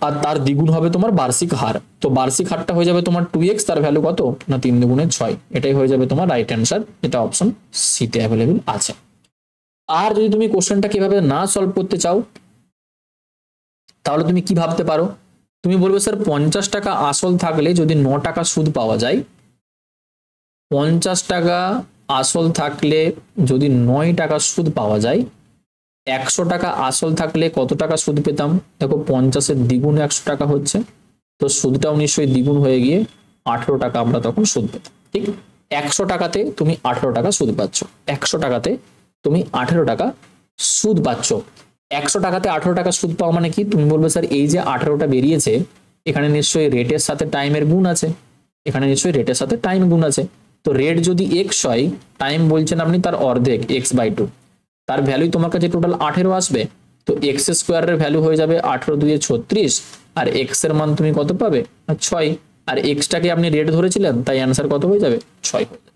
S1: আর তার দ্বিগুণ হবে তোমার বার্ষিক হার, তো বার্ষিক হারটা হয়ে যাবে তোমার 2x, তার ভ্যালু কত না 3 দুগুণে 6, এটাই হয়ে যাবে তোমার রাইট অ্যান্সার, এটা অপশন সি তে অ্যাভেলেবল আছে। আর যদি তুমি কোশ্চেনটা কিভাবে না সলভ করতে চাও তাহলে তুমি কি ভাবতে পারো, তুমি বলবে স্যার 50 টাকা আসল থাকলে যদি 9 টাকা সুদ পাওয়া যায়, 50 টাকা আসল থাকলে যদি 9 টাকা সুদ পাওয়া যায়, 100 টাকা আসল থাকলে কত টাকা সুদ পেতাম, দেখো 50-এর দ্বিগুণ 100 টাকা হচ্ছে, তো সুদটাও নিশ্চয়ই দ্বিগুণ হয়ে গিয়ে 18 টাকা আমরা তখন সুদ পেতাম। ঠিক 100 টাকাতে তুমি 18 টাকা সুদ পাচ্ছ, 100 টাকাতে তুমি 18 টাকা সুদ পাচ্ছ। 100 টাকাতে 18 টাকা সুদ পাওয়া মানে কি, তুমি বলবে স্যার এই যে 18টা বেরিয়েছে এখানে নিশ্চয়ই রেটের সাথে টাইমের গুণ আছে, এখানে নিশ্চয়ই রেটের সাথে টাইম গুণ আছে, তো রেট যদি x হয় টাইম বলছেন আপনি তার অর্ধেক x/2, তার ভ্যালু তোমার কাছে টোটাল 18 আসবে, তো x স্কোয়ারের ভ্যালু হয়ে যাবে 18 2 36 আর x এর মান তুমি কত পাবে 6, আর x টাকে আপনি রেট ধরেছিলেন তাই অ্যান্সার কত হয়ে যাবে 6 হয়ে যাবে।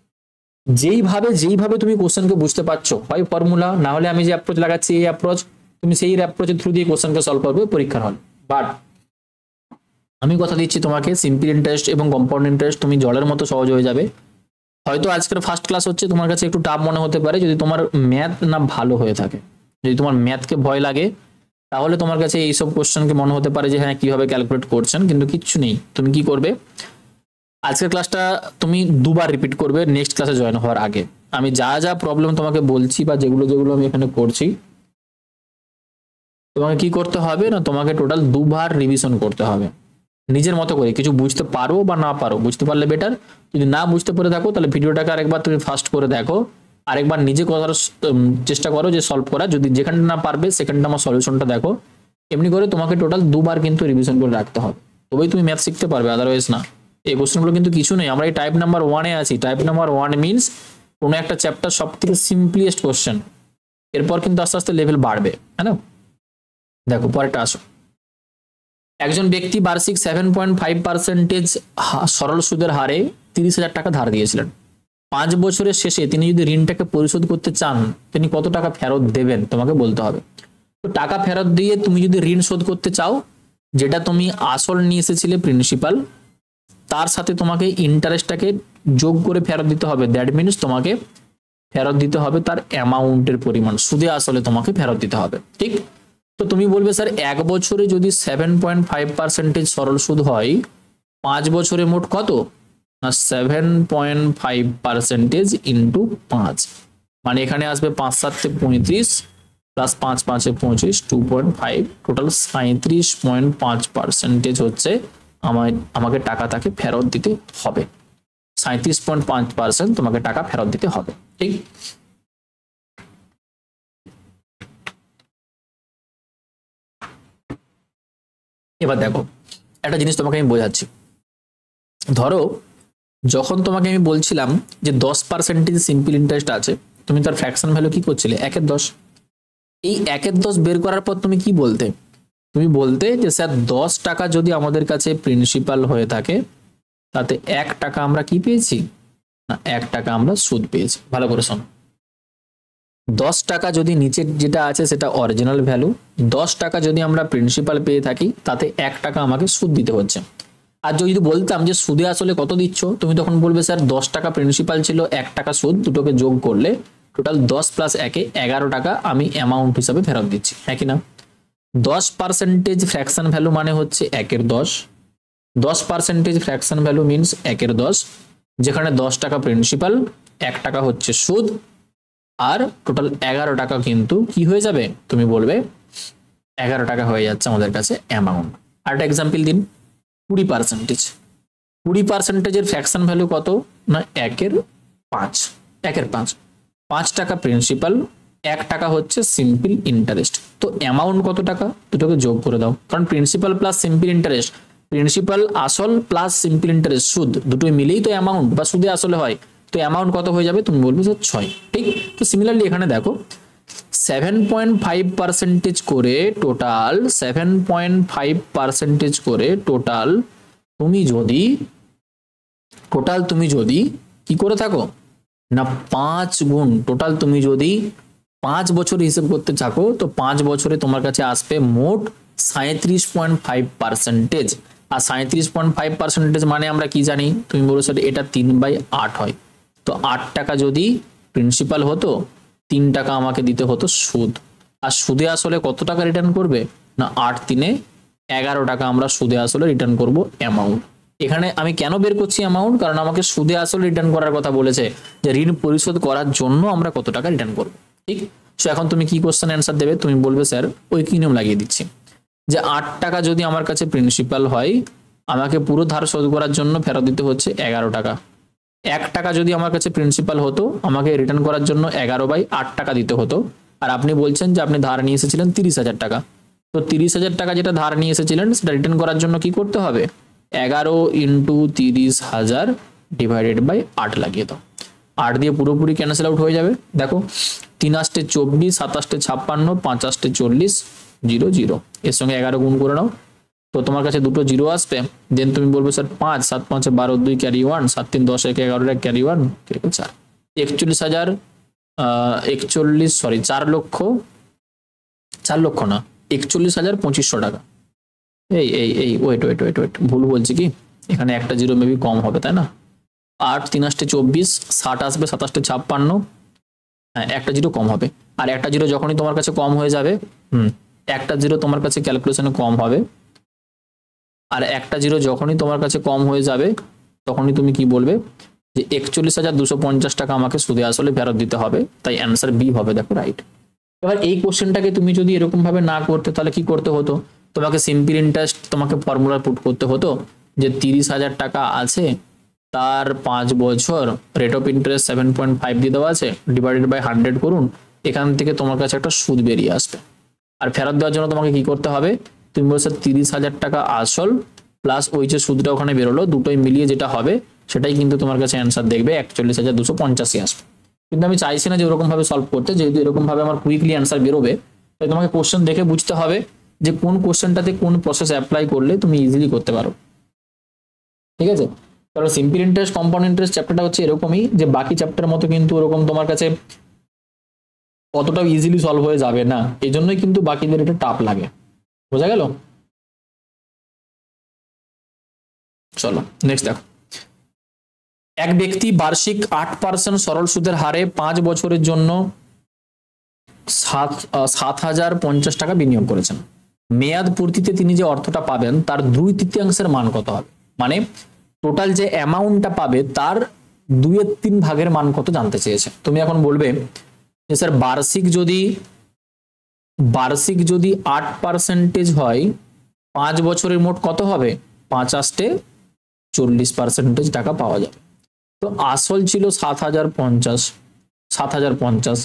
S1: যেইভাবে তুমি কোশ্চেনকে বুঝতে পারছো, হয় ফর্মুলা না হলে আমি যে অ্যাপ্রোচ লাগাচ্ছি এই অ্যাপ্রোচ, তুমি সেই অ্যাপ্রোচের থ্রু দিয়ে কোশ্চেনকে সলভ করবে পরীক্ষার হলে। বাট আমি কথা দিচ্ছি তোমাকে সিম্পল ইন্টারেস্ট এবং কম্পাউন্ড ইন্টারেস্ট তুমি জলের মতো সহজ হয়ে যাবে। হয়তো আজকের ফার্স্ট ক্লাস হচ্ছে তোমার কাছে একটু টাফ মনে হতে পারে যদি তোমার ম্যাথ না ভালো হয়ে থাকে, যদি তোমার ম্যাথকে ভয় লাগে তাহলে তোমার কাছে এইসব কোশ্চেনকে মনে হতে পারে যে হ্যাঁ কিভাবে ক্যালকুলেট করছেন, কিন্তু কিচ্ছু নেই। তুমি কি করবে, আজকের ক্লাসটা তুমি দুবার রিপিট করবে নেক্সট ক্লাসে জয়েন হওয়ার আগে। আমি যা যা প্রবলেম তোমাকে বলছি বা যেগুলো আমি এখানে করছি তোমাকে কি করতে হবে না, তোমাকে টোটাল দুবার রিভিশন করতে হবে নিজের মতো করে, কিছু বুঝতে পারো বা না পারো, বুঝতে পারলে বেটার, যদি না বুঝতে পারে থাকো তাহলে ভিডিওটাকে আরেকবার তুমি ফার্স্ট করে দেখো, আরেকবার নিজে করার চেষ্টা করো যে সলভ করা, যদি যেখানটা না পারবে সেখানটা আমার সলিউশনটা দেখো, এমনি করে তোমাকে টোটাল দুবার কিন্তু রিভিশন করে রাখতে হবে, তবেই তুমি ম্যাথ শিখতে পারবে, আদারওয়াইজ না। এই কোশ্চেনগুলো কিন্তু কিছু নেই, আমরা এই টাইপ নাম্বার 1-এ আছি, টাইপ নাম্বার 1 মিনস কোনো একটা চ্যাপ্টার সব থেকে সিম্পলিয়েস্ট কোশ্চেন, এরপর কিন্তু আস্তে আস্তে লেভেল বাড়বে, হ্যাঁ না। দেখো পরেরটা আসো, একজন ব্যক্তি বার্ষিক 7.5% সরল সুদের হারে 30,000 টাকা ধার দিয়েছিলেন, 5 বছরের শেষে তিনি যদি ঋণটাকে পরিশোধ করতে চান তিনি কত টাকা ফেরত দেবেন তোমাকে বলতে হবে। তো টাকা ফেরত দিয়ে তুমি যদি ঋণ শোধ করতে চাও, যেটা তুমি আসল নিয়ে এসেছিলে প্রিন্সিপাল, তার সাথে তোমাকে ইন্টারেস্টটাকে যোগ করে ফেরত দিতে হবে, দ্যাট মিনস তোমাকে ফেরত দিতে হবে তার অ্যামাউন্টের পরিমাণ, সুদে আসলে তোমাকে ফেরত দিতে হবে। ঠিক, তো তুমি বলবে স্যার 1 বছরে যদি 7.5% সরল সুদ হয়, 5 বছরে মোট কত না 7.5% ইন্টু 5, মানে এখানে আসবে 5 7 35, প্লাস 5 5 25 2.5 টোটাল 37.5% হচ্ছে আমাকে টাকা তাকে ফেরত দিতে হবে। 37.5% তোমাকে টাকা ফেরত দিতে হবে, ঠিক। এবার দেখো একটা জিনিস তোমাকে আমি বোঝাচ্ছি। ধরো যখন তোমাকে আমি বলছিলাম যে 10% সিম্পল ইন্টারেস্ট আছে, তুমি তার ফ্র্যাকশন ভ্যালু কি করছিলে 1/10। এই 1/10 বের করার পর তুমি কি বলতে, তুমি বলতে যে স্যার 10 টাকা যদি আমাদের কাছে প্রিন্সিপাল হয়ে থাকে তাতে 1 টাকা আমরা কি পেয়েছি না 1 টাকা আমরা সুদ পেয়েছি। ভালো করে শোনো, 10 টাকা যদি নিচের যেটা আছে সেটা অরিজিনাল ভ্যালু, 10 টাকা যদি আমরা প্রিন্সিপাল পেয়ে থাকি তাতে 1 টাকা আমাকে সুদ দিতে হচ্ছে। আর যদি বলতাম যে সুদে আসলে কত দিচ্ছ, তুমি তখন বলবে স্যার 10 টাকা প্রিন্সিপাল ছিল 1 টাকা সুদ, দুটোকে যোগ করলে টোটাল 10 প্লাস 1 11 টাকা আমি অ্যামাউন্ট হিসাবে ফেরত দিচ্ছি, হ্যাঁ কি না। 10% ফ্র্যাকশন ভ্যালু মানে হচ্ছে 1/10। 10% ফ্র্যাকশন ভ্যালু মিনস 1/10, যেখানে 10 টাকা প্রিন্সিপাল 1 টাকা হচ্ছে সুদ, আর টোটাল 11 টাকা কিন্তু কি হয়ে যাবে, তুমি বলবে 11 টাকা হয়ে যাচ্ছে আমাদের কাছে অ্যামাউন্ট। আর একটা এক্সাম্পল দিন, 20%। 20%-এর ফ্র্যাকশন ভ্যালু কত না 1/5। 1/5, 5 টাকা প্রিন্সিপাল, 1 টাকা হচ্ছে সিম্পল ইন্টারেস্ট। তো অ্যামাউন্ট কত টাকা, দুটোকে যোগ করে দাও, কারণ principal plus simple interest, principal আসল প্লাস সিম্পল ইন্টারেস্ট সুদ, দুটোই মিলেই তো অ্যামাউন্ট বা সুদে আসলে হয়। তো অ্যামাউন্ট কত হয়ে যাবে, তুমি বলবে স্যার 6, ঠিক। তো সিমিলারলি এখানে দেখো 7.5% করে টোটাল, 7.5% করে টোটাল তুমি যদি কি করে থাকো না 5 গুণ, টোটাল তুমি যদি 5 বছর হিসেব করতে থাকো তো 5 বছরে তোমার কাছে আসবে মোট 37.5%। আর 37.5% মানে আমরা কি জানি, তুমি বলো স্যার এটা 3/8 হয়। তো 8 টাকা যদি প্রিন্সিপাল হতো, 3 টাকা আমাকে দিতে হতো সুদ। আর সুদে আসলে কত টাকা রিটার্ন করবে না 8 3 11 টাকা আমরা সুদে আসলে রিটার্ন করব অ্যামাউন্ট। এখানে আমি কেন বের করছি অ্যামাউন্ট, কারণ আমাকে সুদে আসলে রিটার্ন করার কথা বলেছে, যে ঋণ পরিশোধ করার জন্য আমরা কত টাকা রিটার্ন করব, ঠিক। সো এখন তুমি কি কোশ্চেন অ্যান্সার দেবে, তুমি বলবে স্যার ওই কি নিয়ম লাগিয়ে দিচ্ছি, যে 8 টাকা যদি আমার কাছে প্রিন্সিপাল হয়, আমাকে পুরো ধার শোধ করার জন্য ফেরত দিতে হচ্ছে 11 টাকা। 1 টাকা যদি আমার কাছে প্রিন্সিপাল হতো, আমাকে রিটার্ন করার জন্য 11/8 টাকা দিতে হতো। আর আপনি বলছেন যে আপনি ধার নিয়ে এসেছিলেন 30,000 টাকা, তো 30,000 টাকা যেটা ধার নিয়ে এসেছিলেন সেটা রিটার্ন করার জন্য কি করতে হবে, 11 × 30,000 ডিভাইডেড বাই 8 লাগিয়ে দাও। 8 দিয়ে পুরোপুরি ক্যান্সেল আউট হয়ে যাবে। দেখো 3 8 24, 7 8 56, 5 8 40, 0 0, এর সঙ্গে 11 গুণ করে নাও, তো তোমার কাছে দুটো জিরো আসবে। দেন তুমি বলবে স্যার 5 7 5 12 2 ক্যারি 1, 7 3 10 1 11 ক্যারি 1, 4 41,000 4 লক্ষ, 4 লক্ষ না 41,2500 টাকা। এই ওয়েট ভুল বলছি কি, এখানে একটা জিরো মেবি কম হবে, তাই না। 8 3 8 24, 60 আসবে, 7 8 56, হ্যাঁ একটা জিরো কম হবে। আর একটা জিরো যখনই তোমার কাছে কম হয়ে যাবে, একটা জিরো তোমার কাছে ক্যালকুলেশনে কম হবে, আর একটা জিরো যখনই তোমার কাছে কম হয়ে যাবে তখনই তুমি কি বলবে যে 41,250 টাকা আমাকে সুদে আসলে ফেরত দিতে হবে, তাই অ্যান্সার বি হবে, দেখো রাইট। এবার এই কোশ্চেনটাকে তুমি যদি এরকম ভাবে না করতে তাহলে কি করতে হতো, তোমাকে সিম্পল ইন্টারেস্ট তোমাকে ফর্মুলা পুট করতে হতো যে 30,000 টাকা আছে, তার 5 বছর রেট অফ ইন্টারেস্ট 7.5 দিয়ে দেওয়া আছে, ডিভাইডেড বাই 100 করুন, এখান থেকে তোমার কাছে একটা সুদ বেরিয়ে আসবে। আর ফেরত দেওয়ার জন্য তোমাকে কি করতে হবে, তুমি বলছো 30,000 টাকা আসল প্লাস ওই যে সুদটা ওখানে বেরোলো, দুটোই মিলিয়ে যেটা হবে সেটাই কিন্তু তোমার কাছে অ্যান্সার দেখবে 41,285 আসবে। কিন্তু আমি চাইছি না যে ওরকম ভাবে সলভ করতে, যেহেতু এরকম ভাবে আমার কুইকলি অ্যান্সার বেরোবে, তাই তোমাকে কোশ্চেন দেখে বুঝতে হবে যে কোন কোশ্চেনটাতে কোন প্রসেস অ্যাপ্লাই করলে তুমি ইজিলি করতে পারো, ঠিক আছে। কারণ সিম্পল ইন্টারেস্ট কম্পাউন্ড ইন্টারেস্ট চ্যাপ্টারটা হচ্ছে এরকমই, যে বাকি চ্যাপ্টারের মতো কিন্তু ওরকম তোমার কাছে অতটাও ইজিলি সলভ হয়ে যাবে না, এই জন্যই কিন্তু বাকিদের এটা টাফ লাগে, বোঝা গেল। চলো নেক্সট দেখো, এক ব্যক্তি বার্ষিক 8% সরল সুদের হারে 5 বছরের জন্য 7,050 টাকা বিনিয়োগ করেছেন। মেয়াদ পূর্তিতে তিনি যে অর্থটা পাবেন তার 2/3 মান কত হবে, মানে টোটাল যে অ্যামাউন্টটা পাবে তার 2/3 ভাগের মান কত জানতে চেয়েছে। তুমি এখন বলবে যে স্যার বার্ষিক যদি বার্ষিক যদি 8% হয় 5 বছরের মোট কত হবে? 5 আসতে 40% টাকা পাওয়া যাবে। তো আসল ছিল 7,050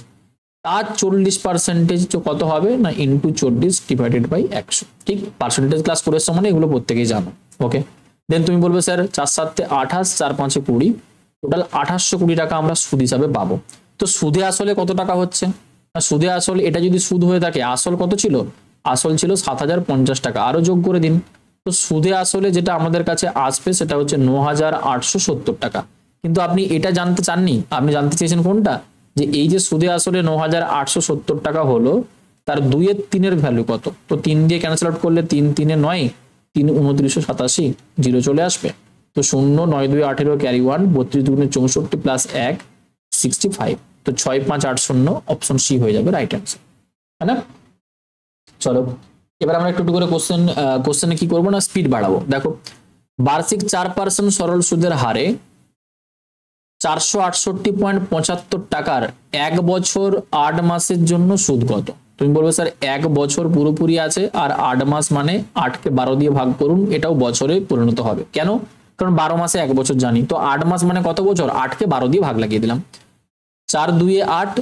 S1: তার 40% কত হবে না ইন্টু 40 ডিভাইডেড বাই 100। ঠিক, পার্সেন্টেজ ক্লাস করে এসছো মানে এগুলো প্রত্যেকেই জানো। ওকে, দেন তুমি বলবে স্যার 4 7 28 4 5 20 টোটাল 2820 টাকা আমরা সুদ হিসাবে পাবো। তো সুদে আসলে কত টাকা হচ্ছে না, সুদে আসলে এটা যদি সুদ হয়ে থাকে আসল কত ছিল? আসল ছিল 7,050 টাকা, আরো যোগ করে দিন। তো সুদে আসলে যেটা আমাদের কাছে আসবে সেটা হচ্ছে 9,870 টাকা। কিন্তু আপনি এটা জানতে চাননি, আপনি জানতে চেয়েছেন কোনটা, যে এই যে সুদে আসলে 9,870 টাকা হলো তার 2 এর 3 এর ভ্যালু কত? তো 3 দিয়ে ক্যান্সেল আউট করলে 3 3 এ 9, 3 2987, জিরো চলে আসবে। তো 0 9 2 18 ক্যারি 1, 32 দুগুণে 64 প্লাস 1 65। তো 6 5 8 0 অপশন সি হয়ে যাবে রাইট অ্যান্সার, তাই না? চলো এবার আমরা একটু করে কোশ্চেনে কি করবো না স্পিড বাড়াবো। দেখো বার্ষিক 4% সরল সুদের হারে 468.75 টাকার 1 বছর 8 মাসের জন্য সুদ কত? তুমি বলবে স্যার 1 বছর পুরোপুরি আছে আর 8 মাস মানে 8 কে 12 দিয়ে ভাগ করুন, এটাও বছরে পরিণত হবে। কেন? কারণ 12 মাসে 1 বছর জানি, তো 8 মাস মানে কত বছর? 8 কে 12 দিয়ে ভাগ লাগিয়ে দিলাম। 4 2 এ 8,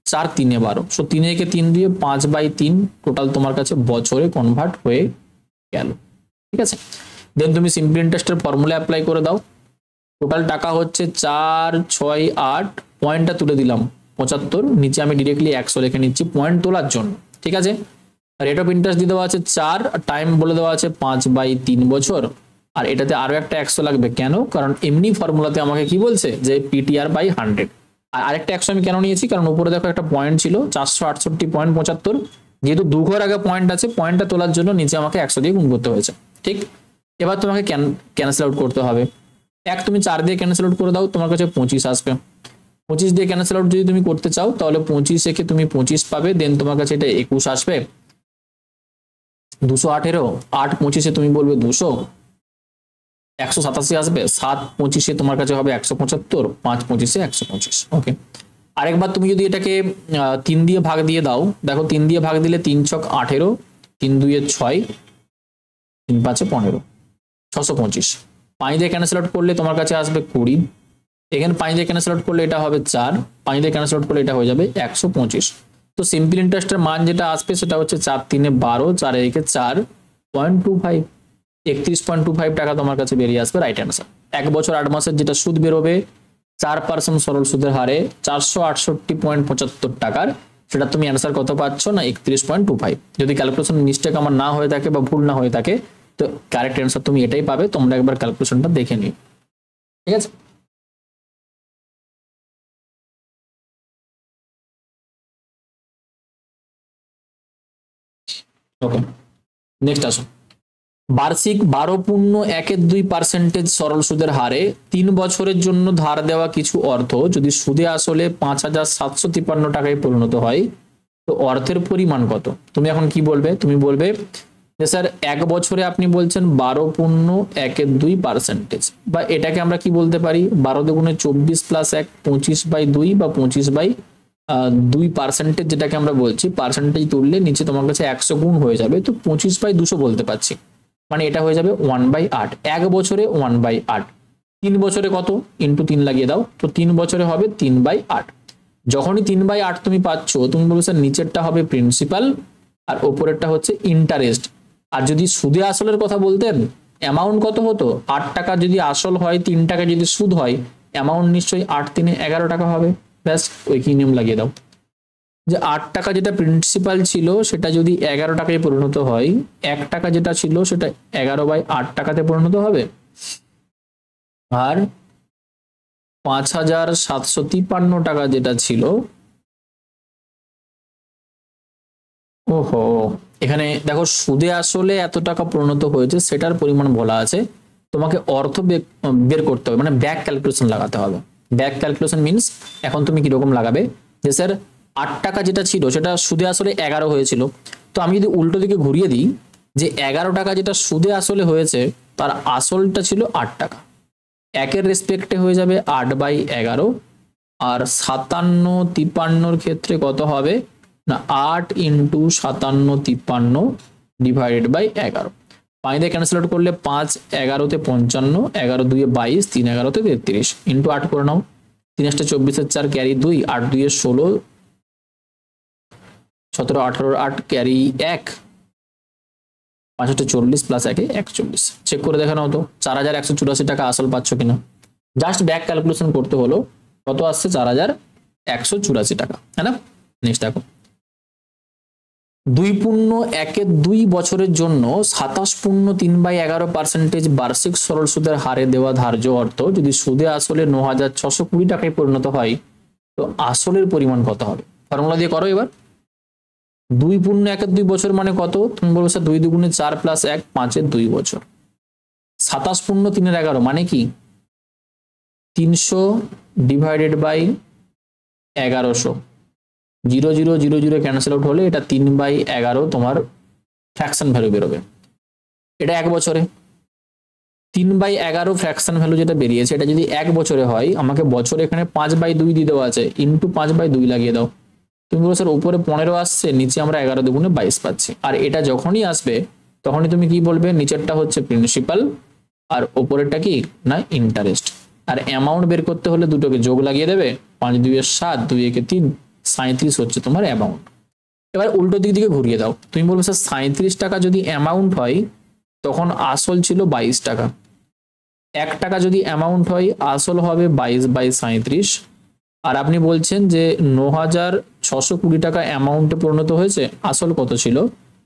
S1: 4 3 এ 12, সো 3 একে 3 দিয়ে 5/3 টোটাল তোমার কাছে বছরে কনভার্ট হয়ে গেল। ঠিক আছে, দেন তুমি সিম্পল ইন্টারেস্টের ফর্মুলা অ্যাপ্লাই করে দাও। টোটাল টাকা হচ্ছে 4 6 8, পয়েন্টটা তুলে দিলাম 75, নিচে আমি ডিরেক্টলি 100 লিখে নিচ্ছি পয়েন্ট তোলার জন্য। ঠিক আছে, রেট অফ ইন্টারেস্ট দিয়ে দেওয়া আছে 4, টাইম বলে দেওয়া আছে 5/3 বছর, আর এটাতে আরো একটা 100 লাগবে। কেন? কারণ এমনি ফর্মুলাতে আমাকে কি বলছে যে PTR/100। আর আরেকটা 100 আমি কেন নিয়েছি? কারণ উপরে দেখো একটা পয়েন্ট ছিল 468.75, যেহেতু 2 ঘর আগে পয়েন্ট আছে, পয়েন্টটা তোলার জন্য নিচে আমাকে 100 দিয়ে গুণ করতে হয়েছে। ঠিক, এবার তোমাকে ক্যান্সেল আউট করতে হবে। এক তুমি 4 দিয়ে ক্যান্সেল আউট করে দাও, তোমার কাছে 25 আসবে। 25 দিয়ে ক্যান্সেল আউট যদি তুমি করতে চাও তাহলে 25 একে তুমি 25 পাবে, দেন তোমার কাছে এটা 21 আসবে। 218, 8 25 তুমি বলবে 200, 187 আসবে। 7 25 তোমার কাছে হবে 175, 5 25 125। ওকে, আরেকবার তুমি যদি এটাকে 3 দিয়ে ভাগ দিয়ে দাও, দেখো 3 দিয়ে ভাগ দিলে 3 ছক 18, 3 2 এ 6, 3 5 15, 625। 5 দিয়ে ক্যান্সেল আউট করলে তোমার কাছে আসবে 20, এখানে 5 দিয়ে ক্যান্সেল আউট করলে এটা হবে 4, 5 দিয়ে ক্যান্সেল আউট করলে এটা হয়ে যাবে 125। তো সিম্পল ইন্টারেস্টের মান যেটা আসবে সেটা হচ্ছে 4 3 এ 12, 4 একে 4.25, 31.25 টাকা তোমার কাছে বেরিয়ে আসবে রাইট অ্যান্সার। 1 বছর 8 মাসের যেটা সুদ বেরোবে 4% সরল সুদের হারে 468.75 টাকার, সেটা তুমি অ্যান্সার কত পাচ্ছ না 31.25। যদি ক্যালকুলেশন মিস্টেক আমার না হয়ে থাকে বা ভুল না হয়ে থাকে তো কারেক্ট অ্যান্সার তুমি এটাই পাবে। তোমরা একবার ক্যালকুলেশনটা দেখে নিও। ঠিক আছে, ওকে নেক্সট আসো। বার্ষিক 12.12% সরল সুদের হারে 3 বছরের জন্য ধার দেওয়া কিছু অর্থ যদি সুদে আসলে 5,753 টাকায় পরিণত হয় তো অর্থের পরিমাণ কত? তুমি এখন কি বলবে? তুমি বলবে যে স্যার 1 বছরে আপনি বলছেন 12.12%, বা এটাকে আমরা কি বলতে পারি 12 দুগুণে 24 প্লাস 1 25/2 বা 25/2%, যেটাকে আমরা বলছি পার্সেন্টেজ তুললে নিচে তোমার কাছে 100 গুণ হয়ে যাবে, তো 25/200 বলতে পারছি, মানে এটা হয়ে যাবে 1/8। 1 বছরে 1/8, 3 বছরে কত ইন্টু 3 লাগিয়ে দাও, তো 3 বছরে হবে 3/8। যখনই 3/8 তুমি পাচ্ছ তুমি বলছো স্যার নিচেরটা হবে প্রিন্সিপাল আর ওপরেরটা হচ্ছে ইন্টারেস্ট। আর যদি সুদে আসলের কথা বলতেন অ্যামাউন্ট কত হতো? 8 টাকা যদি আসল হয়, 3 টাকা যদি সুদ হয়, অ্যামাউন্ট নিশ্চয়ই 8 3 11 টাকা হবে। ব্যাস ওই কি নিয়ম লাগিয়ে দাও যে 8 টাকা যেটা প্রিন্সিপাল ছিল সেটা যদি 11 টাকায় পরিণত হয়, 1 টাকা যেটা ছিল সেটা 11/8 টাকাতে পরিণত হবে, আর 5,753 টাকা যেটা ছিল, ওহো এখানে দেখো সুদে আসলে এত টাকা পরিণত হয়েছে সেটার পরিমাণ বলা আছে, তোমাকে অর্থ বের করতে হবে, মানে ব্যাক ক্যালকুলেশন লাগাতে হবে। ব্যাক ক্যালকুলেশন মিন্স এখন তুমি কিরকম লাগাবে যে স্যার 8 টাকা যেটা ছিল সেটা সুদে আসলে 11 হয়েছিল, তো আমি যদি উল্টো দিকে ঘুরিয়ে দিই যে 11 টাকা যেটা সুদে আসলে হয়েছে তার আসলটা ছিল 8 টাকা, একের রেসপেক্টে হয়ে যাবে 8/11, আর 57 53 ক্ষেত্রে কত হবে না 8 ইন্টু 57 53 ডিভাইডেড বাই 11। 5 দিয়ে ক্যান্সেল আউট করলে 5 11 তে 55, 11 2 22, 3 11 তে 33 ইন্টু 8 করে নাও। 3 8 24 4 ক্যারি 2, 8 2 16, 17 18 8 ক্যারি 1, 5 8 40 প্লাস 1 41। চেক করে দেখে নাও তো 4184 টাকা আসল পাচ্ছ কিনা। জাস্ট ব্যাক ক্যালকুলেশন করতে হলো, কত আসছে 4184 টাকা, তাই না? নেক্সট দেখো 2.1 বছরের জন্য 27.3/11% বার্ষিক সরল সুদের হারে দেওয়া ধার্য অর্থ যদি সুদে আসলে 9620 টাকায় পরিণত হয়, তো আসলের পরিমাণ কত হবে? ফর্মুলা দিয়ে করো এবার। 2.1 বছর মানে কত? তুমি বলবে স্যার 2 2 4 প্লাস 1 5 2 বছর। 27.3 মানে কি 300 ডিভাইডেড বাই 1100, 0 0 0 0 ক্যান্সেল আউট হলে এটা 3/11 তোমার ফ্র্যাকশন ভ্যালু বেরোবে। এটা 1 বছরে 3/11 ফ্র্যাকশন ভ্যালু যেটা বেরিয়েছে, এটা যদি 1 বছরে হয়, আমাকে বছরে এখানে 5/2 দিয়ে দেওয়া আছে, ইন্টু 5/2 লাগিয়ে দাও। তুমি বলো স্যার উপরে 15 আসছে, নিচে আমরা 11 দুগুণে 22 পাচ্ছি। আর এটা যখনই আসবে তখনই তুমি কি বলবে, নিচেরটা হচ্ছে প্রিন্সিপাল আর উপরেরটা কি না ইন্টারেস্ট। আর অ্যামাউন্ট বের করতে হলে দুটোকে যোগ লাগিয়ে দেবে, 5 2 7, 2 1 3, 37 হচ্ছে তোমার অ্যামাউন্ট। এবার উল্টো দিক দিকে ঘুরিয়ে দাও, তুমি বলবে স্যার 37 টাকা যদি অ্যামাউন্ট হয়, তখন আসল ছিল 22 টাকা। 1 টাকা যদি অ্যামাউন্ট হয়, আসল হবে 22/37। আর আপনি বলছেন যে 9620 টাকা অ্যামাউন্টে পরিণত হয়েছে, আসল কত ছিল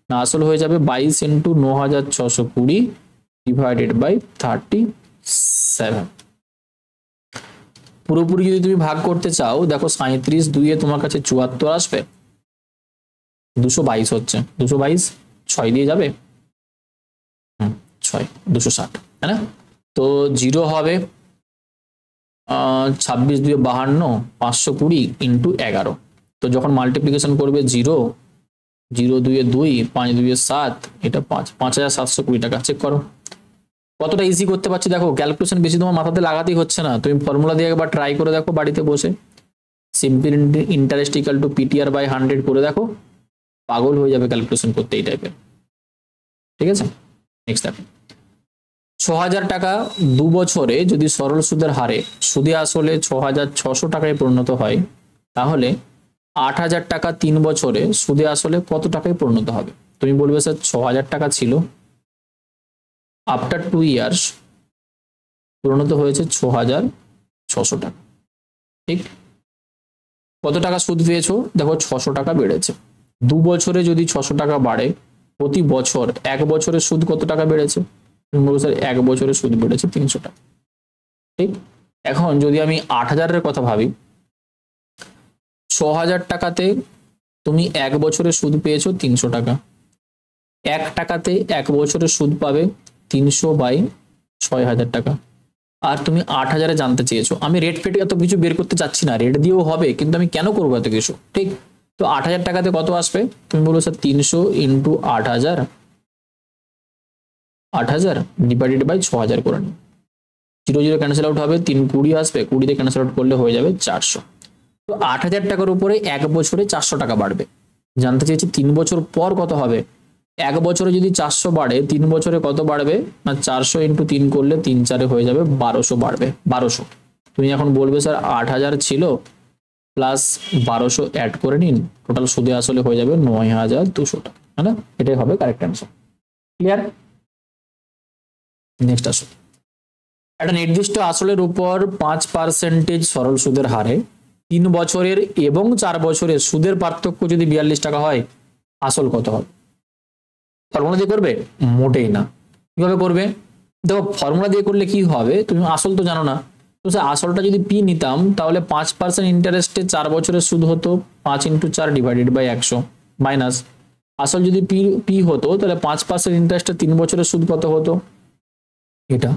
S1: না, আসল হয়ে যাবে 22 ইন্টু 9620 ডিভাইডেড বাই 37। পুরোপুরি যদি তুমি ভাগ করতে চাও, দেখো 37 2 তোমার কাছে 74 আসবে, 222 হচ্ছে, 222 6 দিয়ে যাবে, 6 260, তাই না? তো 0 হবে 26 2 52, 520 ইন্টু 11। তো যখন মাল্টিপ্লিকেশন করবে 0 0 2 2, 5 2 7, এটা 5 5720 টাকা। চেক করো কতটা ইজি করতে পারছি। দেখো ক্যালকুলেশন বেশি তোমার মাথাতে লাগাতেই হচ্ছে না, তুমি ফর্মুলা দিয়ে একবার ট্রাই করে দেখো বাড়িতে বসে। Simple interest equal to PTR by 100 করে দেখো, পাগল হয়ে যাবে ক্যালকুলেশন করতে এই টাইপের। ঠিক আছে, নেক্সট দেখো 6000 টাকা 2 বছরে যদি সরল সুদের হারে সুদে আসলে 6600 টাকায় পরিণত হয়, তাহলে 8000 টাকা 3 বছরে সুদে আসলে কত টাকায় পরিণত হবে? তুমি বলবে স্যার 6000 টাকা ছিল, আফটার 2 ইয়ার্স পরিণত হয়েছে 6600 টাকা। ঠিক, কত টাকা সুদ পেয়েছো? দেখো 600 টাকা বেড়েছে। 2 বছরে যদি 600 টাকা বাড়ে, প্রতি বছর 1 বছরের সুদ কত টাকা বেড়েছে? তুমি বলবো স্যার 1 বছরের সুদ বেড়েছে 300 টাকা। ঠিক, এখন যদি আমি 8000 কথা ভাবি, 6000 টাকাতে তুমি 1 বছরের সুদ পেয়েছো 300 টাকা, 1 টাকাতে 1 বছরের সুদ পাবে 300/6000 টাকা। আর তুমি 8000-এ জানতে চেয়েছো। আমি রেট ফেট এত কিছু বের করতে চাচ্ছি না, রেট দিয়েও হবে, কিন্তু আমি কেন করবো এত কিছু? ঠিক, তো 8000 টাকাতে কত আসবে? তুমি বলবো স্যার 300 ইন্টু 8000, 8000 ডিভাইডেড বাই 6000 করে নিই। 0 0 ক্যান্সেল আউট হবে, 3 20 আসবে, 20 দিয়ে ক্যান্সেল আউট করলে হয়ে যাবে 400। তো 8000 টাকার উপরে 1 বছরে 400 টাকা বাড়বে। জানতে চেয়েছি 3 বছর পর কত হবে। 1 বছরে যদি 400 বাড়ে, 3 বছরে কত বাড়বে না 400 ইন্টু 3 করলে 3 4 হয়ে যাবে 1200 বাড়বে, 1200। তুমি এখন বলবে স্যার 8000 ছিল প্লাস 1200 অ্যাড করে নিন, টোটাল সুদে আসলে হয়ে যাবে 9200 টাকা, হ্যাঁ না? এটাই হবে কারেক্ট অ্যান্সার। ক্লিয়ার? নেক্সট আসো, একটা নির্দিষ্ট আসলের উপর 5% সরল সুদের হারে 3 বছরের এবং 4 বছরের সুদের পার্থক্য যদি 42 টাকা হয়, আসল কত হবে? ফর্মুলা দিয়ে করবে? মোটেই না। কিভাবে করবে? দেখো ফর্মুলা দিয়ে করলে কি হবে, তুমি আসল তো জানো না, তো স্যার আসলটা যদি পি নিতাম, তাহলে 5% ইন্টারেস্টে 4 বছরের সুদ হতো 5 ইন্টু 4 ডিভাইডেড বাই 100, মাইনাস আসল যদি পি পি হতো, তাহলে 5% ইন্টারেস্টে 3 বছরের সুদ কত হতো, এটা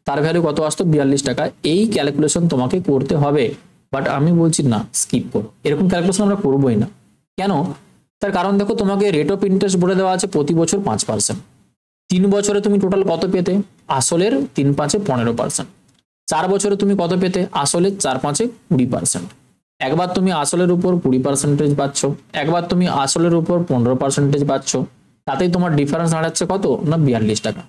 S1: তার ভ্যালু কত আসতো 42 টাকা। এই ক্যালকুলেশন তোমাকে করতে হবে, বাট আমি বলছি না, স্কিপ করো, এরকম ক্যালকুলেশন আমরা করবোই না। কেন? তার কারণ দেখো, তোমাকে রেট অফ ইন্টারেস্ট বলে দেওয়া আছে প্রতি বছর 5%। 3 বছরে তুমি টোটাল কত পেতে? আসলের 3 5 15%। 4 বছরে তুমি কত পেতে? আসলের 4 5 20%। একবার তুমি আসলের উপর 20% পাচ্ছ, একবার তুমি আসলের উপর 15% পাচ্ছ, তাতেই তোমার ডিফারেন্স দাঁড়াচ্ছে কত না 42 টাকা।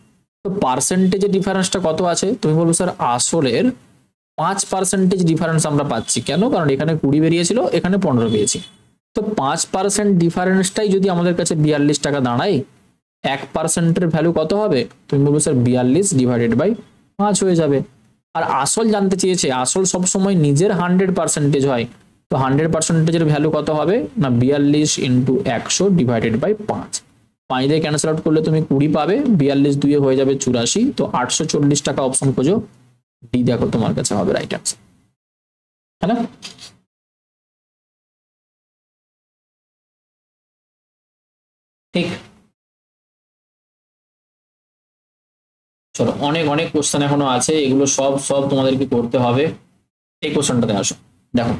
S1: তো পার্সেন্টেজের ডিফারেন্সটা কত আছে, তুমি বলবো স্যার আসলের 5% ডিফারেন্স আমরা পাচ্ছি। কেন? কারণ এখানে 20 বেরিয়েছিল, এখানে 15 পেয়েছি। তো 5% ডিফারেন্সটাই যদি আমাদের কাছে 42 টাকা দাঁড়ায়, 1%-এর ভ্যালু কত হবে? তুমি বলবো স্যার 42/5 হয়ে যাবে। আর আসল জানতে চেয়েছে, আসল সবসময় নিজের 100% হয়, তো 100%-এর ভ্যালু কত হবে না 42 × 100/5। 5 দিয়ে ক্যান্সেল আউট করলে তুমি 20 পাবে, 42 2 হয়ে যাবে 84, তো 840 টাকা অপশন খোঁজো, ডি দেখো তোমার কাছে হবে রাইট অ্যান্সার, হ্যাঁ না? ঠিক। চলো, অনেক অনেক কোশ্চেন এখনো আছে, এগুলো সব সব তোমাদেরকে করতে হবে। এই কোশ্চেনটাতে আসো, দেখো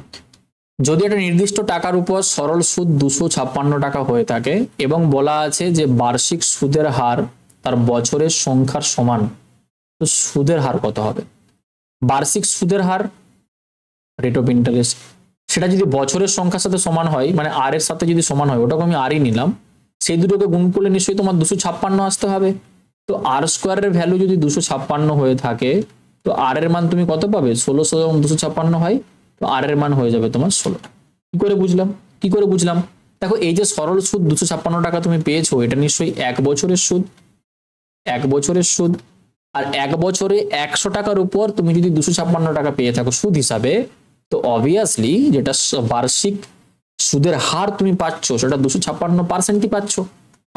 S1: যদি একটা নির্দিষ্ট টাকার উপর সরল সুদ 256 টাকা হয়ে থাকে এবং বলা আছে যে বার্ষিক সুদের হার তার বছরের সংখ্যার সমান, তো সুদের হার কত হবে? বার্ষিক সুদের হার রেট অফ ইন্টারেস্ট, সেটা যদি বছরের সংখ্যার সাথে সমান হয়, মানে আর এর সাথে যদি সমান হয়, ওটাকে আমি আরই নিলাম, সেই দুটোকে গুণ করলে নিশ্চয়ই তোমার 256 আসতে হবে। তো আর স্কোয়ারের ভ্যালু যদি 256 হয়ে থাকে, তো আর এর মান তুমি কত পাবে? 1600 এবং 256 হয়, তো আর এর মান হয়ে যাবে তোমার 16। কি করে বুঝলাম? কি করে বুঝলাম? দেখো এই যে সরল সুদ 256 টাকা তুমি পেয়েছো, এটা নিশ্চয়ই 1 বছরের সুদ, 1 বছরের সুদ। আর 1 বছরে 100 টাকার উপর তুমি যদি 256 টাকা পেয়ে থাকো সুদ হিসাবে, তো অবভিয়াসলি যেটা বার্ষিক সুদের হার তুমি পাচ্ছ সেটা 256%ই পাচ্ছ।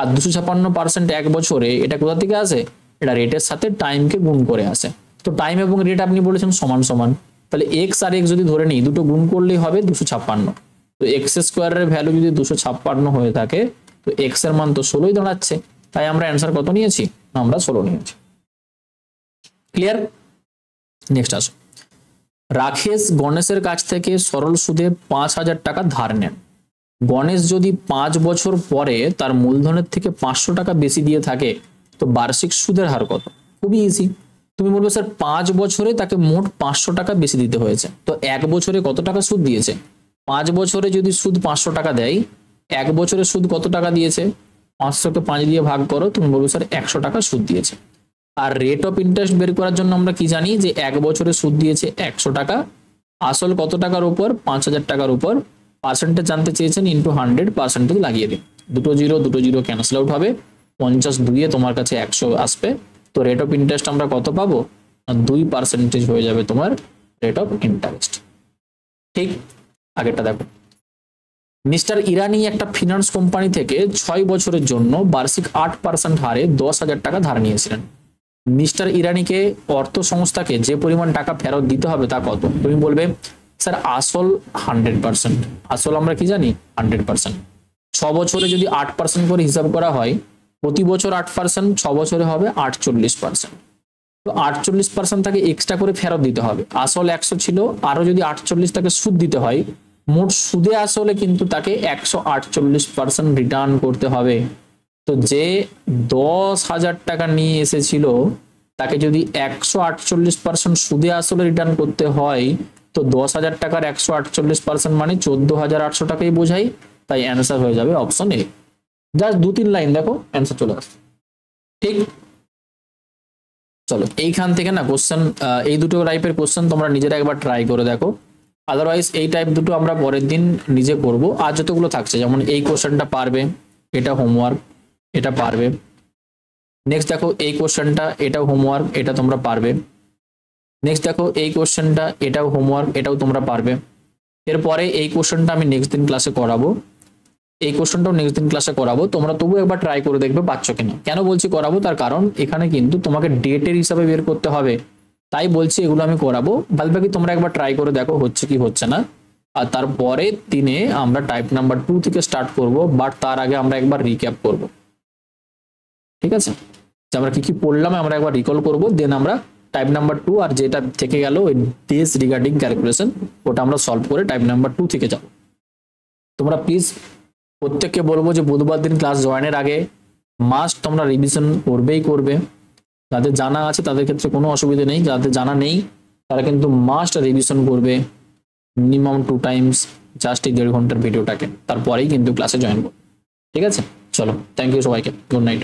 S1: আর 256% 1 বছরে, এটা কোথা থেকে আসে? এটা রেটের সাথে টাইমকে গুণ করে আসে। তো টাইম এবং রেট আপনি বলেছেন সমান সমান, তাহলে এক্স আর এক্স যদি ধরে নিই, দুটো গুণ করলেই হবে 256। তো এক্স স্কোয়ারের ভ্যালু যদি 256 হয়ে থাকে, তো এক্স এর মান তো 16ই দাঁড়াচ্ছে। তাই আমরা অ্যান্সার কত নিয়েছি? আমরা 16 নিয়েছি। ক্লিয়ার? নেক্সট আসো, রাকেশ গণেশের কাছ থেকে সরল সুদে 5,000 টাকা ধার নেন। গণেশ যদি 5 বছর পরে তার মূলধনের থেকে 500 টাকা বেশি দিয়ে থাকে, তো বার্ষিক সুদের হার কত? খুবই ইজি, তুমি বলবে স্যার 5 বছরে তাকে মোট 500 টাকা বেশি দিতে হয়েছে, তো 1 বছরে কত টাকা সুদ দিয়েছে? 5 বছরে যদি সুদ 500 টাকা দেয়, 1 বছরে সুদ কত টাকা দিয়েছে? 500কে 5 দিয়ে ভাগ করো, তুমি বলবে স্যার 100 টাকা সুদ দিয়েছে। আর রেট অফ ইন্টারেস্ট বের করার জন্য আমরা কি জানি যে 1 বছরে সুদ দিয়েছে 100 টাকা, আসল কত টাকার উপর? 5,000 টাকার উপর, পার্সেন্টেজ জানতে চেয়েছেন, ইন্টু 100% লাগিয়ে দিন, দুটো জিরো ক্যান্সেল আউট হবে, 50 2 তোমার কাছে 100 আসবে। তো রেট অফ ইন্টারেস্ট আমরা কত পাবো? 2% হয়ে যাবে তোমার রেট অফ ইন্টারেস্ট। ঠিক, আগেরটা দেখো, মিস্টার ইরানি একটা ফিনান্স কোম্পানি থেকে 6 বছরের জন্য বার্ষিক 8% হারে 10,000 টাকা ধার নিয়েছিলেন। মিস্টার ইরানিকে অর্থ সংস্থাকে যে পরিমাণ টাকা ফেরত দিতে হবে তা কত? তুমি বলবে স্যার আসল 100%, আসল আমরা কি জানি 100%। 6 বছরে যদি 8% করে হিসাব করা হয়, প্রতি বছর 8%, 6 বছরে হবে 48%। তো 48% তাকে এক্সট্রা করে ফেরত দিতে হবে। আসল 100 ছিল, আরো যদি 48 তাকে সুদ দিতে হয়, মোট সুদে আসলে কিন্তু তাকে 148% রিটার্ন করতে হবে। তো যে 10,000 টাকা নিয়ে এসেছিল, তাকে যদি 148% সুদে আসলে রিটার্ন করতে হয়, তো 10,000 টাকার 148% মানে 14,800 টাকাই বোঝাই। তাই অ্যান্সার হয়ে যাবে অপশন এ। জাস্ট 2-3 লাইন দেখো, অ্যান্সার চলে আসবে। ঠিক, চলো এইখান থেকে না কোশ্চেন, এই দুটো টাইপের কোশ্চেন তোমরা নিজেরা একবার ট্রাই করে দেখো। আদারওয়াইজ এই টাইপ দুটো আমরা পরের দিন নিজে করব। আর যতগুলো থাকছে, যেমন এই কোশ্চেনটা পারবে, এটা হোমওয়ার্ক, এটা পারবে। নেক্সট দেখো এই কোশ্চেনটা, এটাও হোমওয়ার্ক, এটা তোমরা পারবে। নেক্সট দেখো এই কোশ্চেনটা, এটাও হোমওয়ার্ক, এটাও তোমরা পারবে। এরপরে এই কোশ্চেনটা আমি নেক্সট দিন ক্লাসে করাবো, এই কোশ্চেনটাও নেক্সট দিন ক্লাসে করাবো। তোমরা তবু একবার ট্রাই করে দেখবে পাচ্ছ কিনা। কেন বলছি করাবো? তার কারণ এখানে কিন্তু তোমাকে ডেটের হিসাবে বের করতে হবে, তাই বলছি এগুলো আমি করাবো। বাদবাকি তোমরা একবার ট্রাই করে দেখো হচ্ছে কি হচ্ছে না। আর তারপরে দিনে আমরা টাইপ নাম্বার 2 থেকে স্টার্ট করব, বাট তার আগে আমরা একবার রিক্যাপ করব। ঠিক আছে, যে আমরা কি কি পড়লাম আমরা একবার রিকল করব, দেন আমরা টাইপ নাম্বার 2 আর যেটা থেকে গেল ওই ডেজ রিগার্ডিং ক্যালকুলেশন, ওটা আমরা সলভ করে টাইপ নাম্বার 2 থেকে যাব। তোমরা প্লিজ প্রত্যেককে বলবো যে বুধবার দিন ক্লাস জয়েনের আগে মাস্ট তোমরা রিভিশন করবেই করবে। যাদের জানা আছে তাদের ক্ষেত্রে কোনো অসুবিধা নেই, যাদের জানা নেই তারা কিন্তু মাস্ট রিভিশন করবে। মিনিমাম 2 টাইমস জাস্ট এই 1.5 ঘন্টার ভিডিওটাকে, তারপরেই কিন্তু ক্লাসে জয়েন করো। ঠিক আছে, চলো, থ্যাংক ইউ সবাইকে, গুড নাইট।